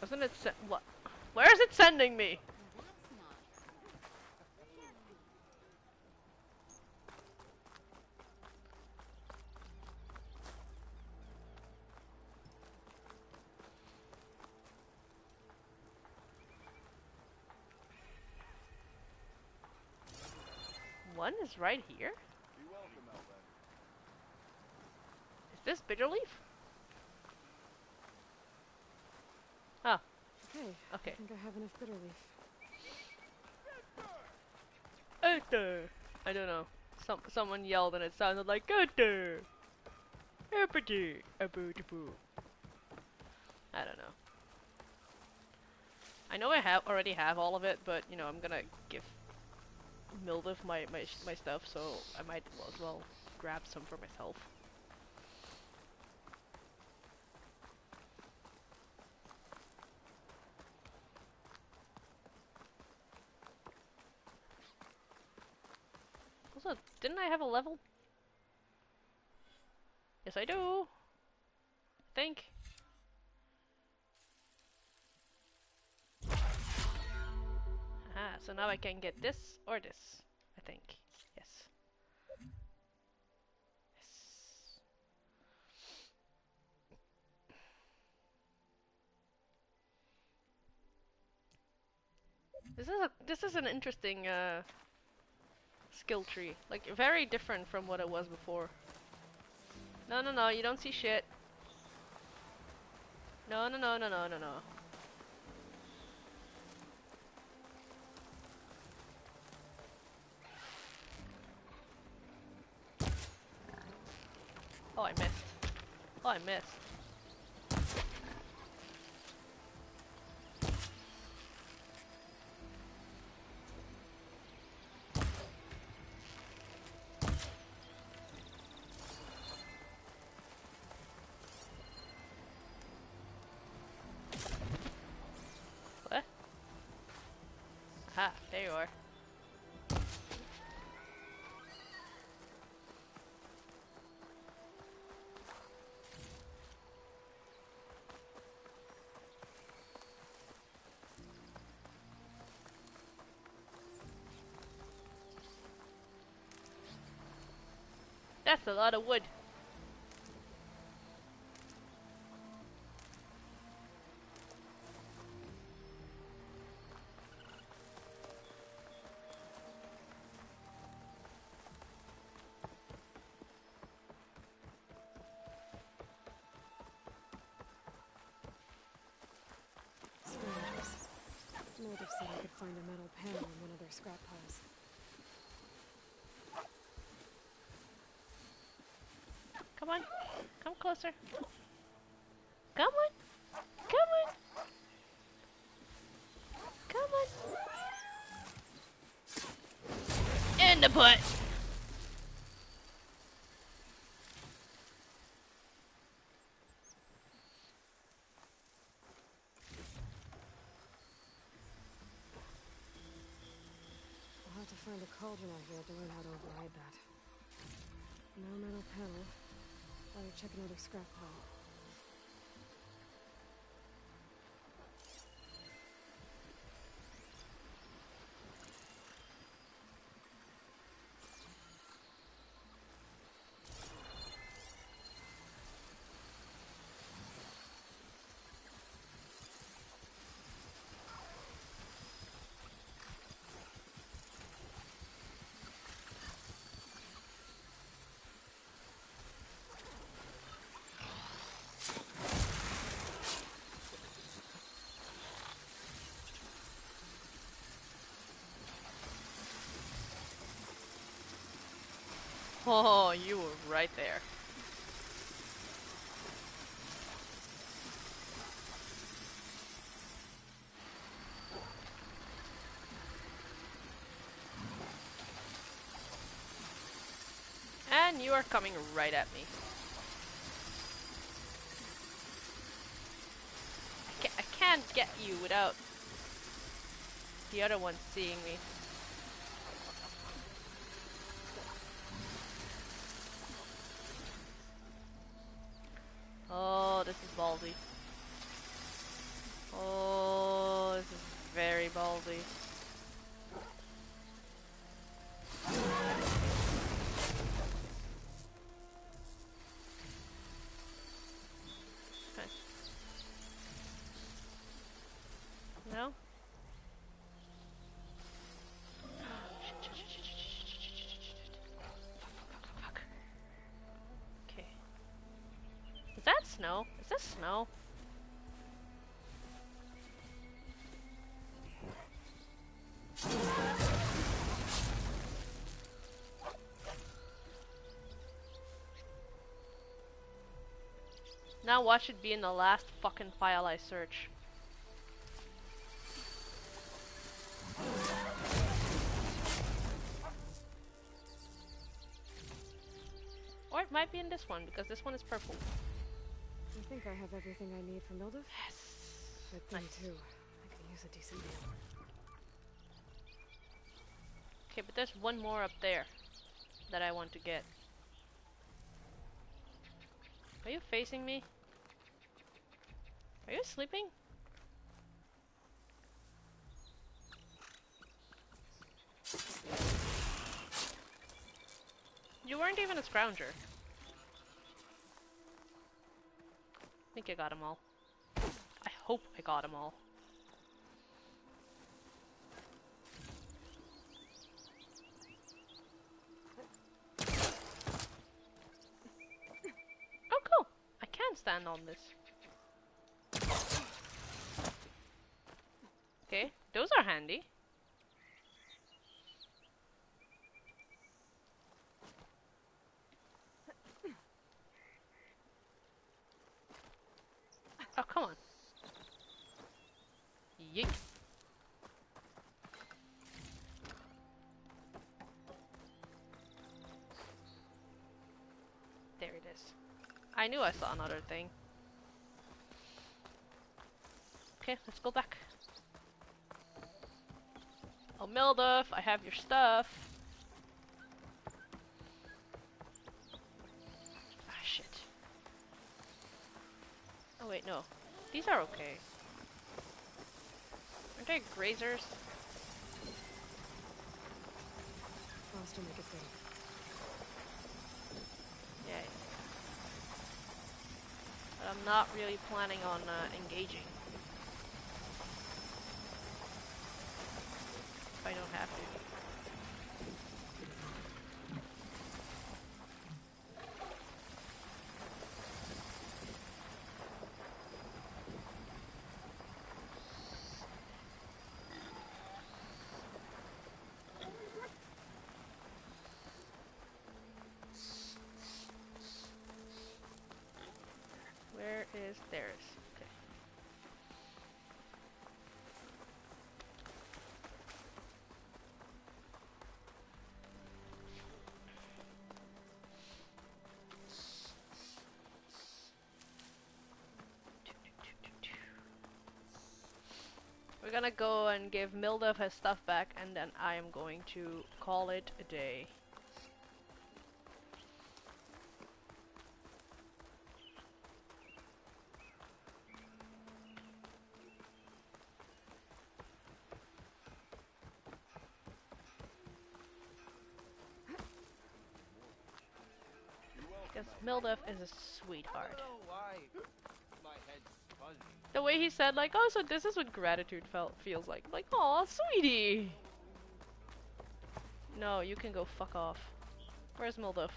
[SPEAKER 1] Wasn't it what? Where is it sending me? One is right here? Is this bitter leaf? Oh.
[SPEAKER 2] Okay. I think I have enough bitter leaf.
[SPEAKER 1] Enter. I don't know. Someone yelled and it sounded like enter. Uppity. Aboo-daboo. I don't know. I know I already have all of it, but you know I'm gonna give Milduf my stuff, so I might as well grab some for myself. Also, didn't I have a level? Yes, I do. I think. Aha, so now I can get this or this, I think. Yes. Yes. This is an interesting skill tree. Like very different from what it was before. No, you don't see shit. No. Oh, I missed. Oh, I missed. What? Aha, there you are. That's a lot of wood.
[SPEAKER 2] Milduf said I could find a metal panel in one of their scrap piles.
[SPEAKER 1] Come on. Come closer. Come on. Come on. Come on. In the butt.
[SPEAKER 2] I'll have to find a cauldron out here to learn how to override that. No metal panel. Better check another scrap pile.
[SPEAKER 1] Oh, you were right there. And you are coming right at me. I can't get you without the other one seeing me. Oh, this is ballsy. Oh, this is very ballsy. Okay. No? Fuck. Okay. Is that snow? Is this snow? Now watch it be in the last fucking file I search. Or it might be in this one, because this one is purple.
[SPEAKER 2] I think I have everything I need for Milduf.
[SPEAKER 1] Yes.
[SPEAKER 2] Good thing too. I can use a decent meal.
[SPEAKER 1] Okay, but there's one more up there that I want to get. Are you facing me? Are you sleeping? You weren't even a scrounger. I think I got them all. I hope I got them all. Oh, cool. I can stand on this. Okay, those are handy. Oh, come on. Yeet. There it is. I knew I saw another thing. Okay, let's go back. Oh, Milduf, I have your stuff. Ah, shit. Oh, wait, no. These are okay. Aren't they grazers?
[SPEAKER 2] Foster, make it good.
[SPEAKER 1] Yeah. But I'm not really planning on engaging. If I don't have to. is theirs. Okay. We're gonna go and give Milduf his stuff back, and then I am going to call it a day. Because Milduf is a sweetheart. The way he said, like, oh, so this is what gratitude feels like. Like, aw, sweetie! No, you can go fuck off. Where's Milduf?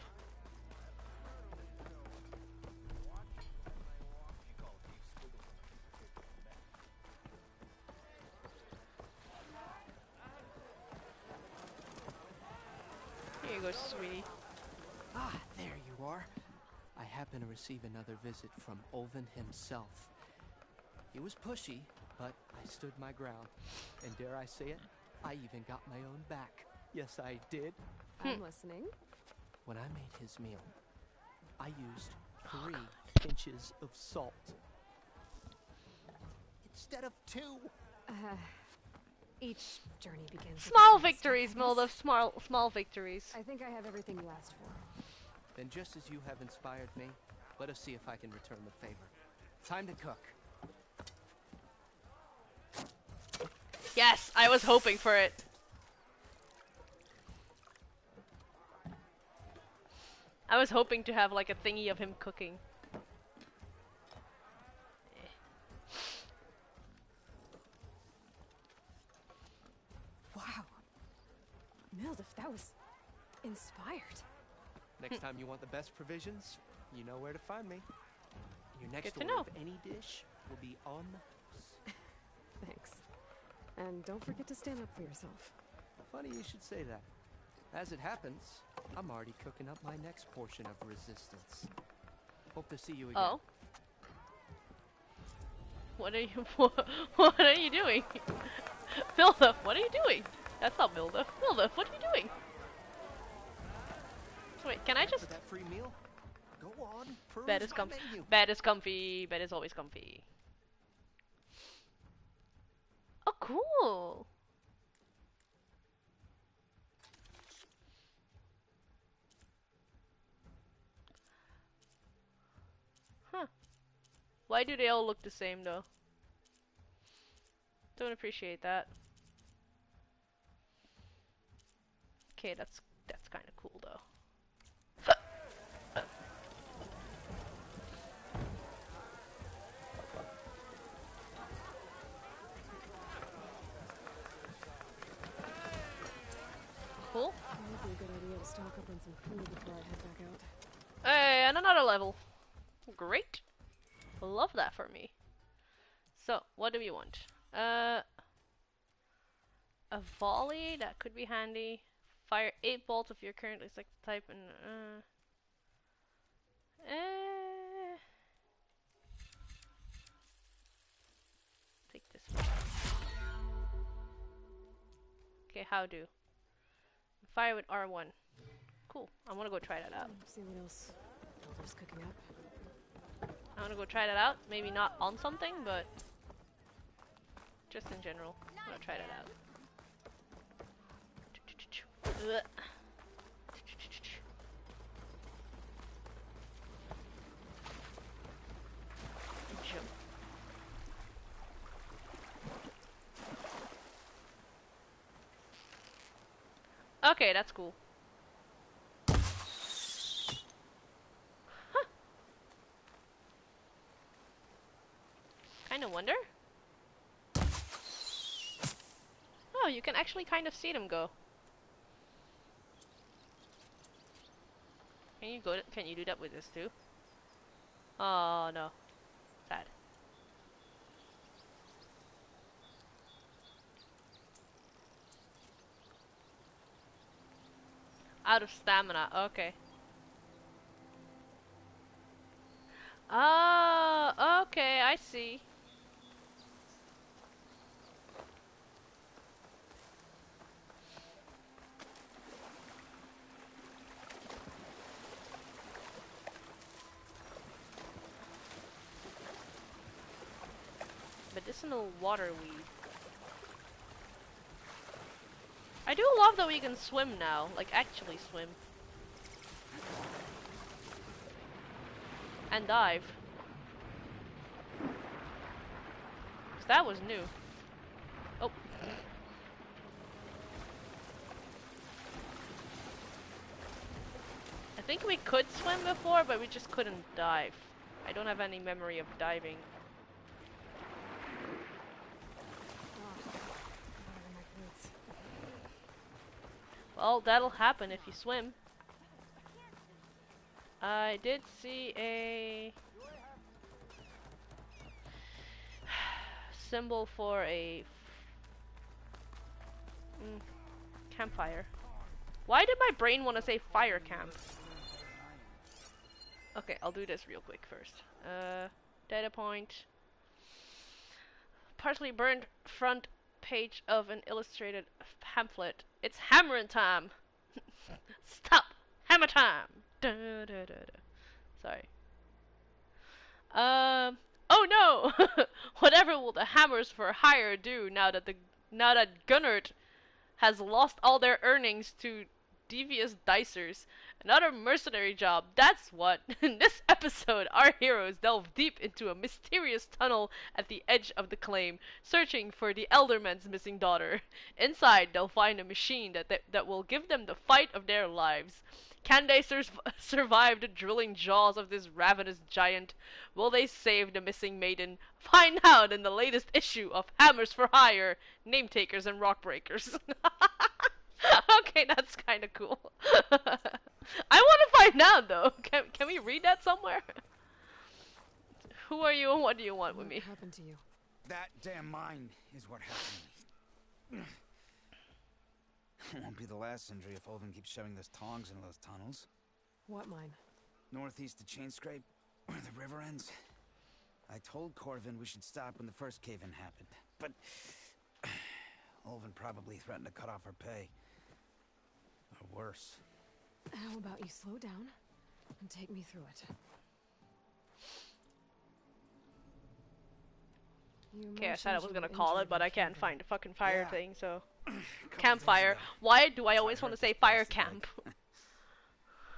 [SPEAKER 1] Here you go, sweetie.
[SPEAKER 13] Ah, there you are. I happen to receive another visit from Olvin himself. He was pushy, but I stood my ground. And dare I say it, I even got my own back. Yes, I did.
[SPEAKER 2] I'm listening.
[SPEAKER 13] When I made his meal, I used 3 pinches of salt. Instead of 2.
[SPEAKER 2] Each journey begins with
[SPEAKER 1] Small
[SPEAKER 2] a step,
[SPEAKER 1] victories,
[SPEAKER 2] I guess.
[SPEAKER 1] Milduf. Small victories.
[SPEAKER 2] I think I have everything you asked for.
[SPEAKER 13] Then just as you have inspired me, let us see if I can return the favor. Time to cook.
[SPEAKER 1] Yes, I was hoping for it. I was hoping to have like a thingy of him cooking.
[SPEAKER 2] Wow. Milduf, that was inspired.
[SPEAKER 13] Next time you want the best provisions, you know where to find me. Your next
[SPEAKER 1] Good to
[SPEAKER 13] order
[SPEAKER 1] know.
[SPEAKER 13] of any dish will be on the house.
[SPEAKER 2] Thanks. And don't forget to stand up for yourself.
[SPEAKER 13] Funny you should say that. As it happens, I'm already cooking up my next portion of resistance. Hope to see you again.
[SPEAKER 1] Oh. What are you what are you doing? Milduf, what are you doing? That's not Milduf. Milduf, what are you doing? Wait, can I just...
[SPEAKER 13] For that free meal? Go on, peruse
[SPEAKER 1] Bed is
[SPEAKER 13] my
[SPEAKER 1] comfy.
[SPEAKER 13] menu.
[SPEAKER 1] Bed is comfy. Bed is always comfy. Oh, cool. Huh. Why do they all look the same though? Don't appreciate that. Okay, that's kind of cool though. Cool.
[SPEAKER 2] Might be a good idea to stock up on some food before I head back out.
[SPEAKER 1] Hey, and another level. Great. Love that for me. So, what do we want? A volley, that could be handy. Fire 8 bolts if you're currently select the type and take this one. Okay, how do? Fire with R1. Cool. I wanna go try that out.
[SPEAKER 2] See what else Milduf's cooking up.
[SPEAKER 1] I wanna go try that out. Maybe not on something, but just in general. I wanna try that out. Ugh. Jump. Okay, that's cool. Huh. Kinda wonder. Oh, you can actually kind of see them go. Can you do that with this too? Oh no. Sad. Out of stamina, okay. I see. Medicinal waterweed. I do love that we can swim now, like actually swim. And dive. 'Cause that was new. Oh. I think we could swim before, but we just couldn't dive. I don't have any memory of diving. Well, that'll happen if you swim. I did see a symbol for a campfire. Why did my brain want to say fire camp? Okay, I'll do this real quick first. Data point. Partially burned front page of an illustrated pamphlet. It's hammering time! Stop! Hammer time! Da, da, da, da. Sorry. Oh no! Whatever will the hammers for hire do now that Gunnard has lost all their earnings to devious dicers? Another mercenary job, that's what. In this episode, our heroes delve deep into a mysterious tunnel at the edge of the claim, searching for the Elderman's missing daughter. Inside, they'll find a machine that will give them the fight of their lives. Can they survive the drilling jaws of this ravenous giant? Will they save the missing maiden? Find out in the latest issue of Hammers for Hire, Name Takers and Rock Breakers. Okay, that's kind of cool. I want to find out though. Can we read that somewhere? Who are you and what do you want with me?
[SPEAKER 2] What happened to you?
[SPEAKER 4] That damn mine is what happened. It won't be the last injury if Olvin keeps shoving those tongs into those tunnels.
[SPEAKER 2] What mine?
[SPEAKER 4] Northeast of Chainscrape, where the river ends. I told Corvin we should stop when the first cave-in happened, but Olvin probably threatened to cut off our pay. Or worse.
[SPEAKER 2] How about you slow down and take me through it?
[SPEAKER 1] Okay, I said I was gonna call it, but I can't find the fucking fire thing, so... Campfire. Why do I always want to say fire camp?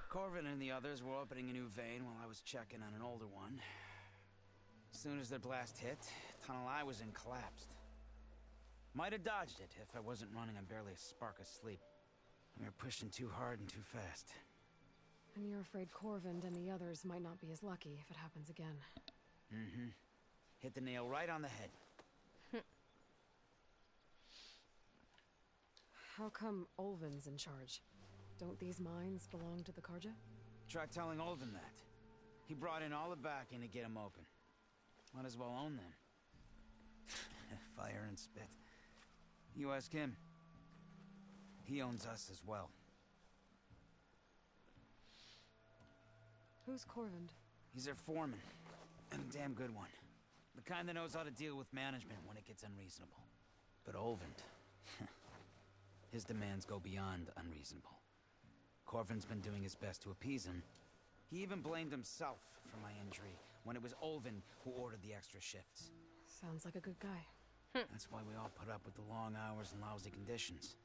[SPEAKER 4] Corvin and the others were opening a new vein while I was checking on an older one. As soon as their blast hit, tunnel I was in collapsed. Might have dodged it if I wasn't running on barely a spark of sleep. We were pushing too hard and too fast.
[SPEAKER 2] And you're afraid Corvin and the others might not be as lucky if it happens again.
[SPEAKER 4] Mm-hmm. Hit the nail right on the head.
[SPEAKER 2] How come Olvin's in charge? Don't these mines belong to the Karja?
[SPEAKER 4] Try telling Olvin that. He brought in all the backing to get them open. Might as well own them. Fire and spit. You ask him. He owns us as well.
[SPEAKER 2] Who's Corvin?
[SPEAKER 4] He's their foreman. And a damn good one. The kind that knows how to deal with management when it gets unreasonable. But Olvin... his demands go beyond unreasonable. Corvin's been doing his best to appease him. He even blamed himself for my injury when it was Olvin who ordered the extra shifts.
[SPEAKER 2] Sounds like a good guy.
[SPEAKER 4] That's why we all put up with the long hours and lousy conditions.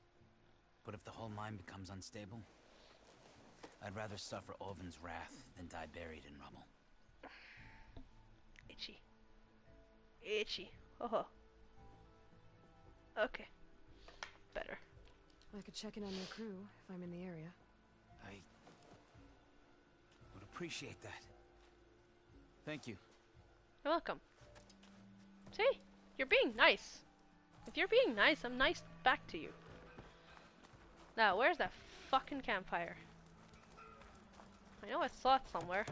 [SPEAKER 4] But if the whole mine becomes unstable, I'd rather suffer Olvin's wrath than die buried in rubble.
[SPEAKER 1] Itchy. Itchy. Oh. Okay. Better.
[SPEAKER 2] I could check in on your crew if I'm in the area.
[SPEAKER 4] I would appreciate that. Thank you.
[SPEAKER 1] You're welcome. See? You're being nice. If you're being nice, I'm nice back to you. Now, where's that fucking campfire? I know I saw it somewhere.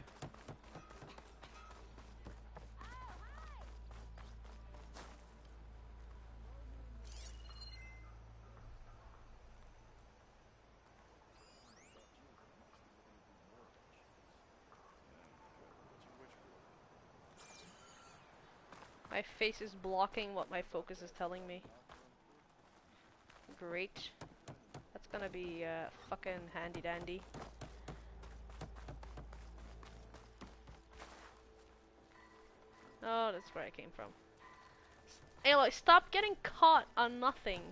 [SPEAKER 1] My face is blocking what my focus is telling me. Great. That's gonna be fucking handy dandy. Oh, that's where I came from. Aloy, stop getting caught on nothing.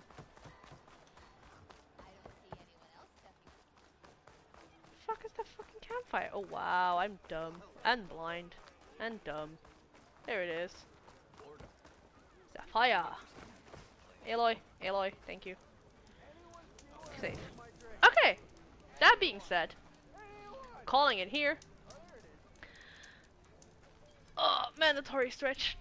[SPEAKER 1] Fuck is that fucking campfire? Oh wow, I'm dumb. And blind. And dumb. There it is. Fire! Aloy, Aloy, thank you. Safe. Okay! That being said, calling it here. Oh, mandatory stretch.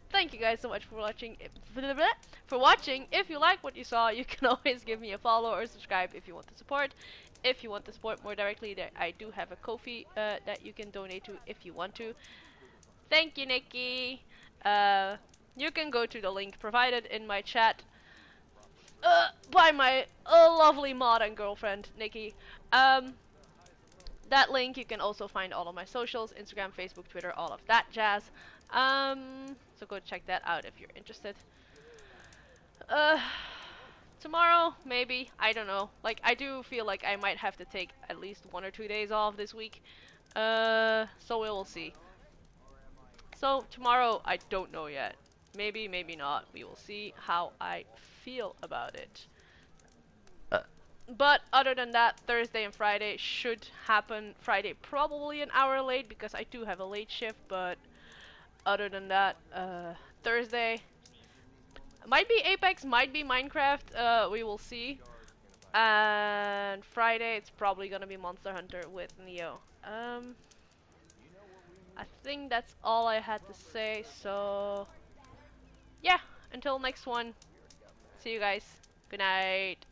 [SPEAKER 1] Thank you guys so much for watching. If you like what you saw, you can always give me a follow or subscribe if you want to support. If you want to support more directly, I do have a Ko-fi that you can donate to if you want to. Thank you, Nikki. You can go to the link provided in my chat by my lovely mod and girlfriend, Nikki. That link, you can also find all of my socials, Instagram, Facebook, Twitter, all of that jazz. So go check that out if you're interested. Tomorrow, maybe, I don't know. Like, I do feel like I might have to take at least 1 or 2 days off this week. So we will see. So tomorrow, I don't know yet. Maybe, maybe not. We will see how I feel about it. But other than that, Thursday and Friday should happen. Friday probably an hour late because I do have a late shift, but other than that, Thursday might be Apex, might be Minecraft, we will see. And Friday it's probably gonna be Monster Hunter with Neo. I think that's all I had to say, so yeah, until next one. See you guys. Good night.